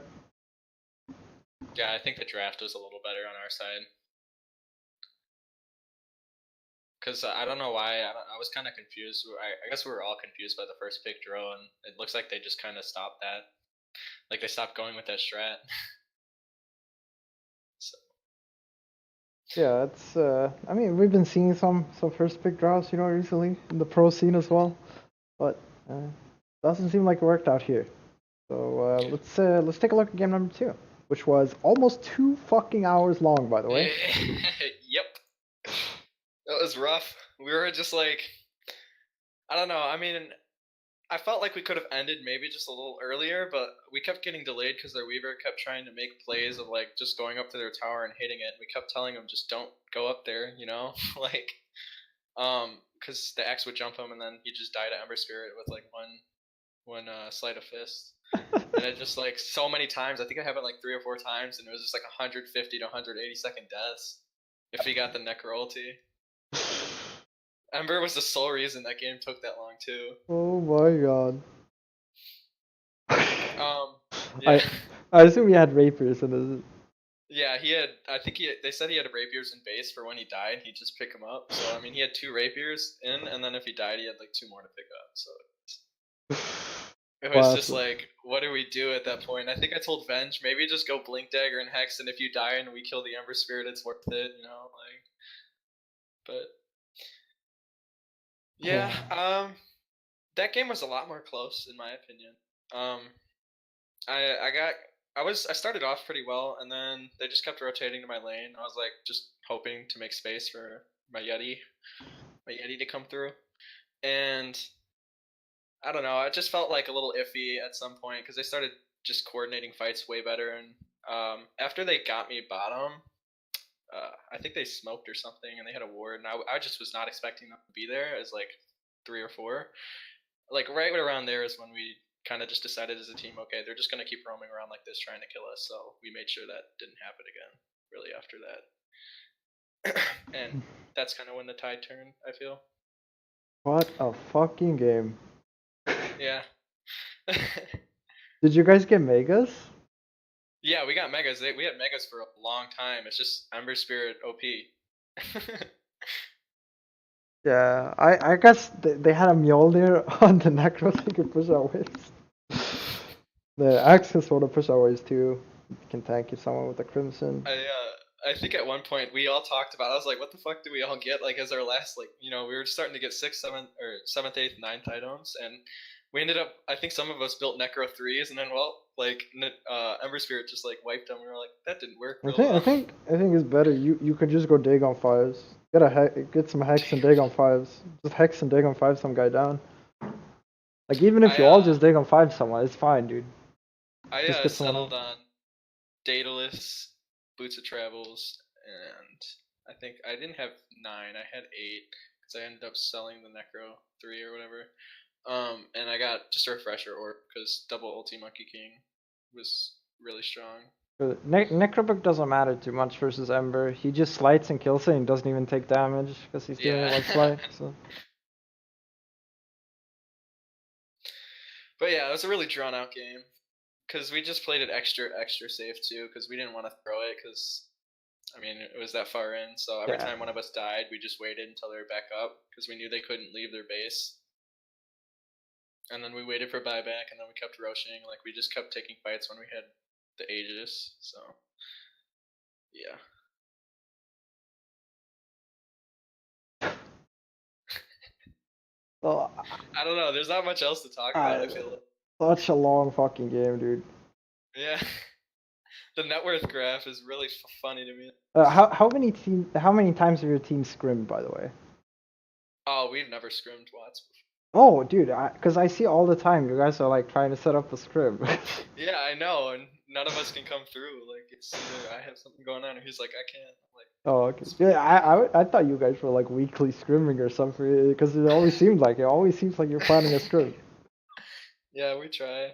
Yeah, I think the draft was a little better on our side. Because I don't know why. I was kind of confused. I guess we were all confused by the first pick draw, and it looks like they just kind of stopped that. Like they stopped going with that strat. So. Yeah, it's. I mean, we've been seeing some first pick draws, recently in the pro scene as well, but doesn't seem like it worked out here. So let's take a look at game number 2, which was almost 2 fucking hours long, by the way. Yep. That was rough. We were just like, I don't know. I mean, I felt like we could have ended maybe just a little earlier, but we kept getting delayed because their Weaver kept trying to make plays of like just going up to their tower and hitting it. We kept telling them just don't go up there, like, because the X would jump him and then he just died to Ember Spirit with like one sleight of fist. And it just like so many times, I think it happened like 3 or 4 times, and it was just like 150 to 180 second deaths if he got the Necro ulti. Ember was the sole reason that game took that long too. Oh my god. Yeah. I assume he had rapiers in his. Yeah, he had. I think they said he had rapiers in base for when he died. He'd just pick them up. So I mean, he had 2 rapiers in, and then if he died, he had like 2 more to pick up. So it was just like, what do we do at that point? I think I told Venge maybe just go Blink Dagger and Hex, and if you die and we kill the Ember Spirit, it's worth it, like. But yeah, that game was a lot more close in my opinion. I started off pretty well, and then they just kept rotating to my lane. I was like just hoping to make space for my Yeti to come through, and I don't know. It just felt like a little iffy at some point because they started just coordinating fights way better, and after they got me bottom, I think they smoked or something, and they had a ward, and I just was not expecting them to be there as like 3 or 4. Like right around there is when we kind of just decided as a team, okay, they're just going to keep roaming around like this trying to kill us, so we made sure that didn't happen again really after that. And that's kind of when the tide turned, I feel. What a fucking game. Yeah. Did you guys get megas? Yeah, we got megas. We had megas for a long time. It's just Ember Spirit OP. Yeah, I guess they had a Mjolnir on the Necro so you could push out waves. The Axe can sort of push out waves too. You can tank if someone with a Crimson. I think at one point we all talked about. I was like, "What the fuck do we all get?" Like as our last, like we were starting to get 6th, 7th, or 7th, 8th, 9th items, and we ended up. I think some of us built Necro 3s, and then Ember Spirit just like wiped them. We were like, "That didn't work." I think it's better. You could just go dig on 5s. Get some Hex and dig on 5s. Just Hex and dig on 5 some guy down. Like even if you all just dig on 5 someone, it's fine, dude. I settled on Daedalus, Boots of Travels, and I think I didn't have 9. I had 8 because I ended up selling the Necro 3 or whatever. And I got just a refresher orb because double ulti Monkey King was really strong. Necrobook doesn't matter too much versus Ember. He just slides and kills it and doesn't even take damage because he's doing it like slight. So. But yeah, it was a really drawn out game because we just played it extra safe too because we didn't want to throw it because I mean it was that far in. So every time one of us died, we just waited until they were back up because we knew they couldn't leave their base. And then we waited for buyback, and then we kept rushing. Like we just kept taking fights when we had the Aegis. So yeah. Well, I don't know. There's not much else to talk about. I feel such a long fucking game, dude. Yeah. The net worth graph is really funny to me. How many times have your team scrimmed, by the way? Oh, we've never scrimmed Watts before. Oh, dude, because I see all the time you guys are like trying to set up a scrim. Yeah, I know, and none of us can come through. Like it's either I have something going on, or he's like I can't. I'm like, oh, okay. Yeah, I thought you guys were like weekly scrimming or something because it always seems like you're planning a scrim. Yeah, we try.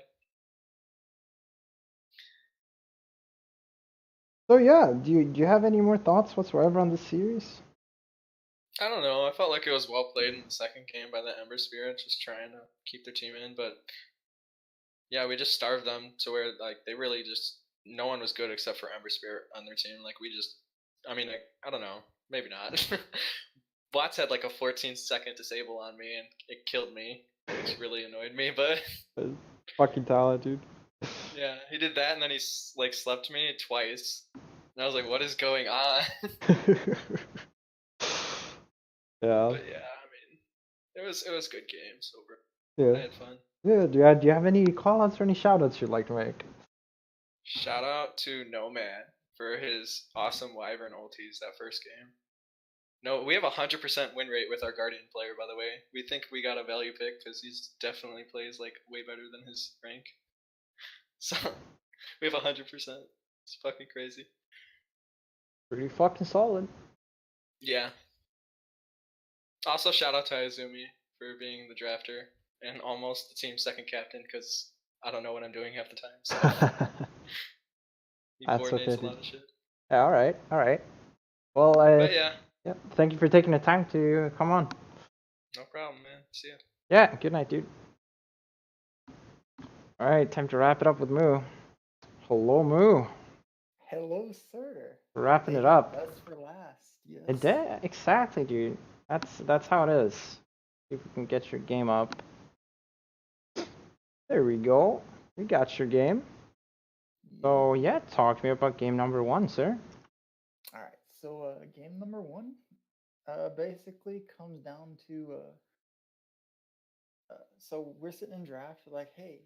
So yeah, do you have any more thoughts whatsoever on this series? I don't know. I felt like it was well played in the second game by the Ember Spirit, just trying to keep their team in. But yeah, we just starved them to where like they really just no one was good except for Ember Spirit on their team. Like we just, I mean, I don't know, maybe not. bots had like a 14-second disable on me, and it killed me, which really annoyed me. But Fucking talent, dude. yeah, he did that, and then he like slept me twice, and I was like, "What is going on?" Yeah. But yeah, I mean, it was a good game. So bro, Yeah. I had fun. Yeah. Do you have any call-outs or any shout-outs you'd like to make? Shout out to Nomad for his awesome Wyvern ultis that first game. No, we have a 100% win rate with our Guardian player, by the way. We think we got a value pick because he's definitely plays like way better than his rank. So we have 100%. It's fucking crazy. Pretty fucking solid. Yeah. Also, shout out to Izumi for being the drafter and almost the team's second captain because I don't know what I'm doing half the time. So he That's coordinates okay, a lot dude. of shit. Yeah, all right, all right. Well, But yeah, thank you for taking the time to come on. no problem, man. See ya. Yeah, good night, dude. All right, time to wrap it up with Moo. Hello, Moo. Hello, sir. Wrapping Saved it up. the best for last. Yes. It did, exactly, dude. That's how it is. See if we can get your game up. There we go. We got your game. So yeah, talk to me about game number 1, sir. All right. So game number 1 basically comes down to so we're sitting in draft, we're like, hey,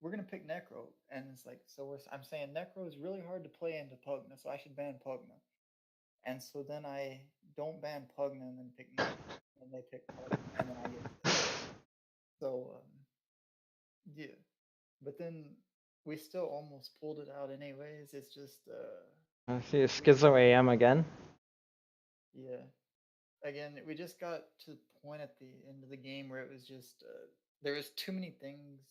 we're gonna pick Necro, and it's like, so I'm saying Necro is really hard to play into Pugna, so I should ban Pugna. And so then I don't ban Pugna and then pick Necro, and they pick Pugna, and then I get killed. So yeah, but then we still almost pulled it out anyways. It's just I see a Schizo AM again. yeah. Again, we just got to the point at the end of the game where it was just there was too many things.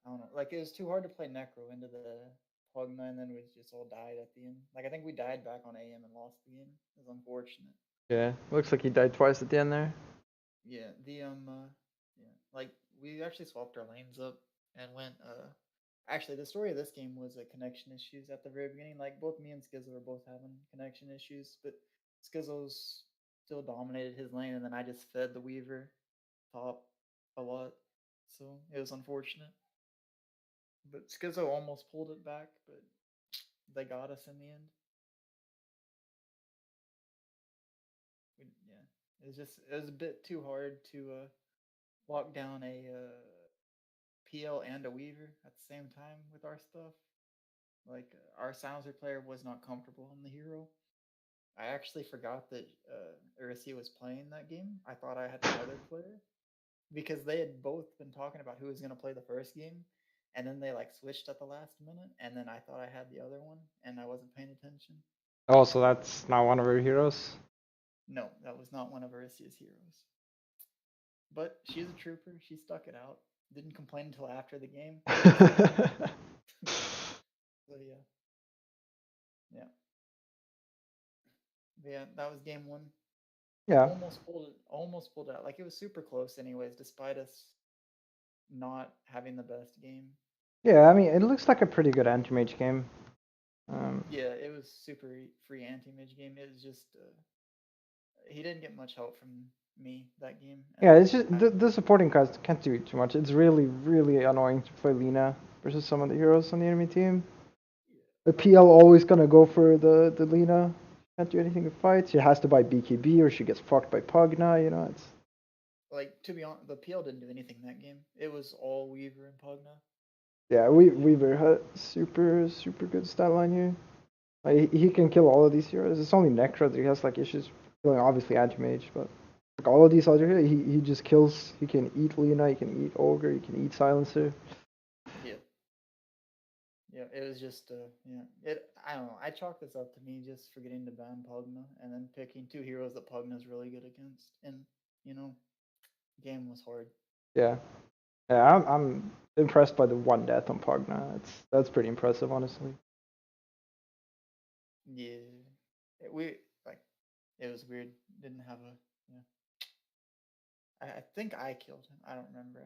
I don't know, like it was too hard to play Necro into the Pugna, and then we just all died at the end. Like I think we died back on AM and lost the game. It was unfortunate. Yeah, looks like he died twice at the end there. Yeah, yeah, like we actually swapped our lanes up and went actually the story of this game was connection issues at the very beginning. Like both me and Skizzo were both having connection issues, but Skizzo's still dominated his lane, and then I just fed the Weaver top a lot, so it was unfortunate. But Skizzo almost pulled it back, but they got us in the end. Yeah, it was a bit too hard to lock down a PL and a Weaver at the same time with our stuff. Like our silencer player was not comfortable on the hero. I actually forgot that Ursi was playing that game. I thought I had another player because they had both been talking about who was going to play the first game, and then they like switched at the last minute, and then I thought I had the other one, and I wasn't paying attention. Oh, so that's not one of our heroes? No, that was not one of Ursia's heroes. But she's a trooper. She stuck it out. Didn't complain until after the game. So yeah. Yeah. But yeah, that was game 1. Yeah. Almost pulled it out. Like it was super close anyways, despite us not having the best game. Yeah, I mean, it looks like a pretty good anti-mage game. Yeah, it was super free anti-mage game. It was just he didn't get much help from me that game. Yeah, it's just the supporting cards can't do too much. It's really, really annoying to play Lina versus some of the heroes on the enemy team. The PL always gonna go for the Lina. Can't do anything to fight. She has to buy BKB or she gets fucked by Pugna. You know, it's like, to be honest, the PL didn't do anything that game. It was all Weaver and Pugna. yeah. Weaver had super good stat line here. Like, he can kill all of these heroes. It's only Necro that he has like issues killing. Obviously anti-mage, but like all of these other heroes, he just kills. He can eat Lina. He can eat Ogre. He can eat Silencer. Yeah. Yeah, it was just yeah. I don't know. I chalk this up to me just forgetting to ban Pugna and then picking 2 heroes that Pugna's really good against, and you know, game was hard. Yeah, yeah. I'm impressed by the 1 death on Pugna. That's pretty impressive, honestly. Yeah, it was weird. Didn't have a yeah. I think I killed him. I don't remember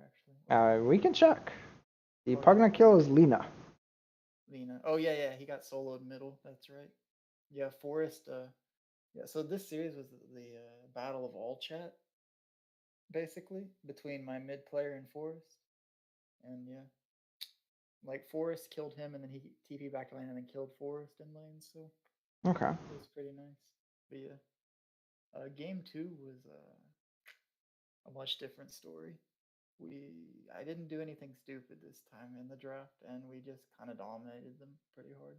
actually. We can check. The Pugna kill is Lina. Lina. Oh yeah, he got soloed middle. That's right. Yeah, Forrest. Yeah, so this series was the battle of all chat, basically, between my mid player and Forrest. And yeah, like Forrest killed him, and then he TP back lane, and then killed Forrest in lane. So Okay. it was pretty nice. But yeah, game 2 was a much different story. I didn't do anything stupid this time in the draft, and we just kind of dominated them pretty hard.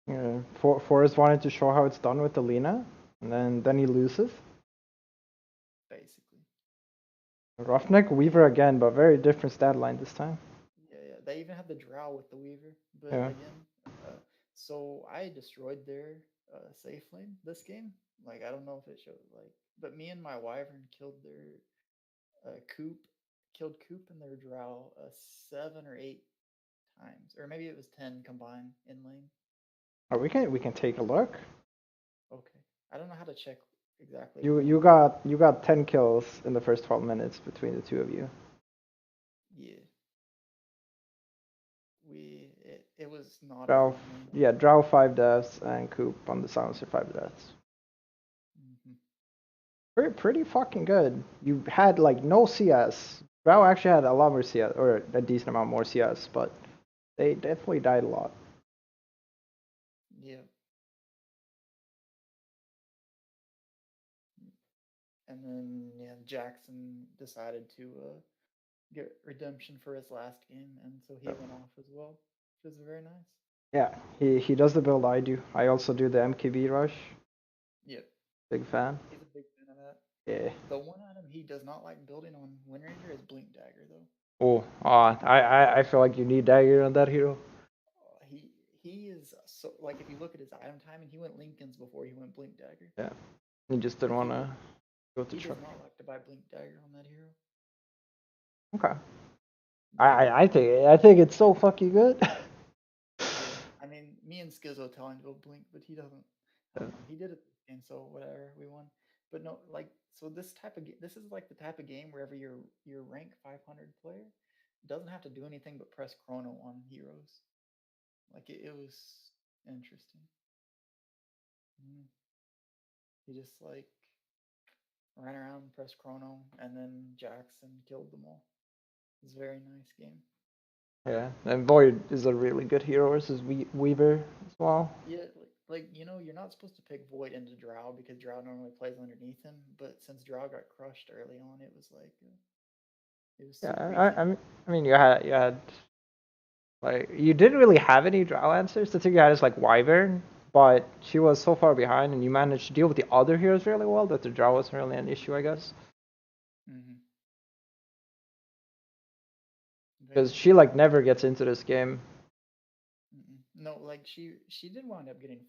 Yeah, Forrest wanted to show how it's done with the Lina, and then he loses. Basically. Roughneck Weaver again, but very different stat line this time. Yeah. They even had the Drow with the Weaver, but Yeah. again, so I destroyed their safe lane this game. Like I don't know if it showed but me and my Wyvern killed their killed Coop and their Drow 7 or 8 times, or maybe it was 10 combined in lane. Oh, we can take a look. Okay, I don't know how to check exactly. You got 10 kills in the first 12 minutes between the two of you. Yeah. It was not Drow, yeah, Drow 5 deaths and Coop on the silencer 5 deaths. Pretty fucking good. You had like no CS. Drow actually had a lot more CS, or a decent amount more CS, but they definitely died a lot. Yeah. And then yeah, Jackson decided to get redemption for his last game, and so he went off as well, which was very nice. Yeah, he does the build I do. I also do the MKB rush. Yep. Big fan. He's a big fan of that. Yeah. The one item he does not like building on Windranger is Blink Dagger, though. Oh, I feel like you need dagger on that hero. He is so like if you look at his item timing, he went Lincoln's before he went Blink Dagger. Yeah, he just didn't want to go to He truck. does not like to buy Blink Dagger on that hero. Okay. I think it's so fucking good. I mean, me and Skizzo tell him to go Blink, but he doesn't. He did it, and so whatever, we won. But no, like so this is like the type of game wherever your rank 500 player doesn't have to do anything but press chrono on heroes. Like it was interesting. He just like ran around, pressed chrono, and then Jackson killed them all. It was a very nice game. Yeah, and Void is a really good hero versus Weaver as well. Yeah, like you're not supposed to pick Void into Drow because Drow normally plays underneath him, but since Drow got crushed early on, it was like it was super easy. I mean you had like you didn't really have any Drow answers. The thing you had is like Wyvern, but she was so far behind, and you managed to deal with the other heroes really well that the Drow wasn't really an issue, I guess. Because she like never gets into this game. No, like she did wind up getting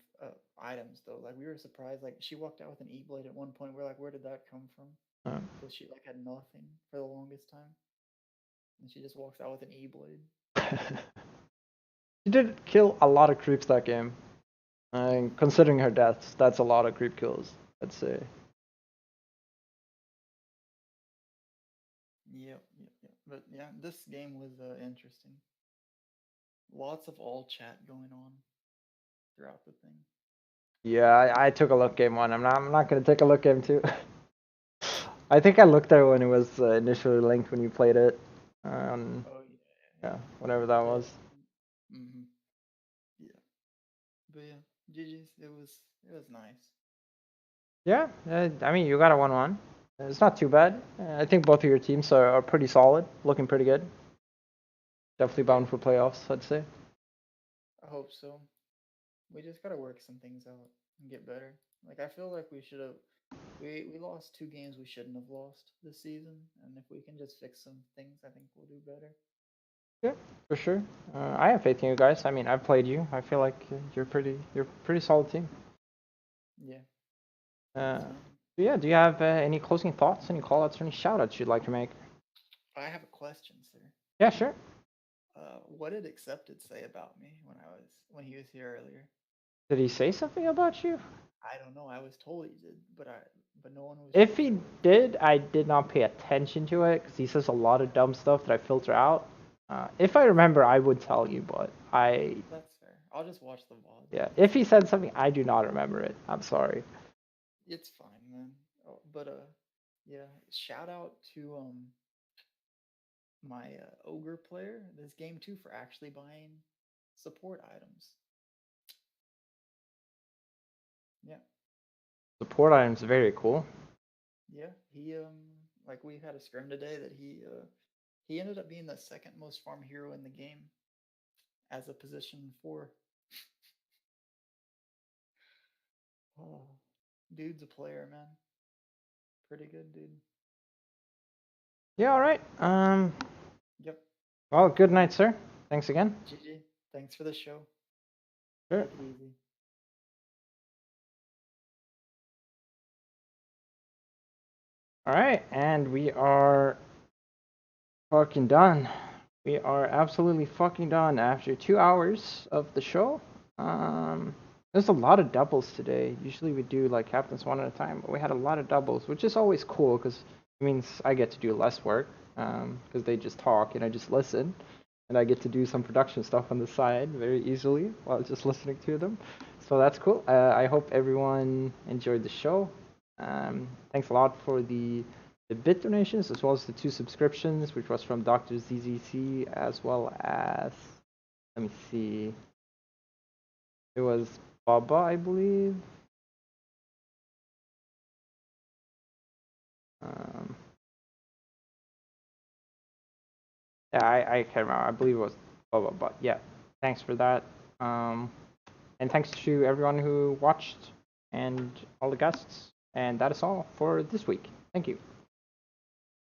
items though. Like we were surprised. Like she walked out with an E-blade at one point. We're like, where did that come from? Because she like had nothing for the longest time, and she just walks out with an E-blade. She did kill a lot of creeps that game. And considering her deaths, that's a lot of creep kills, I'd say. Yep. But yeah, this game was interesting. Lots of all chat going on throughout the thing. Yeah, I took a look game 1. I'm not gonna take a look game 2. I think I looked there when it was initially linked when you played it. Yeah, whatever that was. Yeah. But yeah, GG's. It was nice. Yeah, I mean you got a 1-1. It's not too bad. I think both of your teams are pretty solid, looking pretty good. Definitely bound for playoffs, I'd say. I hope so. We just gotta work some things out and get better. Like I feel like we should have. We lost 2 games we shouldn't have lost this season, and if we can just fix some things, I think we'll do better. Yeah, for sure. I have faith in you guys. I mean, I've played you. I feel like you're a pretty solid team. Yeah. Yeah. Do you have any closing thoughts, any callouts, or any shoutouts you'd like to make? I have a question, sir. Yeah, sure. What did Accepted say about me when he was here earlier? Did he say something about you? I don't know. I was told he did, but no one was. If he did, I did not pay attention to it because he says a lot of dumb stuff that I filter out. If I remember, I would tell you, but That's fair. I'll just watch the VOD. Yeah, if he said something, I do not remember it. I'm sorry. It's fine, man. Oh, but yeah. Shout out to my ogre player this game too for actually buying support items. Yeah. Support items, very cool. Yeah, he like we had a scrim today that he ended up being the second most farm hero in the game as a position 4. Oh, dude's a player, man. Pretty good dude. Yeah, all right. Yep. Well, good night, sir. Thanks again. GG. Thanks for the show. Sure. Take it easy. All right, and we are fucking done. We are absolutely fucking done after 2 hours of the show. There's a lot of doubles today. Usually we do like captains one at a time, but we had a lot of doubles, which is always cool because it means I get to do less work because they just talk and I just listen. And I get to do some production stuff on the side very easily while just listening to them. So that's cool. I hope everyone enjoyed the show. Thanks a lot for the bit donations as well as the 2 subscriptions, which was from Dr. ZZC as well as, let me see, it was Baba, I believe. Yeah, I can't remember. I believe it was Baba, but yeah, thanks for that. And thanks to everyone who watched and all the guests. And that is all for this week. Thank you.